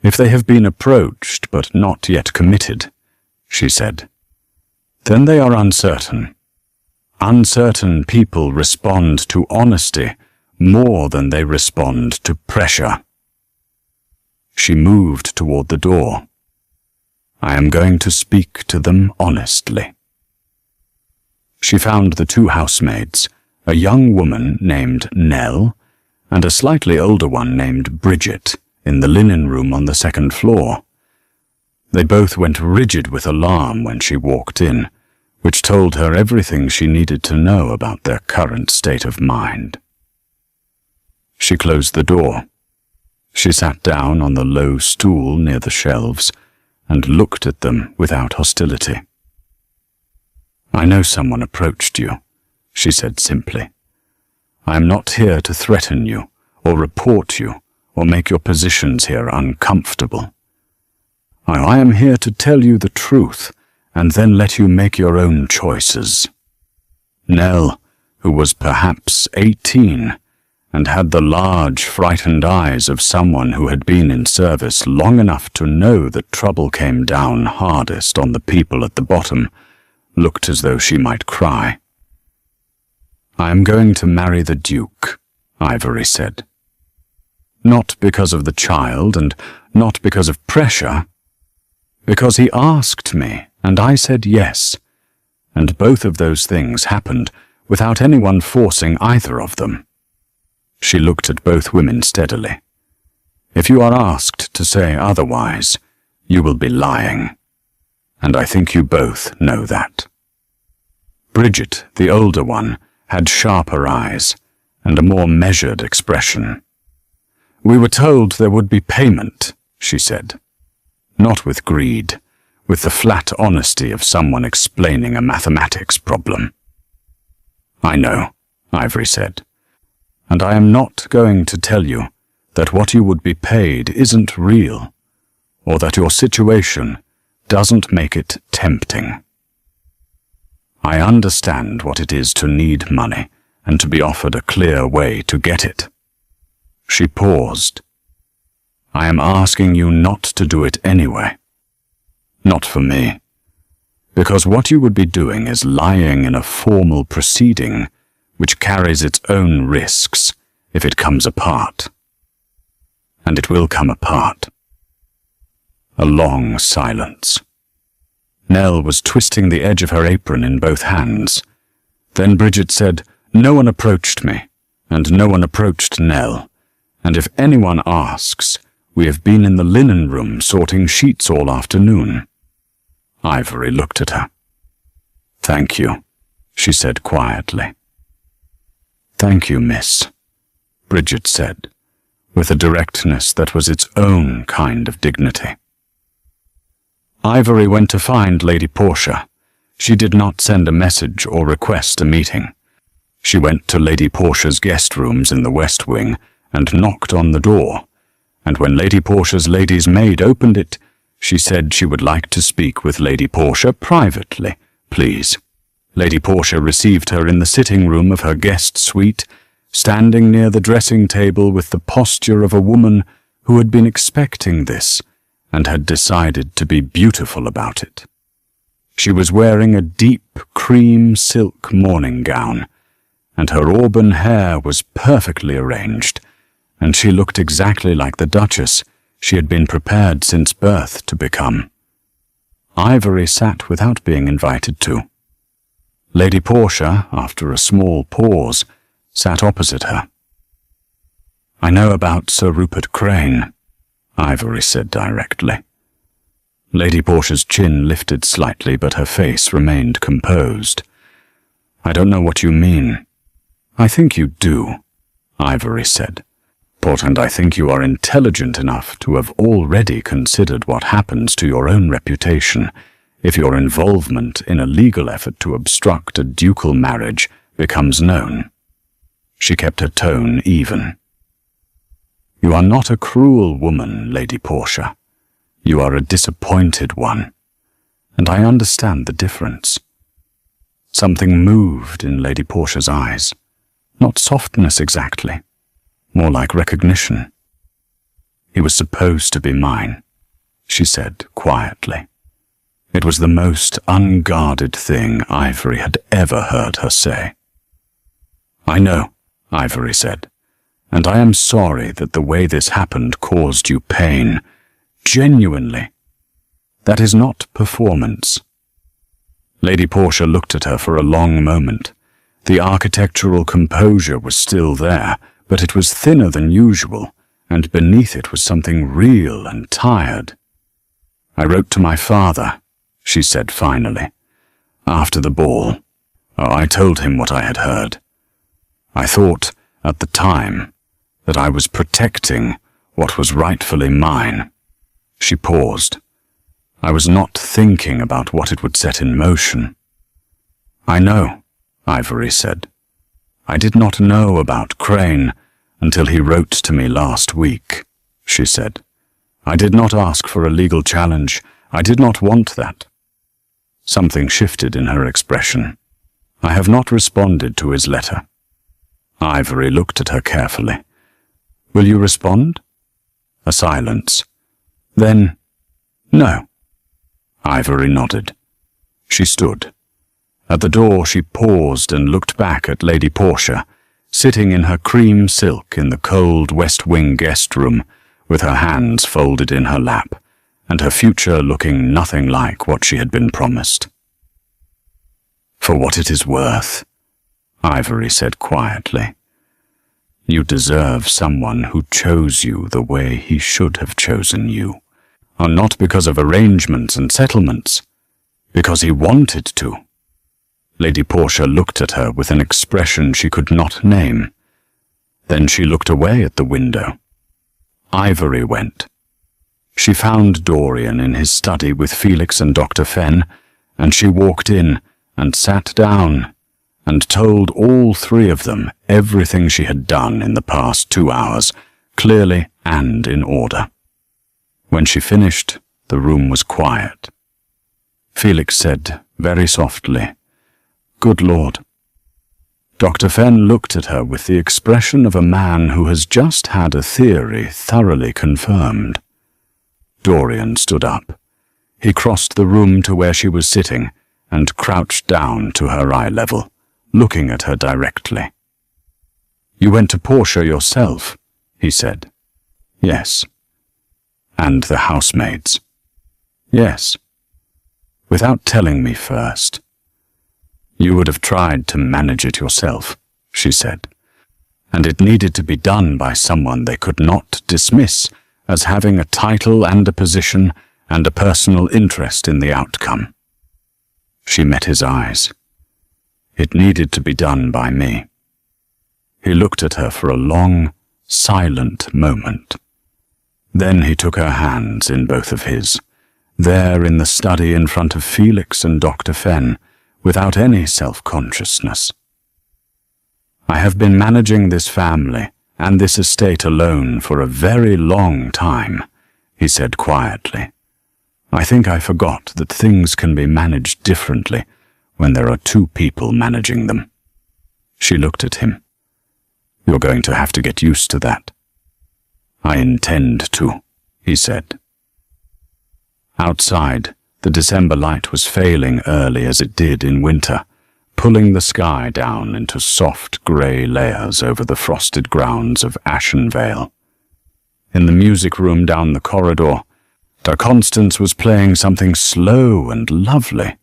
"If they have been approached but not yet committed," she said, "then they are uncertain. Uncertain people respond to honesty more than they respond to pressure." She moved toward the door. "I am going to speak to them honestly." She found the two housemaids, a young woman named Nell and a slightly older one named Bridget, in the linen room on the second floor. They both went rigid with alarm when she walked in, which told her everything she needed to know about their current state of mind. She closed the door. She sat down on the low stool near the shelves and looked at them without hostility. "I know someone approached you," she said simply. "I am not here to threaten you, or report you, or make your positions here uncomfortable. I am here to tell you the truth, and then let you make your own choices." Nell, who was perhaps 18, and had the large, frightened eyes of someone who had been in service long enough to know that trouble came down hardest on the people at the bottom, looked as though she might cry. "I am going to marry the Duke," Ivory said. "Not because of the child, and not because of pressure. Because he asked me, and I said yes, and both of those things happened without anyone forcing either of them." She looked at both women steadily. "If you are asked to say otherwise, you will be lying, and I think you both know that." Bridget, the older one, had sharper eyes and a more measured expression. "We were told there would be payment," she said. Not with greed, with the flat honesty of someone explaining a mathematics problem. "I know," Ivory said, "and I am not going to tell you that what you would be paid isn't real, or that your situation doesn't make it tempting. I understand what it is to need money and to be offered a clear way to get it." She paused. "I am asking you not to do it anyway. Not for me. Because what you would be doing is lying in a formal proceeding which carries its own risks if it comes apart. And it will come apart." A long silence. Nell was twisting the edge of her apron in both hands. Then Bridget said, "No one approached me, and no one approached Nell, and if anyone asks, we have been in the linen room sorting sheets all afternoon." Ivory looked at her. "Thank you," she said quietly. "Thank you, miss," Bridget said, with a directness that was its own kind of dignity. Ivory went to find Lady Portia. She did not send a message or request a meeting. She went to Lady Portia's guest rooms in the West Wing and knocked on the door, and when Lady Portia's lady's maid opened it, she said she would like to speak with Lady Portia privately, please. Lady Portia received her in the sitting room of her guest suite, standing near the dressing table with the posture of a woman who had been expecting this and had decided to be beautiful about it. She was wearing a deep cream silk morning gown, and her auburn hair was perfectly arranged, and she looked exactly like the Duchess she had been prepared since birth to become. Ivory sat without being invited to. Lady Portia, after a small pause, sat opposite her. I know about Sir Rupert Crane, Ivory said directly. Lady Portia's chin lifted slightly, but her face remained composed. I don't know what you mean. I think you do, Ivory said. And I think you are intelligent enough to have already considered what happens to your own reputation if your involvement in a legal effort to obstruct a ducal marriage becomes known. She kept her tone even. You are not a cruel woman, Lady Portia. You are a disappointed one, and I understand the difference. Something moved in Lady Portia's eyes. Not softness exactly, more like recognition. He was supposed to be mine, she said quietly. It was the most unguarded thing Ivory had ever heard her say. I know, Ivory said, and I am sorry that the way this happened caused you pain. Genuinely. That is not performance. Lady Portia looked at her for a long moment. The architectural composure was still there, but it was thinner than usual, and beneath it was something real and tired. I wrote to my father, she said finally, after the ball. I told him what I had heard. I thought, at the time, that I was protecting what was rightfully mine. She paused. I was not thinking about what it would set in motion. I know, Ivory said. I did not know about Crane until he wrote to me last week, she said. I did not ask for a legal challenge. I did not want that. Something shifted in her expression. I have not responded to his letter. Ivory looked at her carefully. Will you respond? A silence. Then, no. Ivory nodded. She stood. At the door she paused and looked back at Lady Portia, sitting in her cream silk in the cold West Wing guest room, with her hands folded in her lap, and her future looking nothing like what she had been promised. For what it is worth, Ivory said quietly, you deserve someone who chose you the way he should have chosen you, and not because of arrangements and settlements, because he wanted to. Lady Portia looked at her with an expression she could not name. Then she looked away at the window. Ivory went. She found Dorian in his study with Felix and Dr. Fenn, and she walked in and sat down and told all three of them everything she had done in the past 2 hours, clearly and in order. When she finished, the room was quiet. Felix said very softly, Good Lord. Dr. Fenn looked at her with the expression of a man who has just had a theory thoroughly confirmed. Dorian stood up. He crossed the room to where she was sitting and crouched down to her eye level, looking at her directly. You went to Portia yourself, he said. Yes. And the housemaids. Yes. Without telling me first. You would have tried to manage it yourself, she said, and it needed to be done by someone they could not dismiss as having a title and a position and a personal interest in the outcome. She met his eyes. It needed to be done by me. He looked at her for a long, silent moment. Then he took her hands in both of his, there in the study in front of Felix and Dr. Fenn, without any self-consciousness. I have been managing this family and this estate alone for a very long time, he said quietly. I think I forgot that things can be managed differently when there are 2 people managing them. She looked at him. You're going to have to get used to that. I intend to, he said. Outside, the December light was failing early as it did in winter, pulling the sky down into soft grey layers over the frosted grounds of Ashenvale. In the music room down the corridor, Sir Constance was playing something slow and lovely,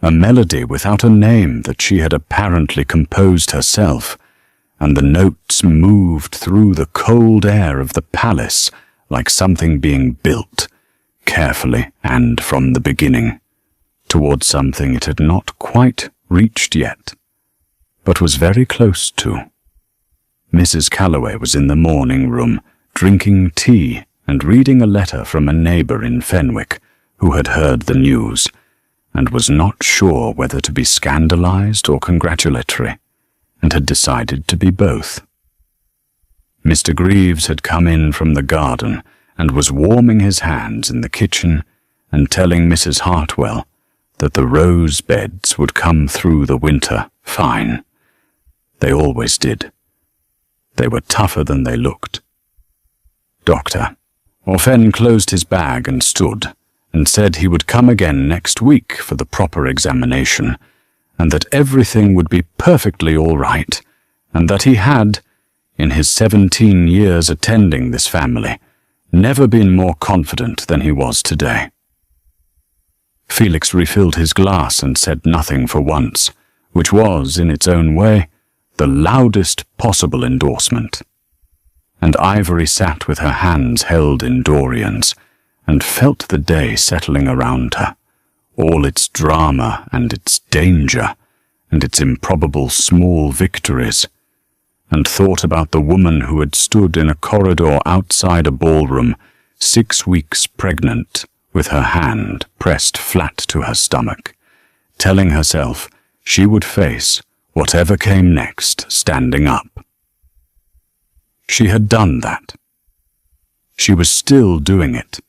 a melody without a name that she had apparently composed herself, and the notes moved through the cold air of the palace like something being built, carefully and from the beginning, towards something it had not quite reached yet, but was very close to. Mrs. Calloway was in the morning room, drinking tea and reading a letter from a neighbour in Fenwick who had heard the news, and was not sure whether to be scandalized or congratulatory, and had decided to be both. Mr. Greaves had come in from the garden and was warming his hands in the kitchen and telling Mrs. Hartwell that the rose beds would come through the winter fine. They always did. They were tougher than they looked. Doctor Orphen closed his bag and stood, and said he would come again next week for the proper examination, and that everything would be perfectly all right, and that he had, in his 17 years attending this family, never been more confident than he was today. Felix refilled his glass and said nothing for once, which was, in its own way, the loudest possible endorsement. And Ivory sat with her hands held in Dorian's, and felt the day settling around her, all its drama and its danger, and its improbable small victories, and thought about the woman who had stood in a corridor outside a ballroom, 6 weeks pregnant, with her hand pressed flat to her stomach, telling herself she would face whatever came next standing up. She had done that. She was still doing it.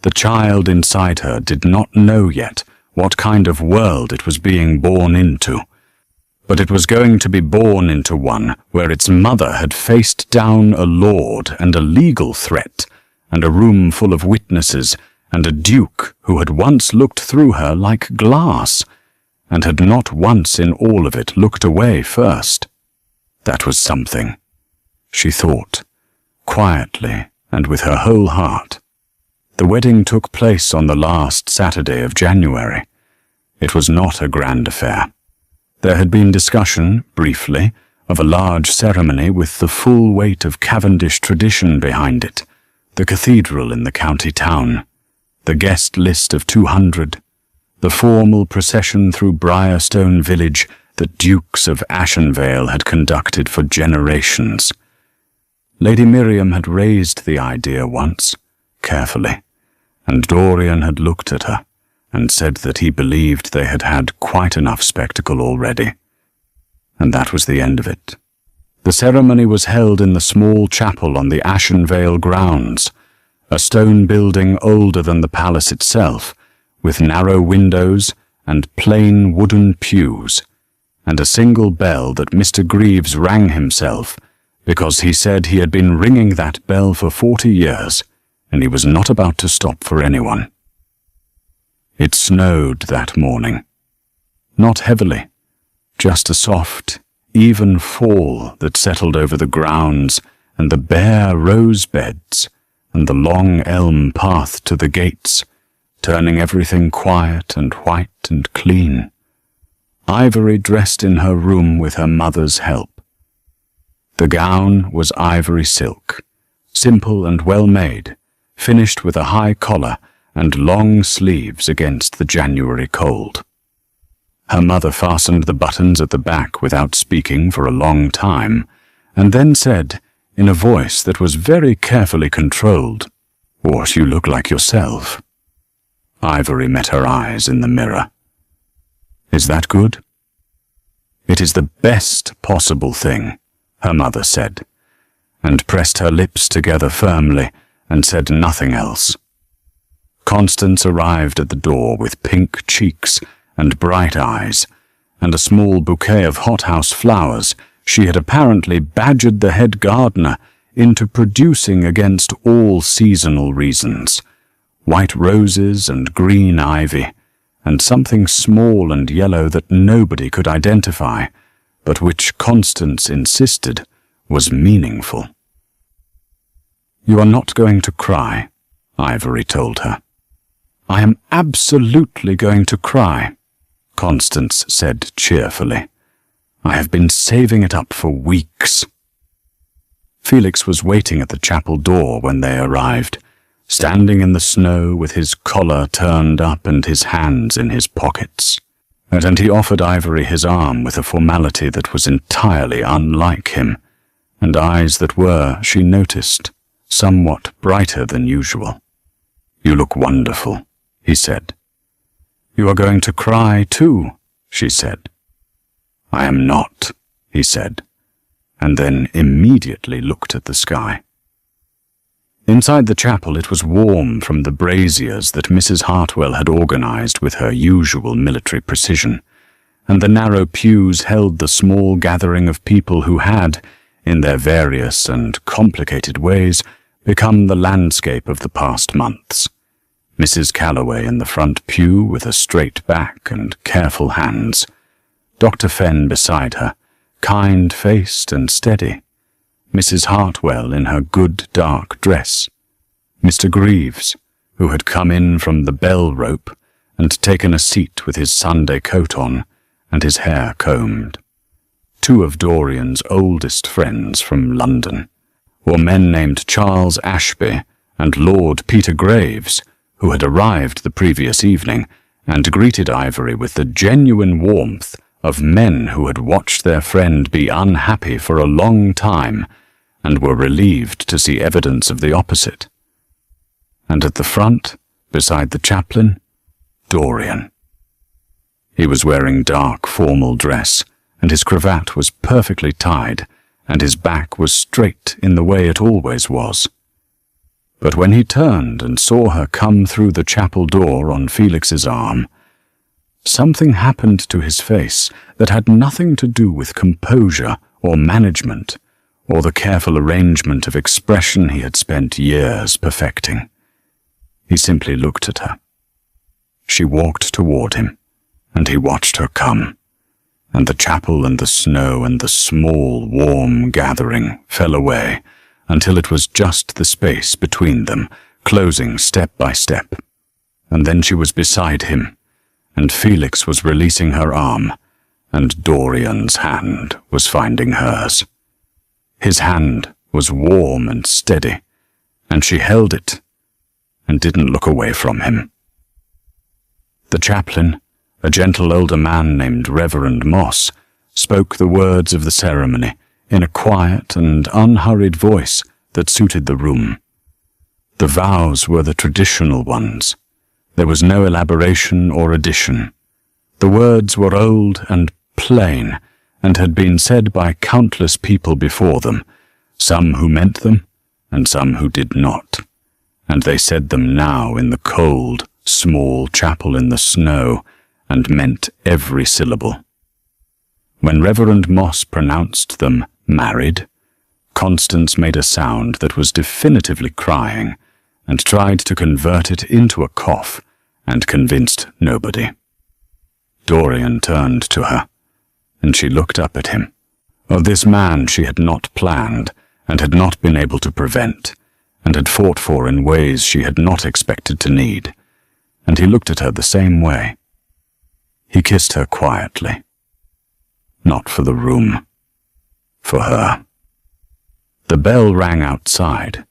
The child inside her did not know yet what kind of world it was being born into, but it was going to be born into one where its mother had faced down a lord and a legal threat, and a room full of witnesses, and a duke who had once looked through her like glass, and had not once in all of it looked away first. That was something, she thought, quietly and with her whole heart. The wedding took place on the last Saturday of January. It was not a grand affair. There had been discussion, briefly, of a large ceremony with the full weight of Cavendish tradition behind it, the cathedral in the county town, the guest list of 200, the formal procession through Briarstone village that Dukes of Ashenvale had conducted for generations. Lady Miriam had raised the idea once, carefully, and Dorian had looked at her and said that he believed they had had quite enough spectacle already. And that was the end of it. The ceremony was held in the small chapel on the Ashenvale grounds, a stone building older than the palace itself, with narrow windows and plain wooden pews, and a single bell that Mr. Greaves rang himself, because he said he had been ringing that bell for 40 years, and he was not about to stop for anyone. It snowed that morning. Not heavily, just a soft, even fall that settled over the grounds and the bare rose beds and the long elm path to the gates, turning everything quiet and white and clean. Ivory dressed in her room with her mother's help. The gown was ivory silk, simple and well made, finished with a high collar and long sleeves against the January cold. Her mother fastened the buttons at the back without speaking for a long time, and then said, in a voice that was very carefully controlled, "What, you look like yourself." Ivory met her eyes in the mirror. "Is that good?" "It is the best possible thing," her mother said, and pressed her lips together firmly and said nothing else. Constance arrived at the door with pink cheeks and bright eyes, and a small bouquet of hothouse flowers she had apparently badgered the head gardener into producing against all seasonal reasons, white roses and green ivy, and something small and yellow that nobody could identify, but which Constance insisted was meaningful. "You are not going to cry," Ivory told her. "I am absolutely going to cry," Constance said cheerfully. I have been saving it up for weeks." Felix was waiting at the chapel door when they arrived, standing in the snow with his collar turned up and his hands in his pockets. And he offered Ivory his arm with a formality that was entirely unlike him, and eyes that were, she noticed, somewhat brighter than usual. "You look wonderful," he said. "You are going to cry too," she said. "I am not," he said, and then immediately looked at the sky. Inside the chapel it was warm from the braziers that Mrs. Hartwell had organized with her usual military precision, and the narrow pews held the small gathering of people who had, in their various and complicated ways, become the landscape of the past months. Mrs. Calloway in the front pew with a straight back and careful hands, Dr. Fenn beside her, kind-faced and steady, Mrs. Hartwell in her good dark dress, Mr. Greaves, who had come in from the bell rope and taken a seat with his Sunday coat on and his hair combed. Two of Dorian's oldest friends from London were men named Charles Ashby and Lord Peter Graves, who had arrived the previous evening and greeted Ivory with the genuine warmth of men who had watched their friend be unhappy for a long time and were relieved to see evidence of the opposite. And at the front, beside the chaplain, Dorian. He was wearing dark formal dress, and his cravat was perfectly tied, and his back was straight in the way it always was. But when he turned and saw her come through the chapel door on Felix's arm, something happened to his face that had nothing to do with composure or management, or the careful arrangement of expression he had spent years perfecting. He simply looked at her. She walked toward him, and he watched her come, and the chapel and the snow and the small, warm gathering fell away until it was just the space between them, closing step by step. And then she was beside him, and Felix was releasing her arm, and Dorian's hand was finding hers. His hand was warm and steady, and she held it and didn't look away from him. The chaplain, a gentle older man named Reverend Moss, spoke the words of the ceremony in a quiet and unhurried voice that suited the room. The vows were the traditional ones. There was no elaboration or addition. The words were old and plain, and had been said by countless people before them, some who meant them, and some who did not, and they said them now in the cold, small chapel in the snow, and meant every syllable. When Reverend Moss pronounced them married, Constance made a sound that was definitively crying, and tried to convert it into a cough, and convinced nobody. Dorian turned to her, and she looked up at him. Of this man she had not planned, and had not been able to prevent, and had fought for in ways she had not expected to need, and he looked at her the same way. He kissed her quietly. Not for the room. For her. The bell rang outside,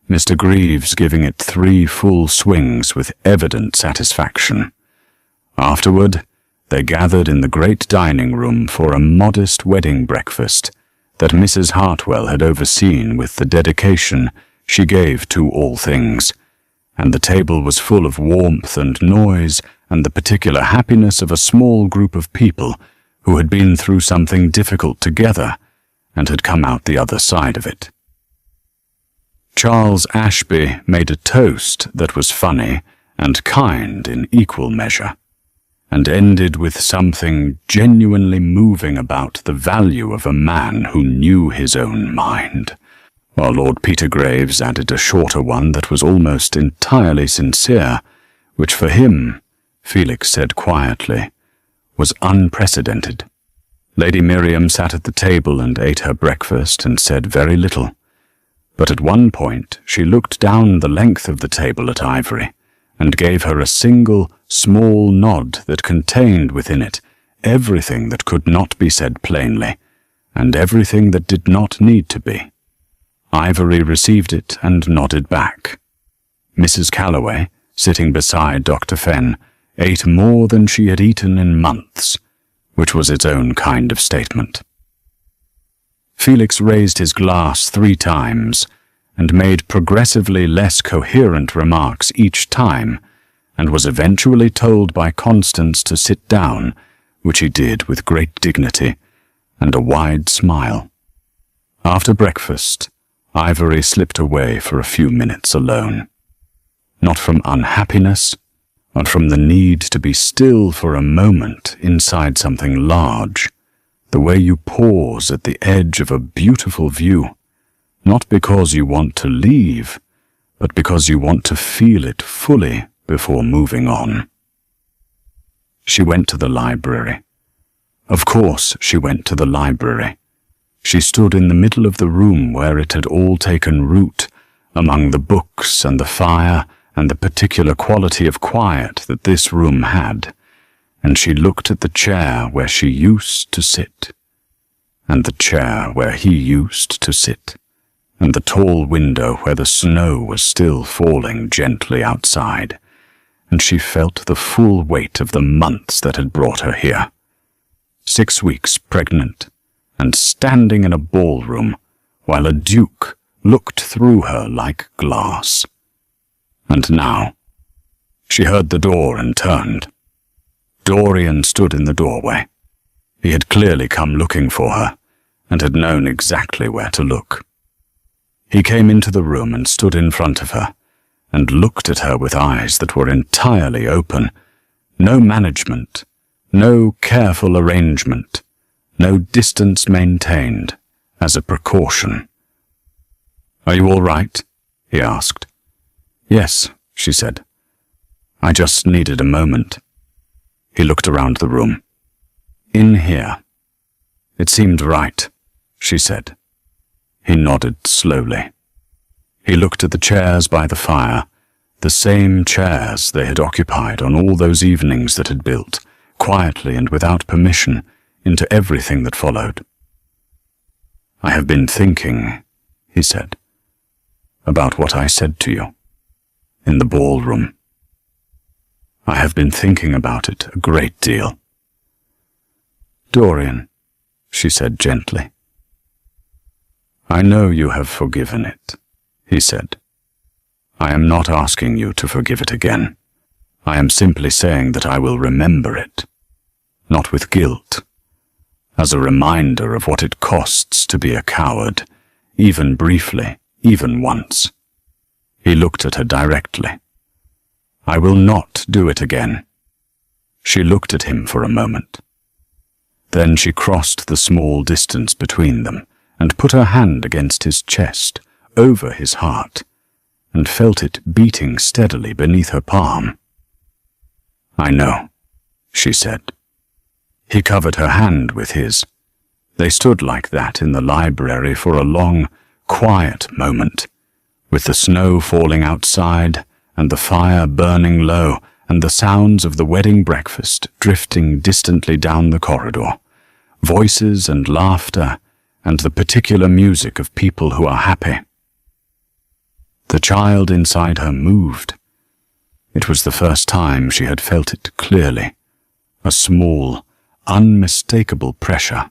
Mr. Greaves giving it 3 full swings with evident satisfaction. Afterward, they gathered in the great dining room for a modest wedding breakfast that Mrs. Hartwell had overseen with the dedication she gave to all things, and the table was full of warmth and noise and the particular happiness of a small group of people who had been through something difficult together and had come out the other side of it. Charles Ashby made a toast that was funny and kind in equal measure, and ended with something genuinely moving about the value of a man who knew his own mind, while Lord Peter Graves added a shorter one that was almost entirely sincere, which for him, Felix said quietly, was unprecedented. Lady Miriam sat at the table and ate her breakfast and said very little, but at one point she looked down the length of the table at Ivory, and gave her a single, small nod that contained within it everything that could not be said plainly, and everything that did not need to be. Ivory received it and nodded back. Mrs. Calloway, sitting beside Dr. Fenn, ate more than she had eaten in months, which was its own kind of statement. Felix raised his glass 3 times and made progressively less coherent remarks each time, and was eventually told by Constance to sit down, which he did with great dignity and a wide smile. After breakfast, Ivory slipped away for a few minutes alone. Not from unhappiness, but from the need to be still for a moment inside something large, the way you pause at the edge of a beautiful view, not because you want to leave, but because you want to feel it fully before moving on. She went to the library. Of course she went to the library. She stood in the middle of the room where it had all taken root, among the books and the fire and the particular quality of quiet that this room had, and she looked at the chair where she used to sit, and the chair where he used to sit, and the tall window where the snow was still falling gently outside, and she felt the full weight of the months that had brought her here. 6 weeks pregnant, and standing in a ballroom while a duke looked through her like glass. And now, she heard the door and turned. Dorian stood in the doorway. He had clearly come looking for her, and had known exactly where to look. He came into the room and stood in front of her, and looked at her with eyes that were entirely open. No management, no careful arrangement, no distance maintained, as a precaution. "Are you all right?" he asked. "Yes," she said. "I just needed a moment." He looked around the room. "In here." "It seemed right," she said. He nodded slowly. He looked at the chairs by the fire, the same chairs they had occupied on all those evenings that had built, quietly and without permission, into everything that followed. "I have been thinking," he said, "about what I said to you in the ballroom. I have been thinking about it a great deal." "Dorian," she said gently. "I know you have forgiven it," he said. "I am not asking you to forgive it again. I am simply saying that I will remember it, not with guilt, as a reminder of what it costs to be a coward, even briefly, even once." He looked at her directly. "I will not do it again." She looked at him for a moment. Then she crossed the small distance between them and put her hand against his chest, over his heart, and felt it beating steadily beneath her palm. "I know," she said. He covered her hand with his. They stood like that in the library for a long, quiet moment, with the snow falling outside and the fire burning low and the sounds of the wedding breakfast drifting distantly down the corridor, voices and laughter and the particular music of people who are happy. The child inside her moved. It was the first time she had felt it clearly, a small, unmistakable pressure,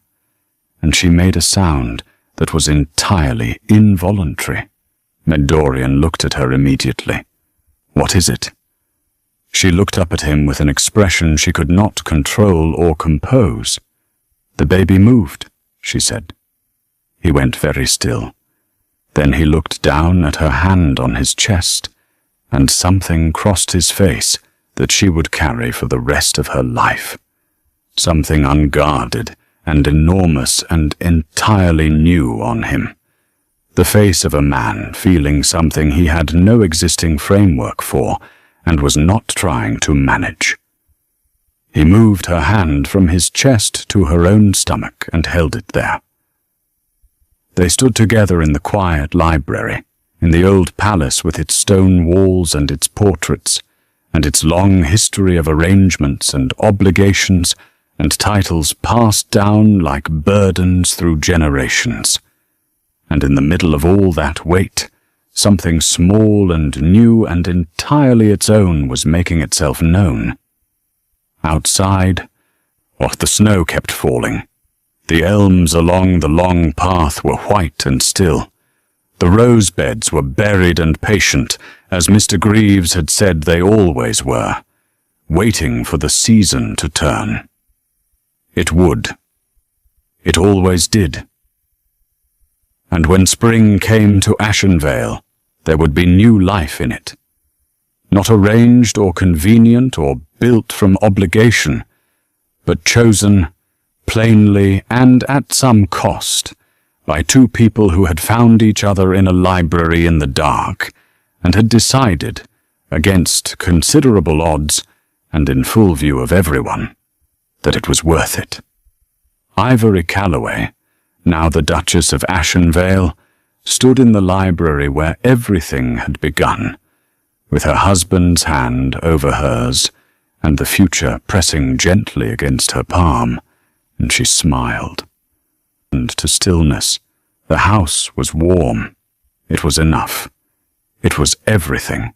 and she made a sound that was entirely involuntary. Dorian looked at her immediately. "What is it?" She looked up at him with an expression she could not control or compose. "The baby moved," she said. He went very still. Then he looked down at her hand on his chest, and something crossed his face that she would carry for the rest of her life. Something unguarded and enormous and entirely new on him. The face of a man feeling something he had no existing framework for and was not trying to manage. He moved her hand from his chest to her own stomach and held it there. They stood together in the quiet library, in the old palace with its stone walls and its portraits, and its long history of arrangements and obligations and titles passed down like burdens through generations. And in the middle of all that weight, something small and new and entirely its own was making itself known. Outside, the snow kept falling. The elms along the long path were white and still. The rose beds were buried and patient, as Mr. Greaves had said they always were, waiting for the season to turn. It would. It always did. And when spring came to Ashenvale, there would be new life in it. Not arranged or convenient or built from obligation, but chosen, plainly and at some cost, by two people who had found each other in a library in the dark, and had decided, against considerable odds, and in full view of everyone, that it was worth it. Ivory Calloway, now the Duchess of Ashenvale, stood in the library where everything had begun, with her husband's hand over hers, and the future pressing gently against her palm, and she smiled. And to stillness, the house was warm. It was enough. It was everything.